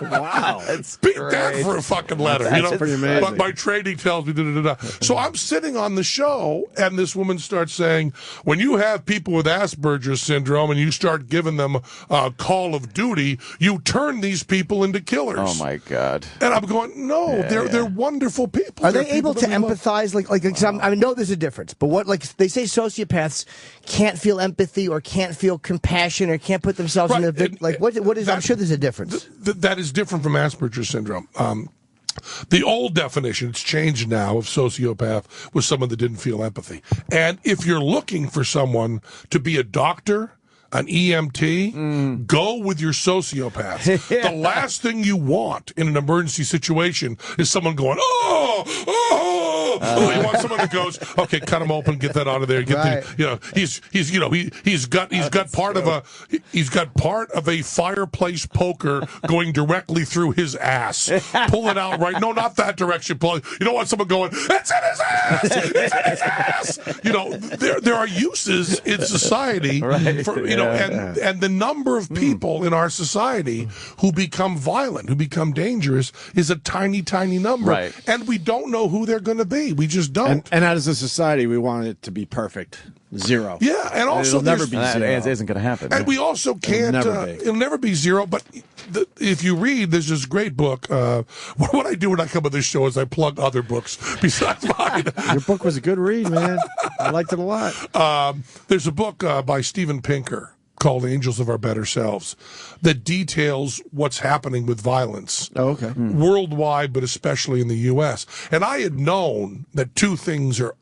Wow. Beat that for a fucking letter. That's pretty amazing. But my training tells me da-da-da-da. So I'm sitting on the show, and this woman starts saying, when you have people with Asperger's syndrome and you start giving them a call of duty, you turn these people into killers. Oh, my God. And I'm going, no, they're wonderful people. Are they able to empathize? I know there's a difference, but they say sociopaths can't feel empathy or can't feel compassion or can't put themselves in the what is? I'm sure there's a difference. That is different from Asperger's syndrome. The old definition, it's changed now, of sociopath was someone that didn't feel empathy. And if you're looking for someone to be a doctor, an EMT, go with your sociopath. The last thing you want in an emergency situation is someone going, oh, You want someone that goes, okay, cut him open, get that out of there. Get he's got part of a fireplace poker going directly through his ass. Pull it out right. No, not that direction. Pull. You don't want someone going, it's in his ass. It's in his ass. There are uses in society for and the number of people in our society who become violent, who become dangerous, is a tiny, tiny number. Right. And we don't know who they're going to be. We just don't. And as a society, we want it to be perfect. Zero. Yeah, and also it'll never be zero. It isn't going to happen. And we also can't. It'll never be zero. But if you read, there's this great book. What I do when I come on this show is I plug other books besides mine. Your book was a good read, man. I liked it a lot. There's a book by Steven Pinker called Angels of Our Better Selves that details what's happening with violence worldwide, but especially in the U.S. And I had known that two things are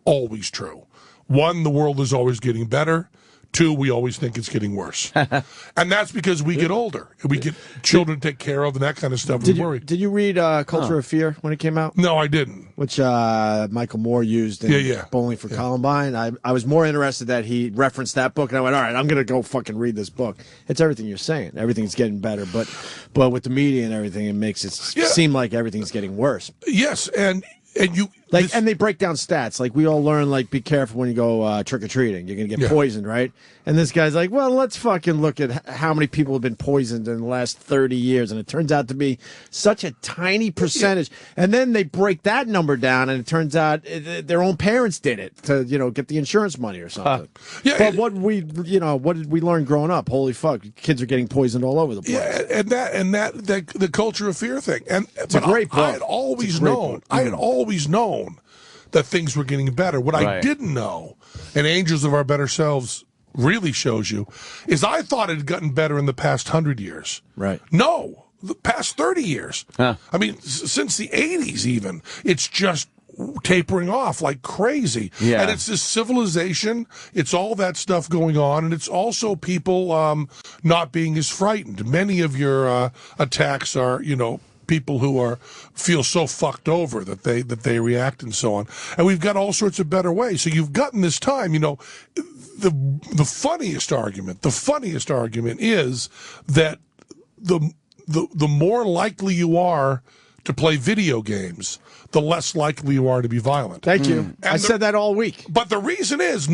always true. One, the world is always getting better. Two, we always think it's getting worse. And that's because we get older. We get children to take care of and that kind of stuff. Did you read Culture of Fear when it came out? No, I didn't. Which Michael Moore used in Bowling for Columbine. I was more interested that he referenced that book, and I went, all right, I'm going to go fucking read this book. It's everything you're saying. Everything's getting better. But with the media and everything, it makes it seem like everything's getting worse. Yes, and you... and they break down stats. Like, we all learn, like, be careful when you go trick-or-treating. You're going to get poisoned, right? And this guy's like, well, let's fucking look at how many people have been poisoned in the last 30 years. And it turns out to be such a tiny percentage. And then they break that number down, and it turns out their own parents did it to, get the insurance money or something. But what did we learn growing up? Holy fuck, kids are getting poisoned all over the place. Yeah, and that the Culture of Fear thing. And it's a great book. I had always known that things were getting better. What I didn't know, and Angels of Our Better Selves really shows you, is I thought it had gotten better in the past 100 years. Right. No, the past 30 years. I mean, since the 80s even, it's just tapering off like crazy. Yeah. And it's this civilization, it's all that stuff going on, and it's also people not being as frightened. Many of your attacks are, people who feel so fucked over that they react and so on. And we've got all sorts of better ways. So you've gotten this time, the funniest argument is that the more likely you are to play video games, the less likely you are to be violent. Thank you. I said that all week. But the reason is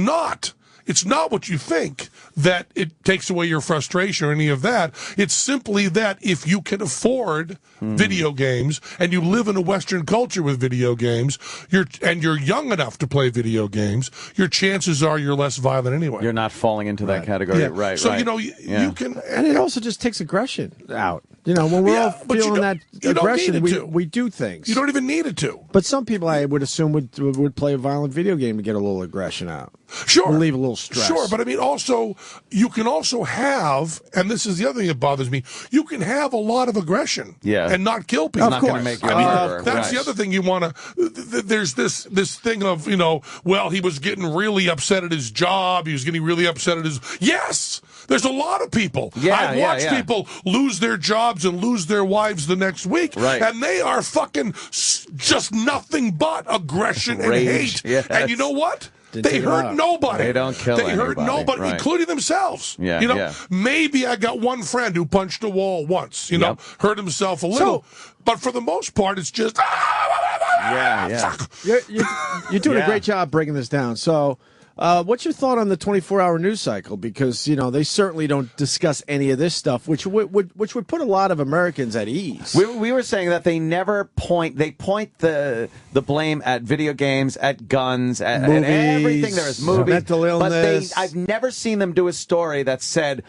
it's not what you think, that it takes away your frustration or any of that. It's simply that if you can afford video games and you live in a Western culture with video games, you're young enough to play video games, your chances are you're less violent anyway. You're not falling into that category. Yeah. Right, so, right. you can... And it also just takes aggression out. When we're all feeling that aggression, we do things. You don't even need it to. But some people, I would assume, would play a violent video game to get a little aggression out. Sure. Relieve a little stress. Sure, but I mean, also, you can also have, and this is the other thing that bothers me, you can have a lot of aggression and not kill people. Of course. Make you a murderer. That's the other thing you want to, there's this thing of, he was getting really upset at his job, he was getting really upset at his, yes! There's a lot of people. I've watched people lose their jobs and lose their wives the next week, and they are fucking just nothing but aggression and hate. Yes. And you know what? They hurt nobody. They don't kill anybody. They hurt nobody, including themselves. Maybe I got one friend who punched a wall once, hurt himself a little. But for the most part, it's just... You're doing a great job breaking this down. So... what's your thought on the 24-hour news cycle? Because, they certainly don't discuss any of this stuff, which would put a lot of Americans at ease. We were saying that they never point the blame at video games, at guns, at everything there is, movies. Mental illness. But I've never seen them do a story that said,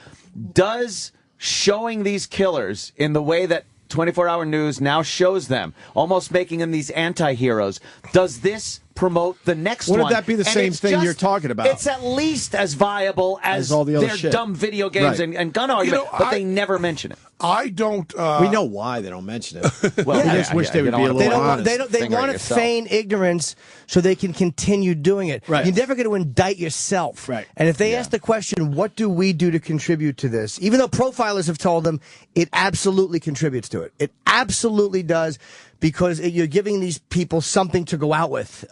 does showing these killers in the way that 24-hour news now shows them, almost making them these anti-heroes, does this promote the next one? Wouldn't that be the same thing you're talking about? It's at least as viable as all the other their shit. dumb video games and gun argument, but they never mention it. I don't. We know why they don't mention it. Well, we just wish they would be a little honest. They want to feign ignorance so they can continue doing it. Right. You're never going to indict yourself. Right. And if they ask the question, what do we do to contribute to this? Even though profilers have told them it absolutely contributes to it. It absolutely does, because you're giving these people something to go out with.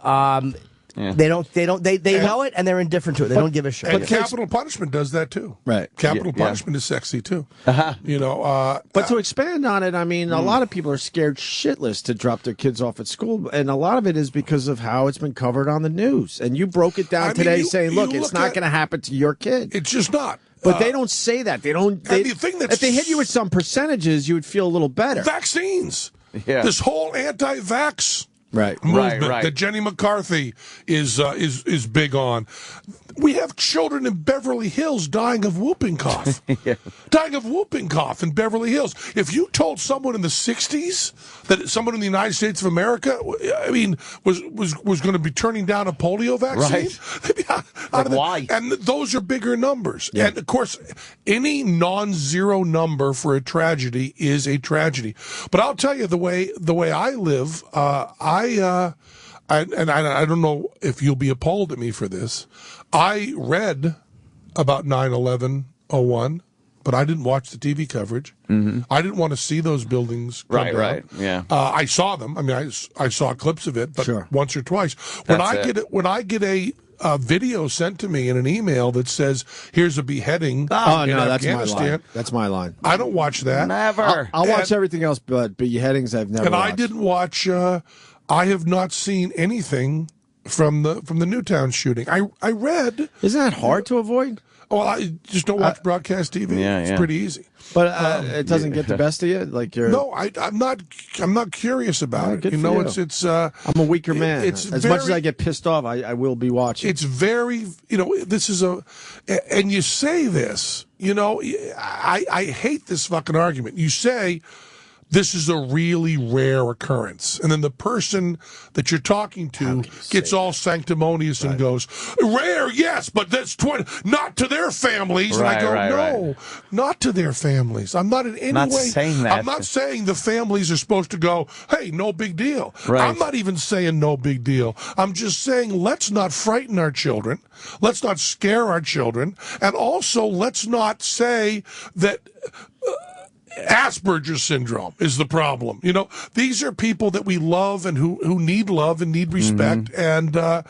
They know it, and they're indifferent to it. They don't give a shit. And capital punishment does that too. Right. Capital punishment is sexy too. You know. But to expand on it, I mean, a lot of people are scared shitless to drop their kids off at school, and a lot of it is because of how it's been covered on the news. And you broke it down today, saying, "Look, it's not going to happen to your kid." It's just not. But they don't say that. They don't. If they hit you with some percentages, you would feel a little better. Vaccines. Yeah. This whole anti-vax movement that Jenny McCarthy is big on. We have children in Beverly Hills dying of whooping cough. Dying of whooping cough in Beverly Hills. If you told someone in the 60s that someone in the United States of America, I mean, was going to be turning down a polio vaccine, why? And those are bigger numbers. Yeah. And of course, any non-zero number for a tragedy is a tragedy. But I'll tell you, the way I live, I don't know if you'll be appalled at me for this. I read about 9/11/01, but I didn't watch the TV coverage. Mm-hmm. I didn't want to see those buildings come down. Right, yeah. I saw them. I mean, I saw clips of it, but once or twice. When I get a video sent to me in an email that says, "Here's a beheading." In that's my Afghanistan. line. That's my line. I don't watch that. Never. I'll watch everything else, but beheadings I've never. And watched. I didn't watch. I have not seen anything from the Newtown shooting. I read. Isn't that hard to avoid? Well, I just don't watch broadcast TV. It's pretty easy. But it doesn't get the best of you. Like you're. No, I'm not curious about it. You know, it's. I'm a weaker man. It's as much as I get pissed off, I will be watching. It's very. You know, this is and you say this. You know, I hate this fucking argument. You say, this is a really rare occurrence. And then the person that you're talking to gets all sanctimonious and goes, rare, yes, but that's not to their families. And I go, no, not to their families. I'm not in any way saying that. I'm not saying the families are supposed to go, hey, no big deal. Right. I'm not even saying no big deal. I'm just saying let's not frighten our children. Let's not scare our children. And also let's not say that Asperger's syndrome is the problem. You know, these are people that we love and who need love and need respect. And, I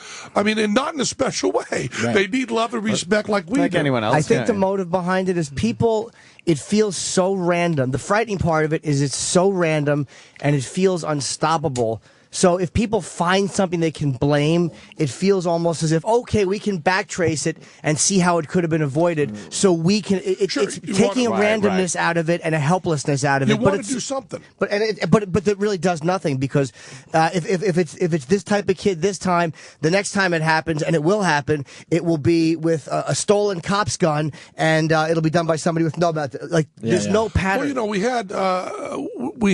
mean, and not in a special way. Right. They need love and respect like we do. Anyone else. I think the motive behind it is people, it feels so random. The frightening part of it is it's so random and it feels unstoppable. So if people find something they can blame, it feels almost as if, okay, we can backtrace it and see how it could have been avoided. So we can, it's taking a randomness out of it and a helplessness out of it. You want to do something. But it really does nothing, because if it's this type of kid this time, the next time it happens, and it will happen, it will be with a stolen cop's gun, and it'll be done by somebody with no there's no pattern. Well, you know, we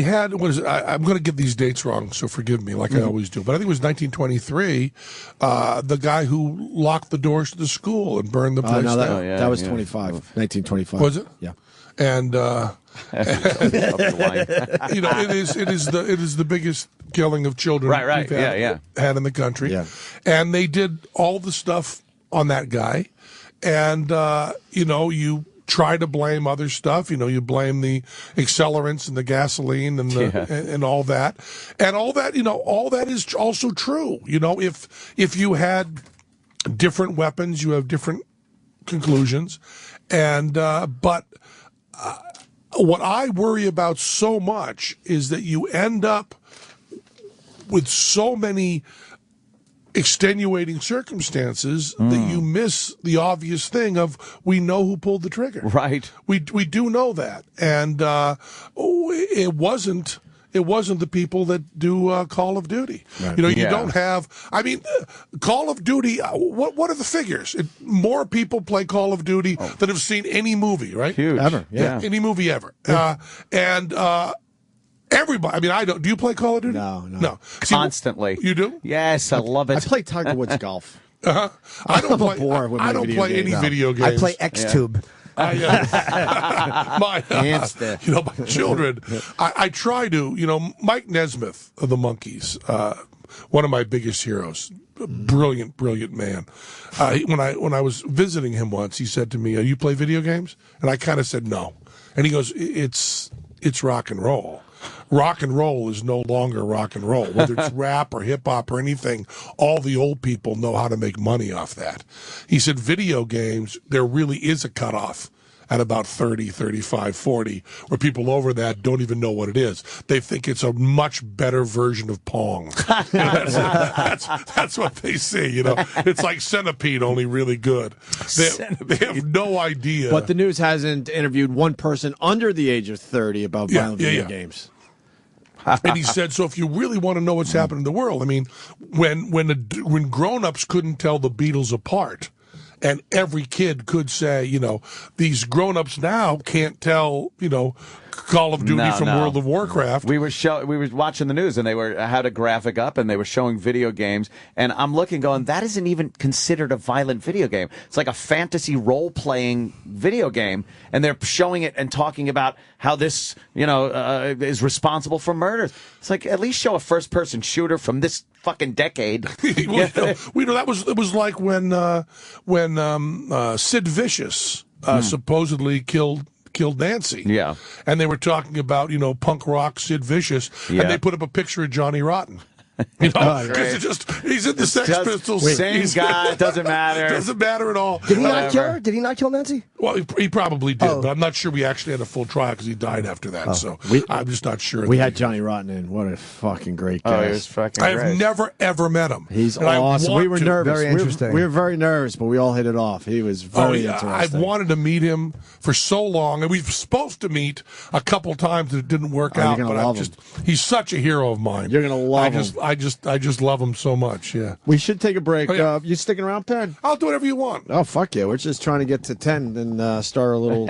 had what is it? I'm going to get these dates wrong, so forgive me, like I always do. But I think it was 1923. The guy who locked the doors to the school and burned the place down. That was 1925. Was it? Yeah. And you know, it is the biggest killing of children we've had in the country. Yeah. And they did all the stuff on that guy, and you know, you try to blame other stuff. You know, you blame the accelerants and the gasoline and and all that. And all that, you know, all that is also true. You know, if you had different weapons, you have different conclusions. And but what I worry about so much is that you end up with so many extenuating circumstances that you miss the obvious thing of, we know who pulled the trigger. Right. We do know that. And it wasn't the people that do Call of Duty. Right. You know, you don't have, I mean, Call of Duty, what are the figures? More people play Call of Duty than have seen any movie, right? Huge. Ever. Yeah. Any movie ever. Everybody. I mean, I don't. Do you play Call of Duty? No. Constantly. You do? Yes, I love it. I play Tiger Woods golf. I don't play. I don't play any video games. I play Xtube. My children. I try to. Mike Nesmith of the Monkees, one of my biggest heroes. A brilliant man. When I was visiting him once, he said to me, "You play video games?" And I kind of said no. And he goes, "It's rock and roll. Rock and roll is no longer rock and roll. Whether it's rap or hip hop or anything, all the old people know how to make money off that." He said, "Video games, there really is a cutoff at about 30, 35, 40, where people over that don't even know what it is. They think it's a much better version of Pong." That's what they see, It's like Centipede, only really good. They have no idea. But the news hasn't interviewed one person under the age of 30 about violent video games. And he said, so if you really want to know what's happening in the world, I mean, when grown-ups couldn't tell the Beatles apart, and every kid could say, these grown-ups now can't tell, Call of Duty from World of Warcraft. We were watching the news, and they had a graphic up, and they were showing video games, and I'm looking, going, that isn't even considered a violent video game. It's like a fantasy role-playing video game, and they're showing it and talking about how this, is responsible for murders. It's like, at least show a first-person shooter from this fucking decade. It was like when Sid Vicious supposedly killed Nancy. Yeah. And they were talking about, punk rock Sid Vicious, and they put up a picture of Johnny Rotten. Because he's in the Sex Pistols. Same guy, doesn't matter. Doesn't matter at all. Did he not kill her? Did he not kill Nancy? Well, he probably did, but I'm not sure we actually had a full trial because he died after that. So I'm just not sure. We had Johnny Rotten in. What a fucking great guy. He was fucking I great. have never, ever met him. He's awesome. We were nervous. Very interesting. We were very nervous, but we all hit it off. He was very interesting. I've wanted to meet him for so long, and we were supposed to meet a couple times, and it didn't work out. But he's such a hero of mine. You're gonna love him. I just love him so much. Yeah. We should take a break. Oh, yeah. You sticking around, Penn? I'll do whatever you want. Oh, fuck yeah. We're just trying to get to 10 and start a little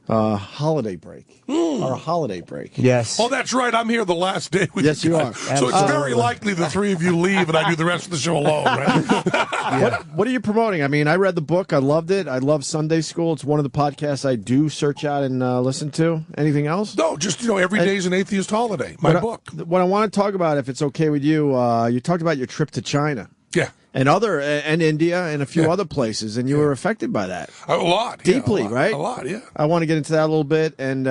holiday break. Our holiday break. Yes. Oh, that's right. I'm here the last day with Yes, you are. So it's very likely the three of you leave and I do the rest of the show alone, right? What are you promoting? I mean, I read the book. I loved it. I love Sunday School. It's one of the podcasts I do search out and listen to. Anything else? No, just, every day's an atheist holiday. My book. What I want to talk about, if it's okay with you, you talked about your trip to China. Yeah. And India and a few other places, and you were affected by that. A lot. Deeply, a lot, right? A lot, yeah. I want to get into that a little bit, and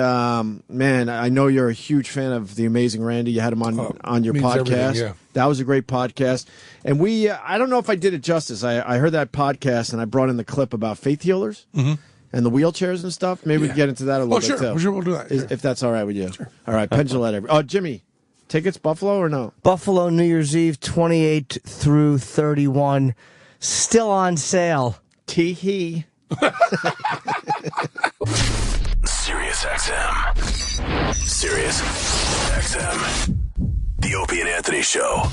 man, I know you're a huge fan of The Amazing Randy. You had him on your podcast. Yeah. That was a great podcast. And I don't know if I did it justice. I heard that podcast, and I brought in the clip about faith healers. Mm-hmm. And the wheelchairs and stuff. Maybe we can get into that a little bit, too. Sure, we'll do that. If that's all right with you. Sure. All right, Penn Jillette. Oh, Jimmy. Tickets, Buffalo or no? Buffalo, New Year's Eve, 28 through 31. Still on sale. Tee-hee. Sirius XM. Sirius XM. The Opie and Anthony Show.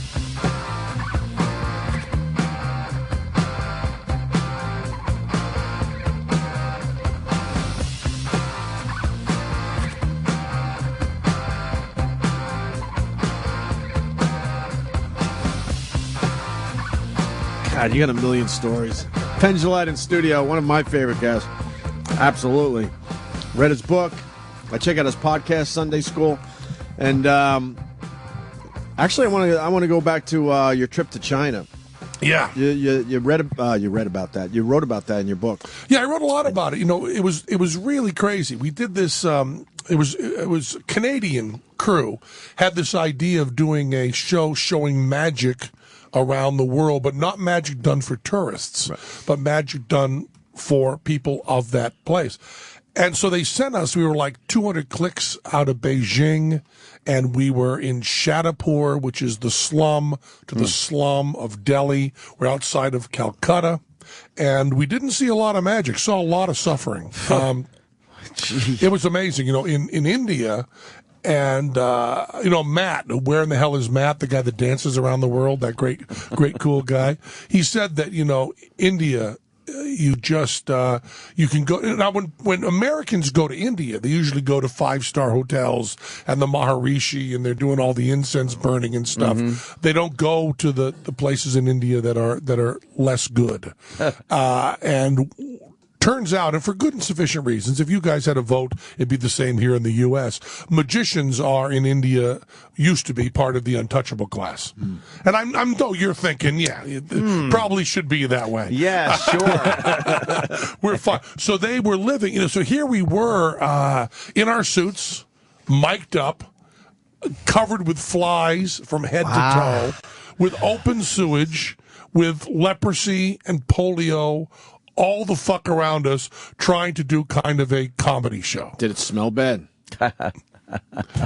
God, you got a million stories. Penn Jillette in studio, one of my favorite guys. Absolutely. Read his book. I check out his podcast, Sunday School. And actually, I want to go back to your trip to China. Yeah. You read about that. You wrote about that in your book. Yeah, I wrote a lot about it. It was really crazy. We did this. It was Canadian crew had this idea of doing a show showing magic around the world, but not magic done for tourists, but magic done for people of that place. And so they sent us, we were like 200 clicks out of Beijing, and we were in Shadipur, which is the slum to the slum of Delhi. We're outside of Calcutta, and we didn't see a lot of magic, saw a lot of suffering. It was amazing. In India, and, Matt, where in the hell is Matt, the guy that dances around the world, that great cool guy? He said that, India, you can go. Now, when Americans go to India, they usually go to 5-star hotels and the Maharishi, and they're doing all the incense burning and stuff. Mm-hmm. They don't go to the places in India that are less good. And turns out, and for good and sufficient reasons, if you guys had a vote, it'd be the same here in the U.S. Magicians are in India, used to be part of the untouchable class. And I'm though you're thinking, yeah, it probably should be that way. Yeah, sure. We're fine. So they were living, so here we were in our suits, mic'd up, covered with flies from head to toe, with open sewage, with leprosy and polio, all the fuck around us, trying to do kind of a comedy show. Did it smell bad?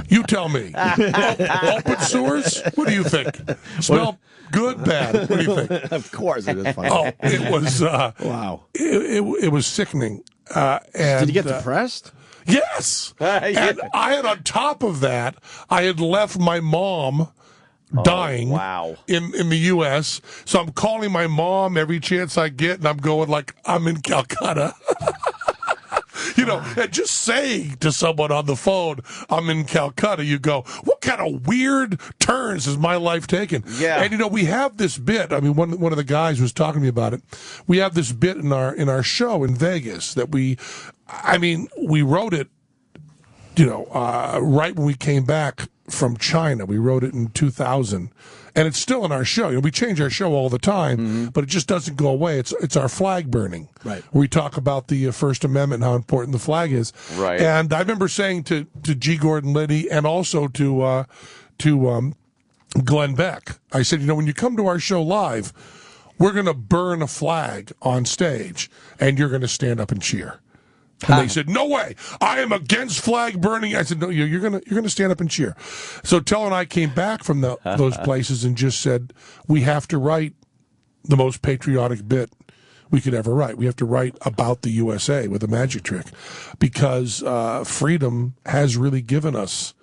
You tell me. Open sewers? What do you think? Smell good, bad? What do you think? Of course it is funny. Oh, it was wow. It was sickening. And, did you get depressed? Yes. And I had, on top of that, I had left my mom dying in the U.S. So I'm calling my mom every chance I get, and I'm going like, I'm in Calcutta. And just saying to someone on the phone, I'm in Calcutta, you go, what kind of weird turns has my life taken? Yeah. And, we have this bit. I mean, one of the guys was talking to me about it. We have this bit in our show in Vegas that we wrote it, right when we came back from China. We wrote it in 2000, and it's still in our show. We change our show all the time, but it just doesn't go away. It's our flag burning. Right. We talk about the First Amendment and how important the flag is. Right. And I remember saying to G. Gordon Liddy and also to Glenn Beck, I said, when you come to our show live, we're going to burn a flag on stage, and you're going to stand up and cheer. And they said, no way, I am against flag burning. I said, no, you're gonna stand up and cheer. So Tell and I came back from those places and just said, we have to write the most patriotic bit we could ever write. We have to write about the USA with a magic trick, because freedom has really given us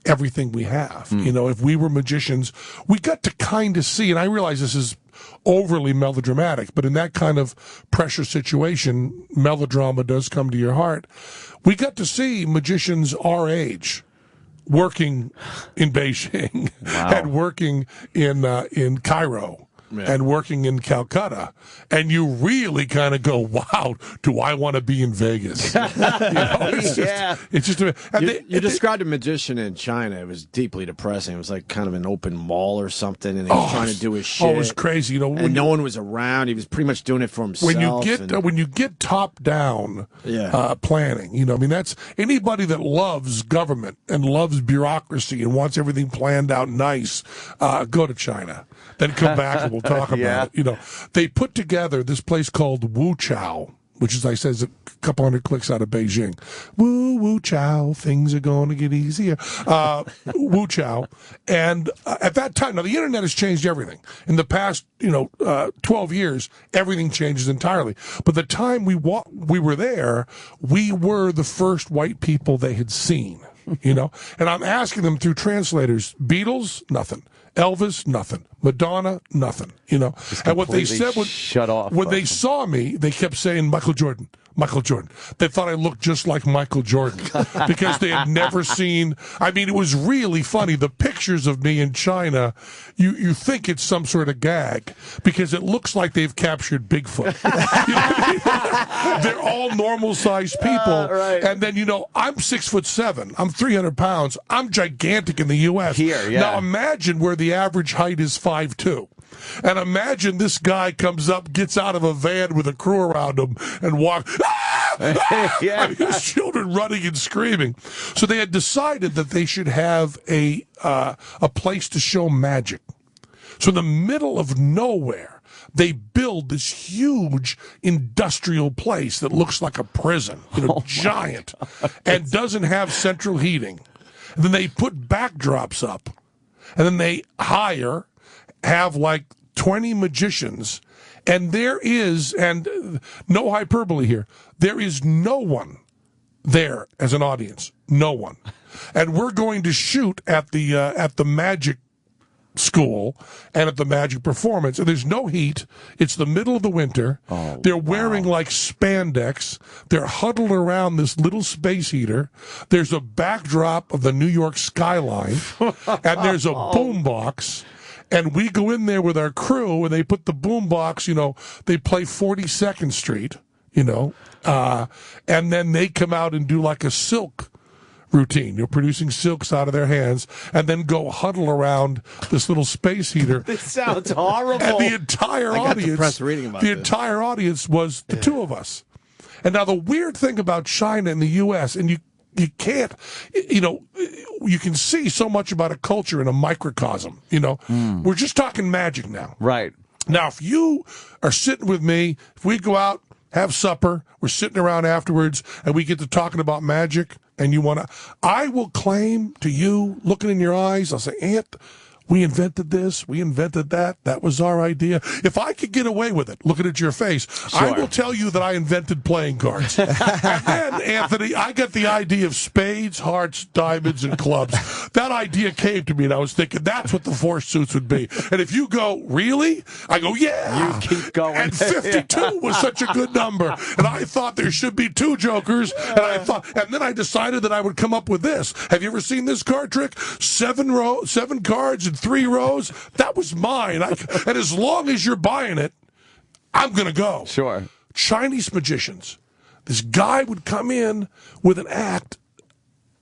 everything we have. If we were magicians, we got to kind of see, and I realize this is overly melodramatic, but in that kind of pressure situation, melodrama does come to your heart. We got to see magicians our age working in Beijing and working in Cairo. And working in Calcutta, and you really kind of go, "Wow, do I want to be in Vegas?" It's just. You described a magician in China. It was deeply depressing. It was like kind of an open mall or something, and he was trying to do his shit. Oh, it was crazy. And no one was around. He was pretty much doing it for himself. When you get top down planning, that's anybody that loves government and loves bureaucracy and wants everything planned out nice. Go to China, then come back and we'll talk about it. They put together this place called Wu Chao, which, as I said, is a couple hundred clicks out of Beijing. Wu Chao, things are going to get easier. Wu Chao. And at that time, now the internet has changed everything. In the past, 12 years, everything changes entirely. But the time we were there, we were the first white people they had seen. And I'm asking them through translators, Beatles, nothing. Elvis, nothing. Madonna, nothing. And what they said when they saw me, they kept saying Michael Jordan. They thought I looked just like Michael Jordan because they had never seen. I mean, it was really funny. The pictures of me in China, you think it's some sort of gag because it looks like they've captured Bigfoot. They're all normal-sized people, and then I'm 6'7". I'm 300 pounds. I'm gigantic in the U.S. Now imagine where the average height is 5'2". And imagine this guy comes up, gets out of a van with a crew around him, and walks. I mean, there's children running and screaming. So they had decided that they should have a place to show magic. So in the middle of nowhere, they build this huge industrial place that looks like a prison, giant, and doesn't have central heating. And then they put backdrops up, and then they have like 20 magicians, and there is, and no hyperbole here, there is no one there as an audience. No one. And we're going to shoot at the magic school and at the magic performance, and there's no heat. It's the middle of the winter. They're wearing like spandex. They're huddled around this little space heater. There's a backdrop of the New York skyline, and there's a boombox. And we go in there with our crew, and they put the boombox, they play 42nd Street And then they come out and do like a silk routine. You're producing silks out of their hands and then go huddle around this little space heater. This sounds horrible. And the entire I got audience, depressed reading about the this. entire audience was the two of us. And now the weird thing about China and the U.S., and you can't, you can see so much about a culture in a microcosm. We're just talking magic now. Right. Now, if you are sitting with me, if we go out, have supper, we're sitting around afterwards, and we get to talking about magic, and I will claim to you, looking in your eyes, I'll say, Aunt, we invented this, we invented that, that was our idea. If I could get away with it, looking at your face, I will tell you that I invented playing cards. And then, Anthony, I got the idea of spades, hearts, diamonds, and clubs. That idea came to me, and I was thinking, that's what the four suits would be. And if you go, really? I go, yeah. You keep going. And 52 was such a good number. And I thought there should be two jokers. And then I decided that I would come up with this. Have you ever seen this card trick? 7 cards in 3 rows. That was mine. And as long as you're buying it, I'm going to go. Sure. Chinese magicians. This guy would come in with an act,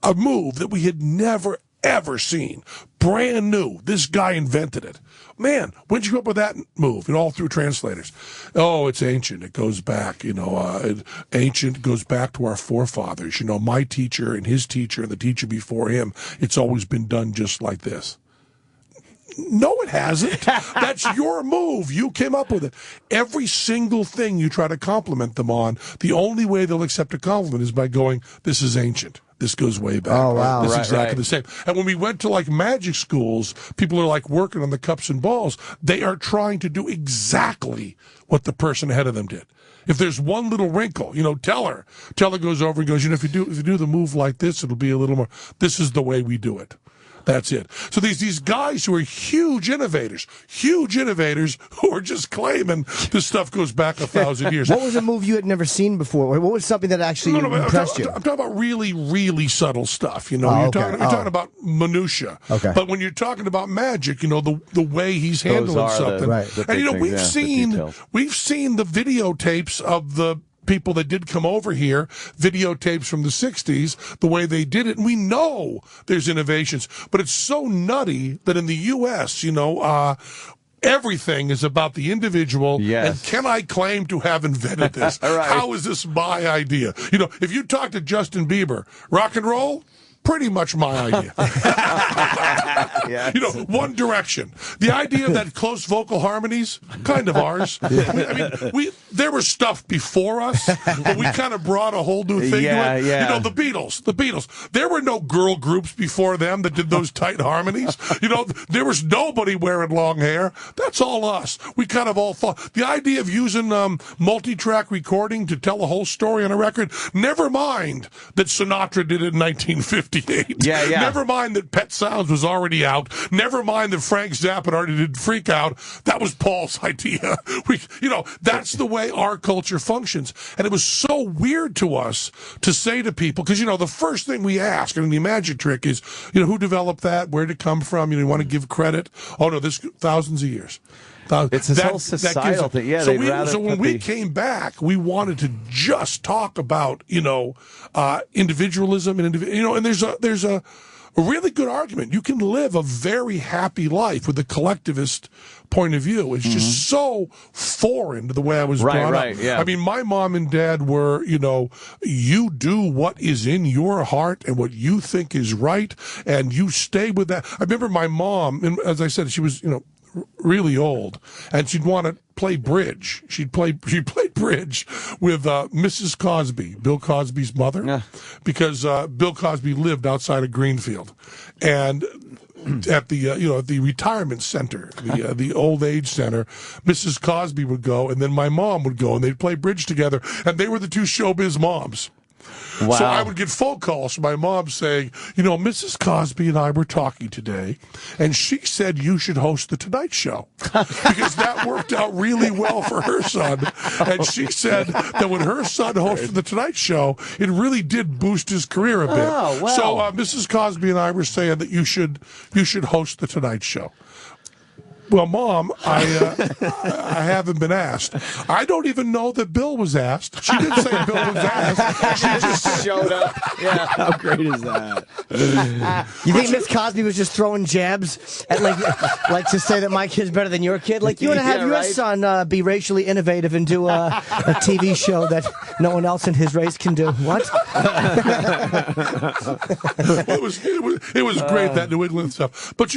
a move that we had never, ever seen. Brand new. This guy invented it. Man, when'd you come up with that move? And all through translators. Oh, it's ancient. It goes back, ancient goes back to our forefathers. My teacher and his teacher and the teacher before him. It's always been done just like this. No, it hasn't. That's your move. You came up with it. Every single thing you try to compliment them on, the only way they'll accept a compliment is by going, this is ancient. This goes way back. Oh, wow. This is Right, exactly right. the same. And when we went to magic schools, people are working on the cups and balls. They are trying to do exactly what the person ahead of them did. If there's one little wrinkle, Teller goes over and goes, if you do the move like this, it'll be a little more, this is the way we do it. That's it. So these guys who are huge innovators who are just claiming this stuff goes back 1,000 years. What was a move you had never seen before? What was something that actually impressed you? I'm talking about really, really subtle stuff. You're talking about minutia. Okay. But when you're talking about magic, the way he's handling something. And we've seen the videotapes of the people that did come over here, videotapes from the 60s, the way they did it. And we know there's innovations, but it's so nutty that in the U.S., everything is about the individual. Yes. And can I claim to have invented this? Right. How is this my idea? If you talk to Justin Bieber, rock and roll, pretty much my idea. Yes. One Direction. The idea of that close vocal harmonies, kind of ours. There was stuff before us, but we kind of brought a whole new thing to it. Yeah. The Beatles. There were no girl groups before them that did those tight harmonies. There was nobody wearing long hair. That's all us. We kind of all thought. The idea of using multi-track recording to tell a whole story on a record, never mind that Sinatra did it in 1958. Yeah. Never mind that Pet Sounds was already out. Never mind that Frank Zappa already did Freak Out. That was Paul's idea. That's the way our culture functions. And it was so weird to us to say to people, because, the first thing we ask in the magic trick is, who developed that? Where did it come from? You want to give credit? Oh, no, this thousands of years. It's this whole societal thing. Yeah, so when we came back, we wanted to just talk about, individualism and and there's a really good argument. You can live a very happy life with a collectivist point of view. It's just so foreign to the way I was brought up. Yeah. My mom and dad were, you do what is in your heart and what you think is right, and you stay with that. I remember my mom, and as I said, she was, really old, and she'd want to play bridge. She played bridge with Mrs. Cosby, Bill Cosby's mother, because Bill Cosby lived outside of Greenfield, and at the at the retirement center, the old age center, Mrs. Cosby would go, and then my mom would go, and they'd play bridge together, and they were the two showbiz moms. Wow. So I would get phone calls from my mom saying, Mrs. Cosby and I were talking today, and she said you should host The Tonight Show because that worked out really well for her son. And she said that when her son hosted The Tonight Show, it really did boost his career a bit. Oh, wow. So Mrs. Cosby and I were saying that you should host The Tonight Show. Well, Mom, I haven't been asked. I don't even know that Bill was asked. She didn't say Bill was asked. She just showed up. Yeah. How great is that? You think Miss Cosby was just throwing jabs at like to say that my kid's better than your kid? Like, you want to have your son be racially innovative and do a TV show that no one else in his race can do? What? It was great, that New England stuff. But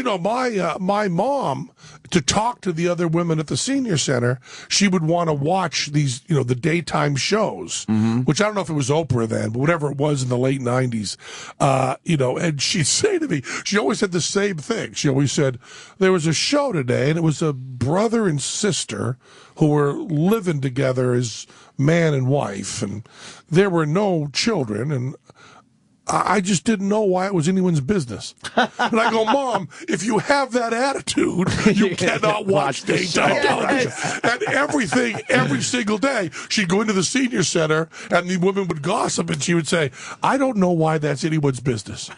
my mom, to talk to the other women at the senior center, she would want to watch these, the daytime shows, which I don't know if it was Oprah then, but whatever it was in the late 90s, and she'd say to me, she always said the same thing. She always said, there was a show today, and it was a brother and sister who were living together as man and wife, and there were no children, and I just didn't know why it was anyone's business. And I go, Mom, if you have that attitude, you cannot watch daytime television. And everything, every single day, she'd go into the senior center, and the women would gossip, and she would say, I don't know why that's anyone's business.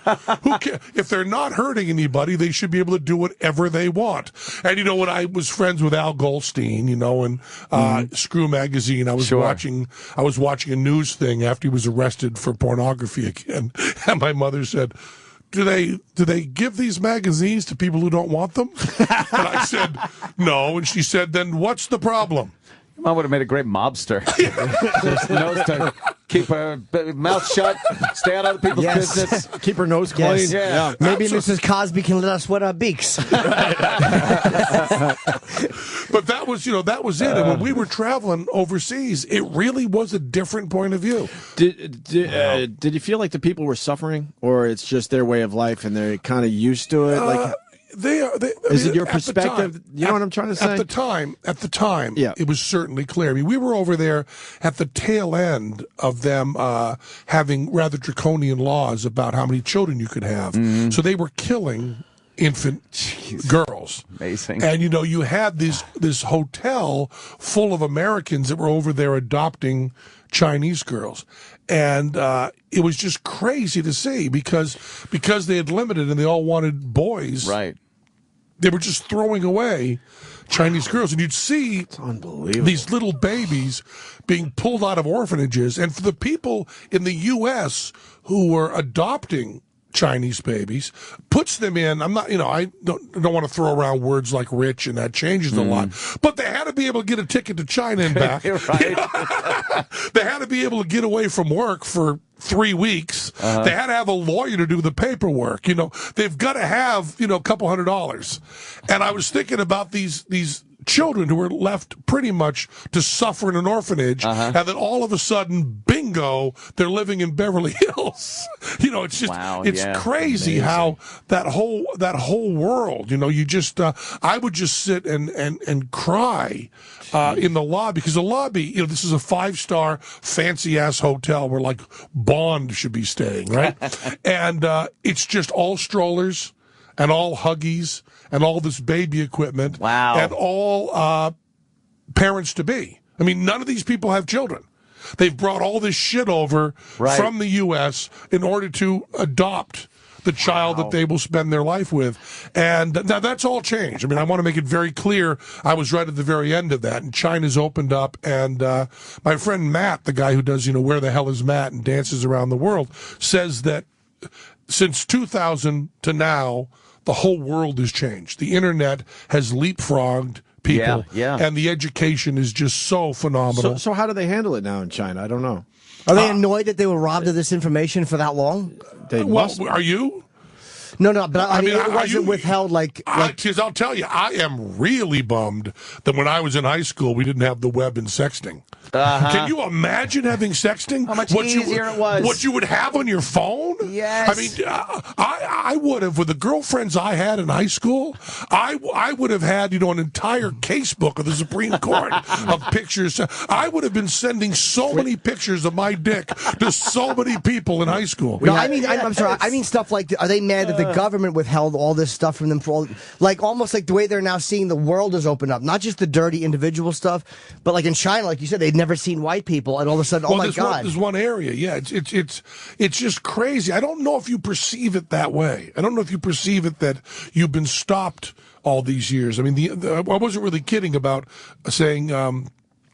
Who cares? If they're not hurting anybody, they should be able to do whatever they want. And, when I was friends with Al Goldstein, and Screw Magazine, I was watching a news thing after he was arrested for pornography again. And my mother said, do they give these magazines to people who don't want them? And I said, no. And she said, then what's the problem? Your mom would have made a great mobster. Just knows to keep her mouth shut, stay out of other people's business. Keep her nose clean. Yes. Yeah. Maybe Mrs. Cosby can let us wet our beaks. But that was it. And when we were traveling overseas, it really was a different point of view. Did you feel like the people were suffering, or it's just their way of life and they're kind of used to it? Is it your perspective? You know what I'm trying to say? At the time, it was certainly clear. I mean, we were over there at the tail end of them having rather draconian laws about how many children you could have. So they were killing infant girls. Amazing. And, you had this hotel full of Americans that were over there adopting Chinese girls. And it was just crazy to see because they had limited and they all wanted boys. Right. They were just throwing away Chinese girls. And you'd see these little babies being pulled out of orphanages. And for the people in the U.S. who were adopting Chinese babies, puts them in, I don't want to throw around words like rich, and that changes a lot, but they had to be able to get a ticket to China and back. They had to be able to get away from work for 3 weeks. They had to have a lawyer to do the paperwork. They've got to have, a couple $100. And I was thinking about these children who were left pretty much to suffer in an orphanage, and then all of a sudden, bingo, they're living in Beverly Hills. It's just it's crazy how that whole world. You just I would just sit and cry in the lobby, because the lobby, this is a 5-star fancy ass hotel where like Bond should be staying, right? And it's just all strollers and all Huggies and all this baby equipment. Wow. And all parents-to-be. I mean, none of these people have children. They've brought all this shit over from the U.S. in order to adopt the child that they will spend their life with. And now that's all changed. I mean, I want to make it very clear, I was right at the very end of that, and China's opened up, and my friend Matt, the guy who does, Where the Hell is Matt and dances around the world, says that since 2000 to now, the whole world has changed. The internet has leapfrogged people, and the education is just so phenomenal. So how do they handle it now in China? I don't know. Are they annoyed that they were robbed of this information for that long? Are you? No, but I mean, it wasn't withheld like... Because I'll tell you, I am really bummed that when I was in high school, we didn't have the web and sexting. Can you imagine having sexting? How much easier it was. What you would have on your phone? Yes. I mean, I would have, with the girlfriends I had in high school, I would have had, an entire casebook of the Supreme Court of pictures. I would have been sending so many pictures of my dick to so many people in high school. No, I'm sorry. I mean stuff like, are they mad that the the government withheld all this stuff from them for all, like almost like the way they're now seeing the world has opened up, not just the dirty individual stuff, but like in China, like you said, they'd never seen white people, and all of a sudden, oh my God, there's one area, yeah, it's just crazy. I don't know if you perceive it that way. I don't know if you perceive it that you've been stopped all these years. I mean, I wasn't really kidding about saying.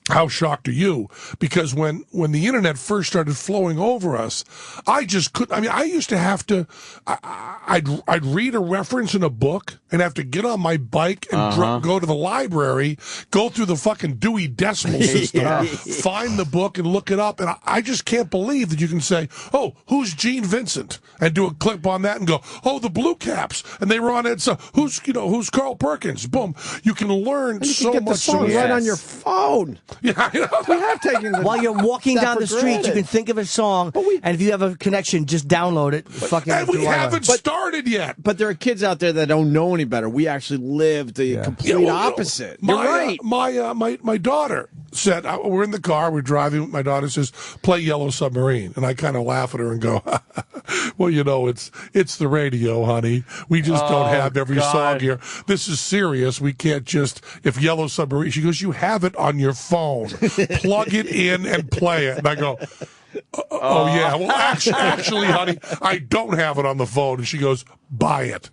How shocked are you? Because when the internet first started flowing over us, I just couldn't. I mean, I used to have to. I'd read a reference in a book and have to get on my bike and go to the library, go through the fucking Dewey Decimal System, find the book and look it up. And I just can't believe that you can say, "Oh, who's Gene Vincent?" and do a clip on that and go, "Oh, the Blue Caps," and they were on it. So who's Carl Perkins? Boom! You can learn and you can so get much the song right on your phone. Yeah, we have taken while you're walking down the street, you can think of a song, and if you have a connection, just download it. And we haven't started yet. But there are kids out there that don't know any better. We actually lived the complete opposite. You're right. My daughter said, we're in the car, we're driving. My daughter says, "Play Yellow Submarine," and I kind of laugh at her and go, "Well, it's the radio, honey. We just don't have every song here. This is serious. We can't just if Yellow Submarine." She goes, "You have it on your phone. Plug it in and play it." And I go, "Oh yeah. Well, actually, honey, I don't have it on the phone." And she goes, "Buy it."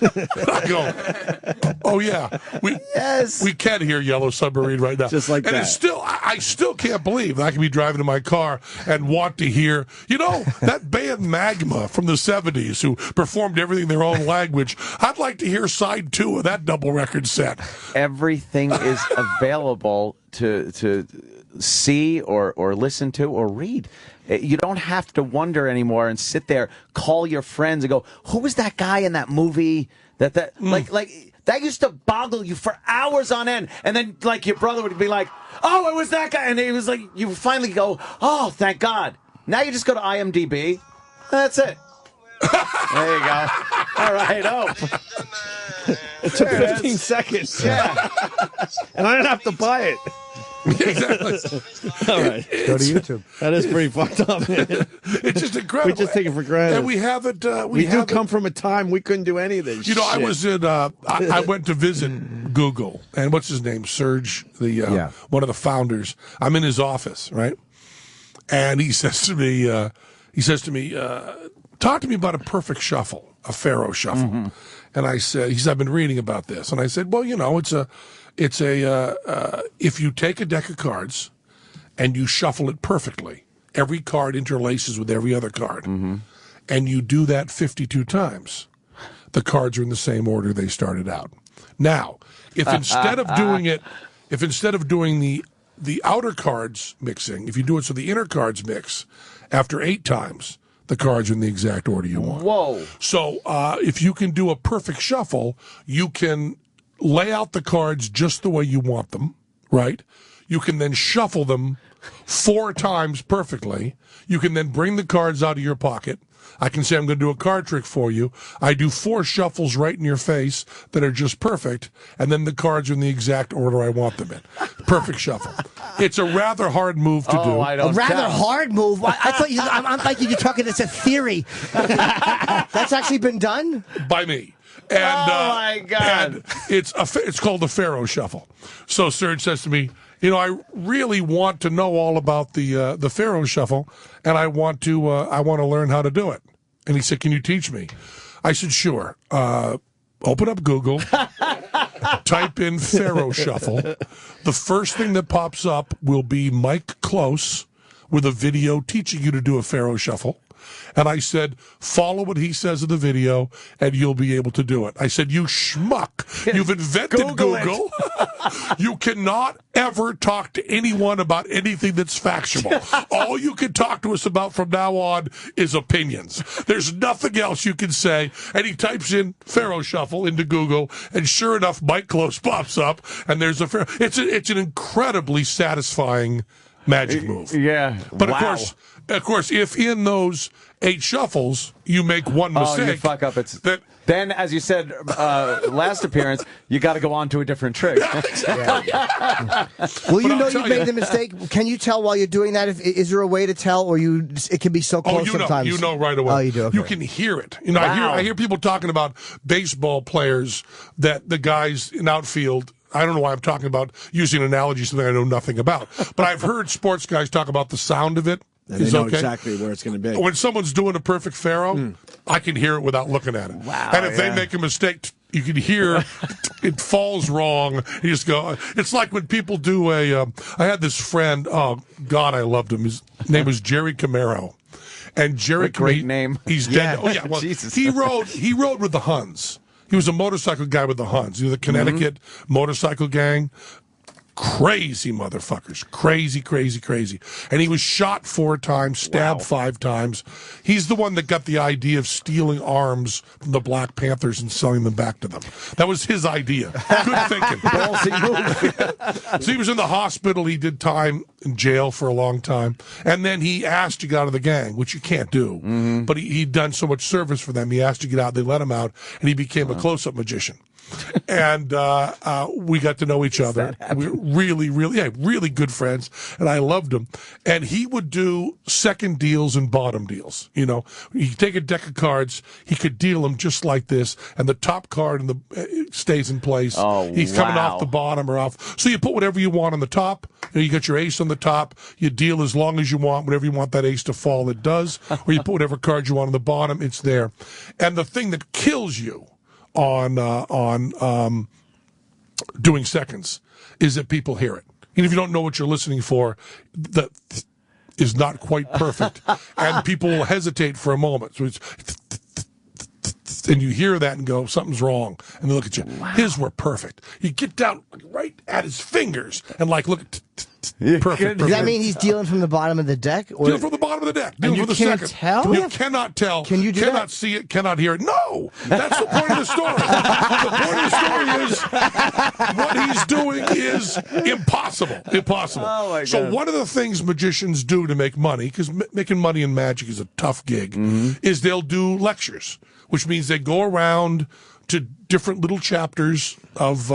And I go, "Oh yeah, we can hear Yellow Submarine right now." Just like and that. It's still, I still can't believe that I can be driving in my car and want to hear, that band Magma from the 70s who performed everything in their own language. I'd like to hear side 2 of that double record set. Everything is available to see or listen to or read. You don't have to wonder anymore and sit there, call your friends and go, "Who was that guy in that movie?" Like that used to boggle you for hours on end. And then like your brother would be like, "Oh, it was that guy." And he was like, you finally go, "Oh, thank God." Now you just go to IMDb. That's it. There you go. All right, It took 15 seconds. Yeah. And I didn't have to buy it. Exactly. All right. Go to YouTube. That is pretty fucked up, man. It's just incredible. We just take it for granted. And we haven't. We do come from a time we couldn't do any of this. I was in. I went to visit Google, and what's his name? Serge, one of the founders. I'm in his office, right? And he says to me, "Talk to me about a perfect shuffle, a Pharaoh shuffle." Mm-hmm. And I said, I've been reading about this, and I said, "Well, it's if you take a deck of cards and you shuffle it perfectly, every card interlaces with every other card, and you do that 52 times, the cards are in the same order they started out. Now, if instead of doing the outer cards mixing, if you do it so the inner cards mix, after 8 times, the cards are in the exact order you want." Whoa. So if you can do a perfect shuffle, you can lay out the cards just the way you want them, right? You can then shuffle them 4 times perfectly. You can then bring the cards out of your pocket. I can say, "I'm going to do a card trick for you." I do 4 shuffles right in your face that are just perfect, and then the cards are in the exact order I want them in. Perfect shuffle. It's a rather hard move to do. A rather hard move? I thought I'm thinking you're talking, it's a theory. That's actually been done? By me. And, my God. And it's called the Pharaoh shuffle. So Serge says to me, "I really want to know all about the Pharaoh shuffle, and I want to learn how to do it." And he said, "Can you teach me?" I said, "Sure. Open up Google, type in Pharaoh shuffle. The first thing that pops up will be Mike Close with a video teaching you to do a Pharaoh shuffle." And I said, "Follow what he says in the video, and you'll be able to do it." I said, "You schmuck. You've invented Google. You cannot ever talk to anyone about anything that's factual. All you can talk to us about from now on is opinions. There's nothing else you can say." And he types in Pharaoh shuffle into Google, and sure enough, Mike Close pops up, and there's a Pharaoh. It's an incredibly satisfying magic move. Yeah. But wow. Of course, if in those 8 shuffles you make one mistake, you fuck up. Then, as you said last appearance, you got to go on to a different trick. Well, you know you've made the mistake. Can you tell while you're doing that? Is there a way to tell, or it can be so close sometimes? You know right away. Oh, you do. Okay. You can hear it. You know, I hear people talking about baseball players that the guys in outfield. I don't know why I'm talking about using an analogy, something I know nothing about. But I've heard sports guys talk about the sound of it. And they know exactly where it's going to be. When someone's doing a perfect Pharaoh, I can hear it without looking at it. Wow, and if they make a mistake, you can hear it falls wrong. You just go. It's like when people do I had this friend. Oh God, I loved him. His name was Jerry Camaro, and Jerry. Great name. He's dead. Yeah. Oh yeah. Well, Jesus. He rode with the Huns. He was a motorcycle guy with the Huns. You know, the Connecticut motorcycle gang. Crazy motherfuckers. Crazy. And he was shot 4 times, stabbed 5 times. He's the one that got the idea of stealing arms from the Black Panthers and selling them back to them. That was his idea. Good thinking. So he was in the hospital. He did time in jail for a long time. And then he asked to get out of the gang, which you can't do. But he'd done so much service for them. He asked to get out. They let him out. And he became a close-up magician. And we got to know each other. We were really good friends, and I loved him. And he would do second deals and bottom deals. You know, he'd take a deck of cards, he could deal them just like this, and the top card stays in place. He's coming off the bottom or off. So you put whatever you want on the top. You got your ace on the top. You deal as long as you want. Whatever you want that ace to fall, it does. Or you put whatever card you want on the bottom, it's there. And the thing that kills you on doing seconds is that people hear it. And if you don't know what you're listening for, that is not quite perfect. And people will hesitate for a moment. So it's, and you hear that and go, something's wrong. And they look at you. His were perfect. You get down right at his fingers and look at perfect. Does that mean he's dealing from the bottom of the deck? Or? Dealing from the bottom of the deck. And you can't second. tell? You cannot tell. Can you do cannot that? see it, cannot hear it. No! That's the point of the story. The point of the story is what he's doing is impossible. Impossible. Oh, my So God. one of the things magicians do to make money, because making money in magic is a tough gig, is they'll do lectures, which means they go around to different little chapters of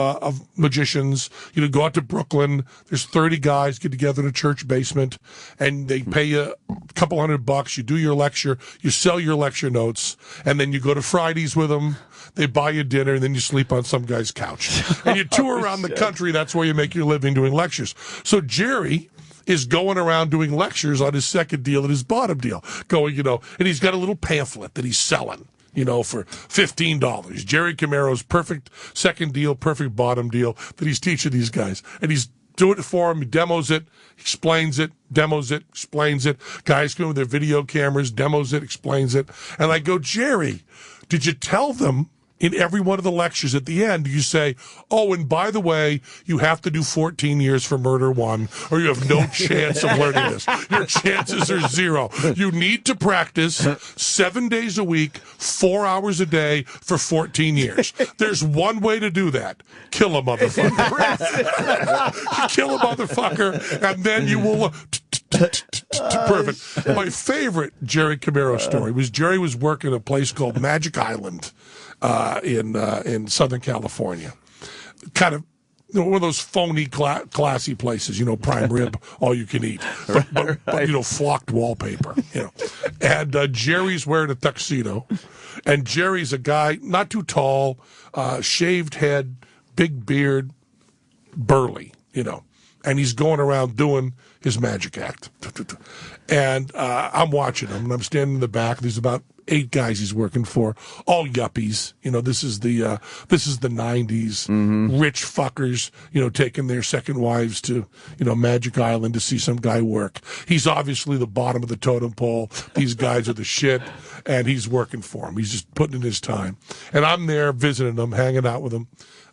magicians. You know, go out to Brooklyn. There's 30 guys get together in a church basement, and they pay you a couple $100. You do your lecture. You sell your lecture notes, and then you go to Fridays with them. They buy you dinner, and then you sleep on some guy's couch. And you tour around the country. That's where you make your living doing lectures. So Jerry is going around doing lectures on his second deal and his bottom deal. And he's got a little pamphlet that he's selling, for $15. Jerry Camaro's perfect second deal, perfect bottom deal that he's teaching these guys. And he's doing it for them. He demos it, explains it, demos it, explains it. Guys come with their video cameras, demos it, explains it. And I go, Jerry, did you tell them in every one of the lectures at the end, you say, oh, and by the way, you have to do 14 years for murder 1, or you have no chance of learning this. Your chances are 0. You need to practice 7 days a week, 4 hours a day for 14 years. There's one way to do that. Kill a motherfucker. Kill a motherfucker, and then you will... Perfect. My favorite Jerry Camaro story was Jerry was working at a place called Magic Island in Southern California. Kind of one of those phony classy places, prime rib, all you can eat, but flocked wallpaper, And Jerry's wearing a tuxedo, and Jerry's a guy not too tall, shaved head, big beard, burly, and he's going around doing his magic act. And I'm watching him, and I'm standing in the back. There's about 8 guys he's working for, all yuppies. This is the 90s, rich fuckers, taking their second wives to, Magic Island to see some guy work. He's obviously the bottom of the totem pole. These guys are the shit, and he's working for them. He's just putting in his time. And I'm there visiting him, hanging out with him.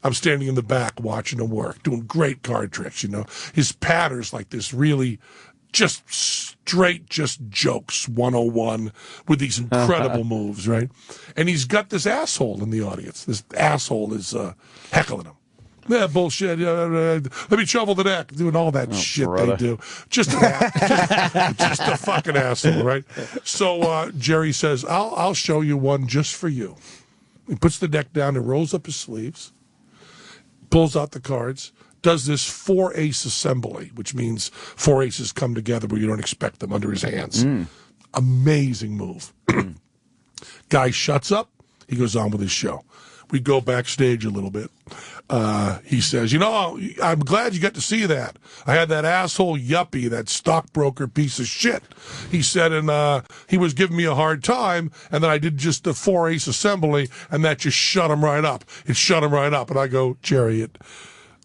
I'm standing in the back watching him work, doing great card tricks, His patterns like this really just straight, just jokes 101 with these incredible moves, right? And he's got this asshole in the audience. This asshole is heckling him. Yeah, bullshit. Let me shovel the deck. Doing all that shit brother. They do. Just a fucking asshole, right? So Jerry says, I'll show you one just for you. He puts the deck down and rolls up his sleeves, pulls out the cards, does this 4-ace assembly, which means 4 aces come together where you don't expect them under his hands. Amazing move. Guy shuts up. He goes on with his show. We go backstage a little bit. He says, I'm glad you got to see that. I had that asshole yuppie, that stockbroker piece of shit. He said, and he was giving me a hard time, and then I did just the 4-ace assembly, and that just shut him right up. It shut him right up. And I go, Jerry, it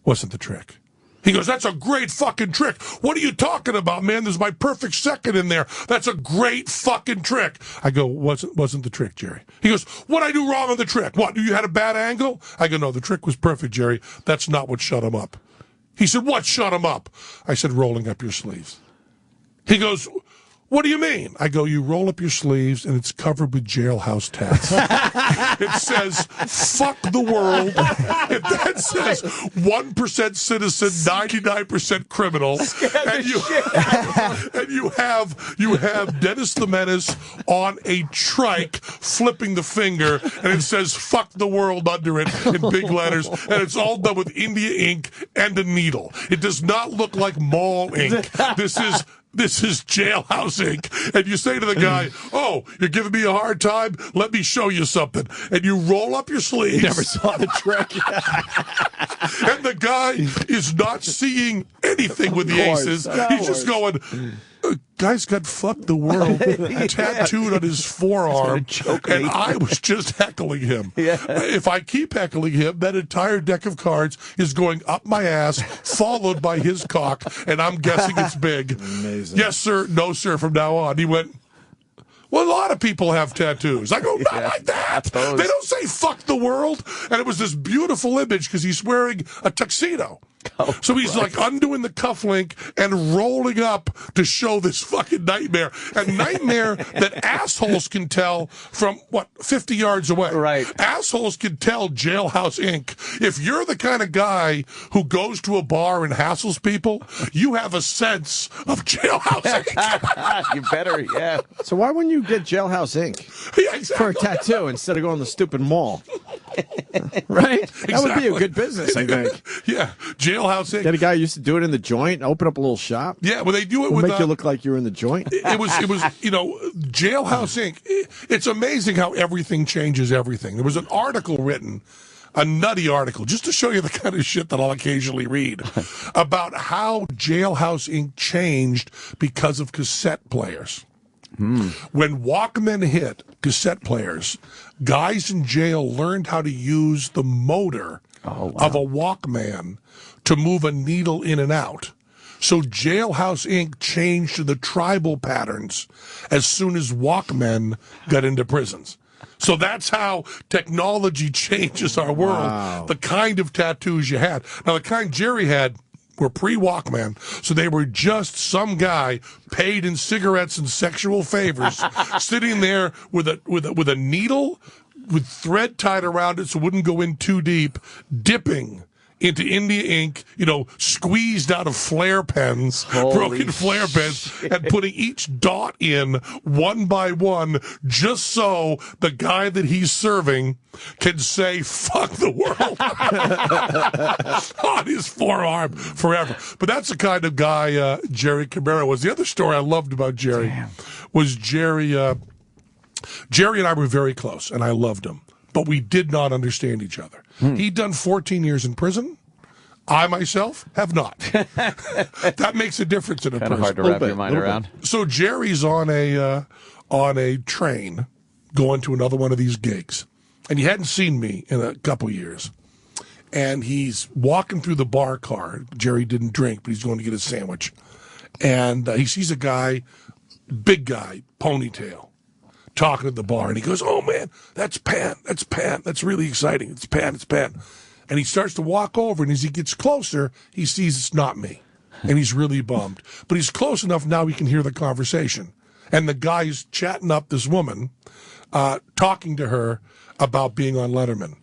wasn't the trick. He goes, that's a great fucking trick. What are you talking about, man? There's my perfect second in there. That's a great fucking trick. I go, wasn't the trick, Jerry. He goes, what'd I do wrong on the trick? What, you had a bad angle? I go, no, the trick was perfect, Jerry. That's not what shut him up. He said, what shut him up? I said, rolling up your sleeves. He goes, what do you mean? I go, you roll up your sleeves and it's covered with Jailhouse tats. It says, fuck the world. That says 1% citizen, 99% criminal. And you have Dennis the Menace on a trike flipping the finger, and it says, fuck the world under it in big letters, and it's all done with India ink and a needle. It does not look like mall ink. This is Jailhouse ink. And you say to the guy, oh, you're giving me a hard time? Let me show you something. And you roll up your sleeves. You never saw the trick. And the guy is not seeing anything with the aces. He's just going, guy's got fuck the world tattooed on his forearm, and I was just heckling him. If I keep heckling him, that entire deck of cards is going up my ass, followed by his cock, and I'm guessing it's big. Amazing. Yes, sir. No, sir. From now on. He went, well, a lot of people have tattoos. I go, not like that. They don't say fuck the world. And it was this beautiful image because he's wearing a tuxedo. So he's like undoing the cufflink and rolling up to show this fucking nightmare. A nightmare that assholes can tell from, 50 yards away. Right. Assholes can tell Jailhouse Inc. If you're the kind of guy who goes to a bar and hassles people, you have a sense of Jailhouse Inc. You better, yeah. So why wouldn't you get Jailhouse Inc. For a tattoo instead of going to the stupid mall? Right? That would be a good business, I think. Yeah. Jailhouse Inc. Get a guy who used to do it in the joint and open up a little shop. Yeah, well, they do it We'll with make you look like you're in the joint. It was Jailhouse Inc. It's amazing how everything changes everything. There was an article written, a nutty article, just to show you the kind of shit that I'll occasionally read, about how Jailhouse Inc. changed because of cassette players. When Walkman hit cassette players, guys in jail learned how to use the motor of a Walkman to move a needle in and out. So Jailhouse Inc. changed to the tribal patterns as soon as Walkmen got into prisons. So that's how technology changes our world. Wow. The kind of tattoos you had. Now, the kind Jerry had were pre-Walkman, so they were just some guy paid in cigarettes and sexual favors sitting there with a needle with thread tied around it so it wouldn't go in too deep, dipping into India ink, squeezed out of flare pens, broken flare pens, and putting each dot in one by one just so the guy that he's serving can say, fuck the world on his forearm forever. But that's the kind of guy Jerry Camaro was. The other story I loved about Jerry was Jerry and I were very close, and I loved him. But we did not understand each other. He'd done 14 years in prison. I, myself, have not. That makes a difference in a Kind of person. hard to wrap your mind around. So Jerry's on a train going to another one of these gigs. And he hadn't seen me in a couple years. And he's walking through the bar car. Jerry didn't drink, but he's going to get a sandwich. And he sees a guy, big guy, ponytail, talking at the bar. And he goes, oh, man, that's Pan. That's Pan. That's really exciting. It's Pan. It's Pan. And he starts to walk over, and as he gets closer, he sees it's not me. And he's really bummed. But he's close enough now he can hear the conversation. And the guy's chatting up this woman, talking to her about being on Letterman,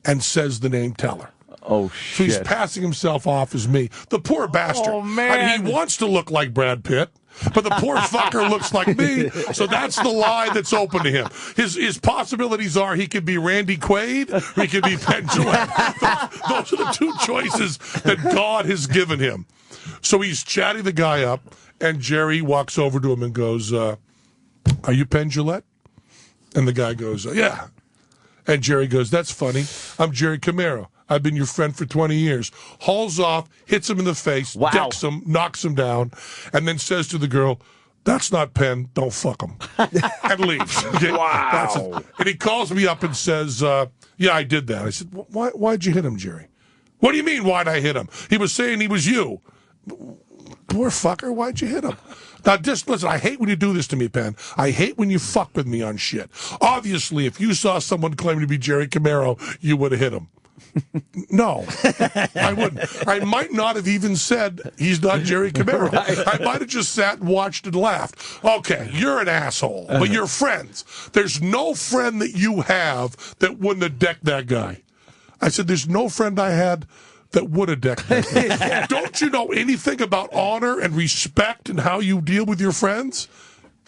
and says the name Teller. Oh, shit. So he's passing himself off as me. The poor bastard. Oh, man. I mean, he wants to look like Brad Pitt. But the poor fucker looks like me, so that's the lie that's open to him. His possibilities are he could be Randy Quaid or he could be Penn Jillette. Those are the two choices that God has given him. So he's chatting the guy up, and Jerry walks over to him and goes, are you Penn Jillette? And the guy goes, yeah. And Jerry goes, that's funny. I'm Jerry Camaro. I've been your friend for 20 years. Hauls off, hits him in the face, decks him, knocks him down, and then says to the girl, that's not Penn, don't fuck him. And leaves. Okay? Wow. That's it. And he calls me up and says, yeah, I did that. I said, why'd you hit him, Jerry? What do you mean, why'd I hit him? He was saying he was you. Poor fucker, why'd you hit him? Now, just listen, I hate when you do this to me, Penn. I hate when you fuck with me on shit. Obviously, if you saw someone claiming to be Jerry Camaro, you would have hit him. No, I wouldn't. I might not have even said he's not Jerry Camaro. I might have just sat and watched and laughed. Okay, you're an asshole, but you're friends. There's no friend that you have that wouldn't have decked that guy. I said, there's no friend I had that would have decked that guy. Don't you know anything about honor and respect and how you deal with your friends?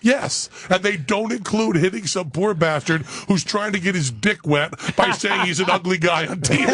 Yes, and they don't include hitting some poor bastard who's trying to get his dick wet by saying he's an ugly guy on TV.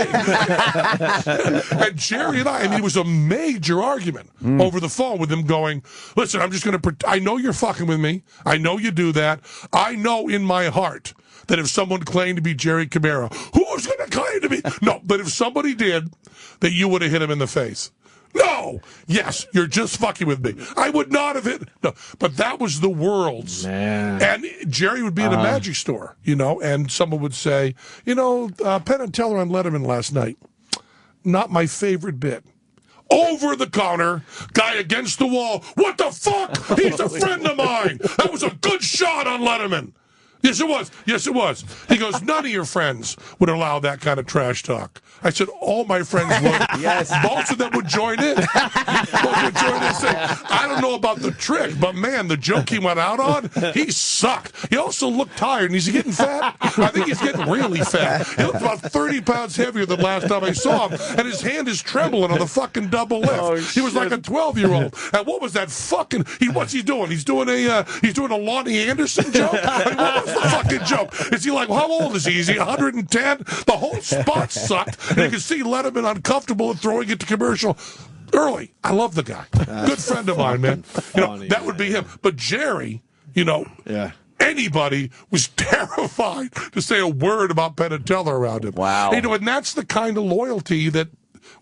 And Jerry and I mean, it was a major argument over the phone with him going, listen, I'm just going to, I know you're fucking with me. I know you do that. I know in my heart that if someone claimed to be Jerry Camaro, who's going to claim to be? No, but if somebody did, that you would have hit him in the face. No! Yes, you're just fucking with me. I would not have hit. No, but that was the world's. Man. And Jerry would be in a magic store, and someone would say, Penn and Teller on Letterman last night. Not my favorite bit. Over the counter, guy against the wall. What the fuck? He's a friend of mine. That was a good shot on Letterman. Yes, it was. Yes, it was. He goes, none of your friends would allow that kind of trash talk. I said, all my friends would. Yes. Most of them would join in. Most would join in and say, I don't know about the trick, but man, the joke he went out on, he sucked. He also looked tired, and he's getting fat. I think he's getting really fat. He looked about 30 pounds heavier than last time I saw him, and his hand is trembling on the fucking double lift. Oh, he was like a 12-year-old. And what was that fucking? What's he doing? He's doing a Lonnie Anderson joke. I mean, what was the fucking joke? Is he like, how old is he? Is he 110? The whole spot sucked. And you can see Letterman uncomfortable and throwing it to commercial early. I love the guy. Good friend of mine, man. That would be him. But Jerry, anybody was terrified to say a word about Penn and Teller around him. Wow. And that's the kind of loyalty that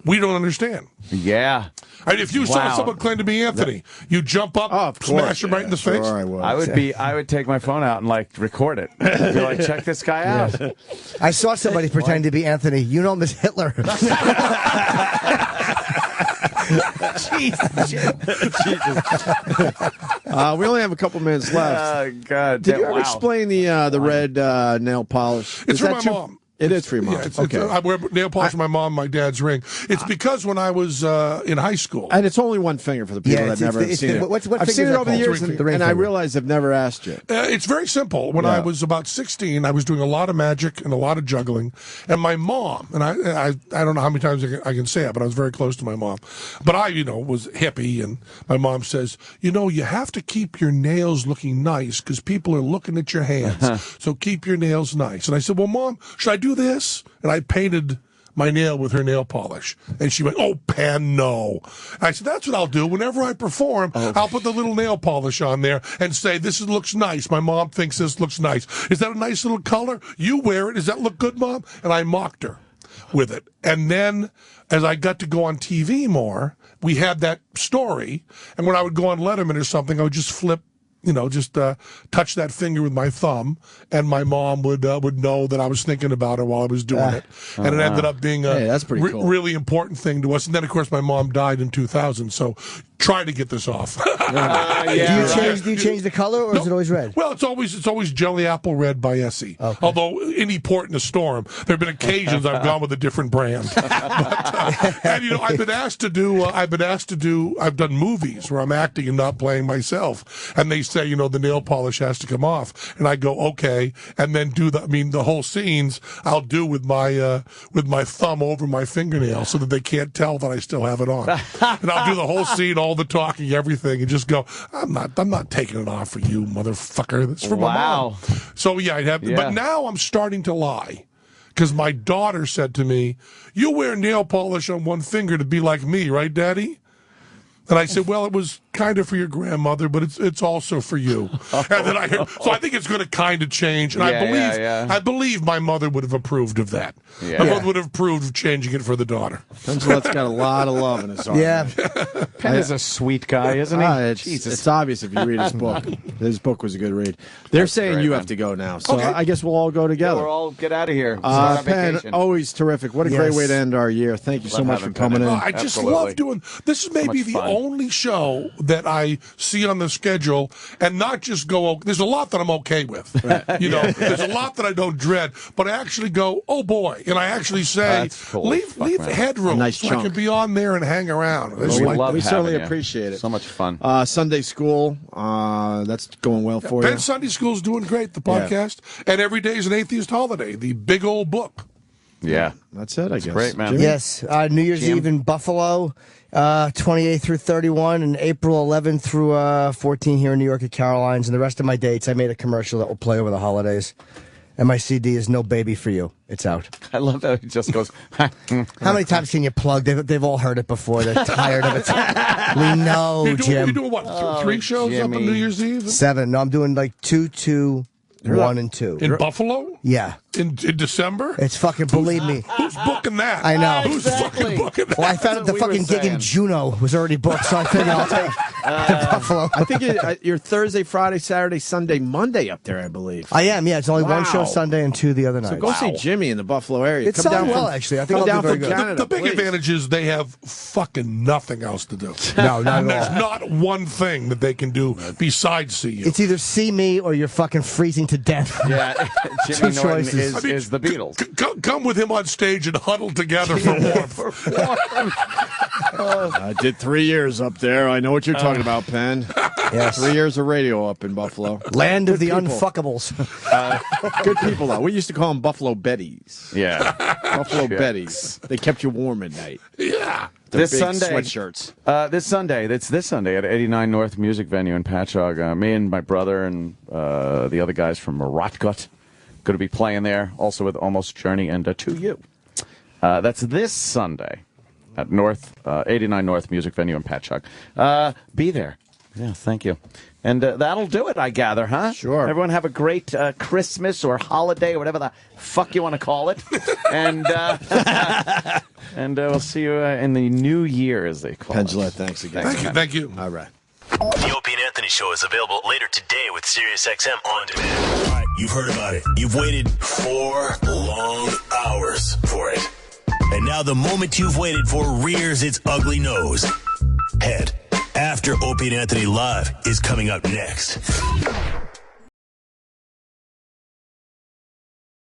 we don't understand. Yeah. And if you saw someone claim to be Anthony, you jump up, smash him right in the face. I would take my phone out and record it. Be like, check this guy out. I saw somebody pretend to be Anthony. You know Miss Hitler. Jesus. We only have a couple minutes left. Oh God! Did you ever explain the red nail polish? It's for my mom. It is for your mom. Yeah, I wear nail polish for my mom, my dad's ring. It's because when I was in high school. And it's only one finger for the people that never have seen it. I've seen it over the years, and I realize I've never asked you. It's very simple. When I was about 16, I was doing a lot of magic and a lot of juggling. And my mom, and I don't know how many times I can say it, but I was very close to my mom. But I, was hippie, and my mom says, you have to keep your nails looking nice because people are looking at your hands. So keep your nails nice. And I said, well, Mom, should I do this? And I painted my nail with her nail polish. And she went, oh, Penn, no. And I said, that's what I'll do. Whenever I perform, I'll put the little nail polish on there and say, this looks nice. My mom thinks this looks nice. Is that a nice little color? You wear it. Does that look good, Mom? And I mocked her with it. And then as I got to go on TV more, we had that story. And when I would go on Letterman or something, I would just flip, touch that finger with my thumb, and my mom would know that I was thinking about her while I was doing it. And it ended up being a cool. Really important thing to us. And then, of course, my mom died in 2000, so try to get this off. Do you change the color, or is it always red? Well, it's always Jelly Apple Red by Essie. Okay. Although any port in a storm, there have been occasions I've gone with a different brand. And I've been asked to do. I've done movies where I'm acting and not playing myself, and they say the nail polish has to come off, and I go okay, and then do the whole scenes I'll do with my thumb over my fingernail so that they can't tell that I still have it on, and I'll do the whole scene all all the talking, everything, and just go, I'm not taking it off for you, motherfucker. That's for my mom. So, yeah, I'd have, but now I'm starting to lie. Because my daughter said to me, you wear nail polish on one finger to be like me, right, Daddy? And I said, well, it was kind of for your grandmother, but it's also for you. And then I heard, so I think it's going to kind of change. And I believe my mother would have approved of that. Yeah. My mother would have approved of changing it for the daughter. Penn Jillette's got a lot of love in his heart. Yeah. Penn is a sweet guy, isn't he? It's obvious if you read his book. His book was a good read. They're saying great, you man. have to go now, so I guess we'll all go together. We'll all get out of here. Start our Penn, vacation. always terrific. What a great way to end our year. Thank you so much for coming in. I just love doing this. Is maybe the only show that I see on the schedule and not just go, there's a lot that I'm okay with. Right. You know, there's a lot that I don't dread, but I actually go, oh boy. And I actually say, cool. leave headroom so I can be on there and hang around. We certainly appreciate it. So much fun. Sunday school, that's going well for you. Penn Sunday School's doing great, the podcast. And every day is an atheist holiday, the big old book. Yeah. That's it, I guess. Great, man. Jimmy? Yes, New Year's Eve in Buffalo, 28 through 31, and April 11 through 14 here in New York at Caroline's. And the rest of my dates, I made a commercial that will play over the holidays. And my CD is No Baby for You. It's out. I love how he just goes. How many times can you plug? They've all heard it before. They're tired of it. We know, Jim. You're doing what? 3 shows up on New Year's Eve? 7. No, I'm doing like 2, 1, and 2. In Buffalo? Yeah. In December? It's fucking, believe me. Who's booking that? I know. Who's fucking booking that? Well, I found out the fucking gig in Juneau was already booked, so I figured I'll take the Buffalo. I think you're Thursday, Friday, Saturday, Sunday, Monday up there, I believe. I am, yeah. It's only one show Sunday and 2 the other night. So go see Jimmy in the Buffalo area. It's selling well, actually. I think come I'll down do very from good. Canada. The big advantage is they have fucking nothing else to do. No, not and at all. there's not one thing that they can do besides see you. It's either see me or you're fucking freezing to death. Yeah, Jimmy Two Norton choices. is the Beatles. Come with him on stage and huddle together for warmth. I did 3 years up there. I know what you're talking about, Penn. Yes. 3 years of radio up in Buffalo. Land of the people. unfuckables. Good people, though. We used to call them Buffalo Betties. Yeah. Buffalo Betties. They kept you warm at night. Yeah. Their This big Sunday, sweatshirts. This Sunday at 89 North Music Venue in Patchogue. Me and my brother and the other guys from Rotgut going to be playing there, also with Almost Journey and To You. That's this Sunday at 89 North Music Venue in Patchogue. Be there. Yeah, thank you. And that'll do it, I gather, huh? Sure. Everyone have a great Christmas or holiday or whatever the fuck you want to call it. And we'll see you in the new year, as they call Penn it. Jillette, thanks again. Thank you. All right. The Opie and Anthony Show is available later today with SiriusXM On Demand. All right, you've heard about it. You've waited 4 long hours for it. And now the moment you've waited for rears its ugly nose. Head after Opie and Anthony Live is coming up next.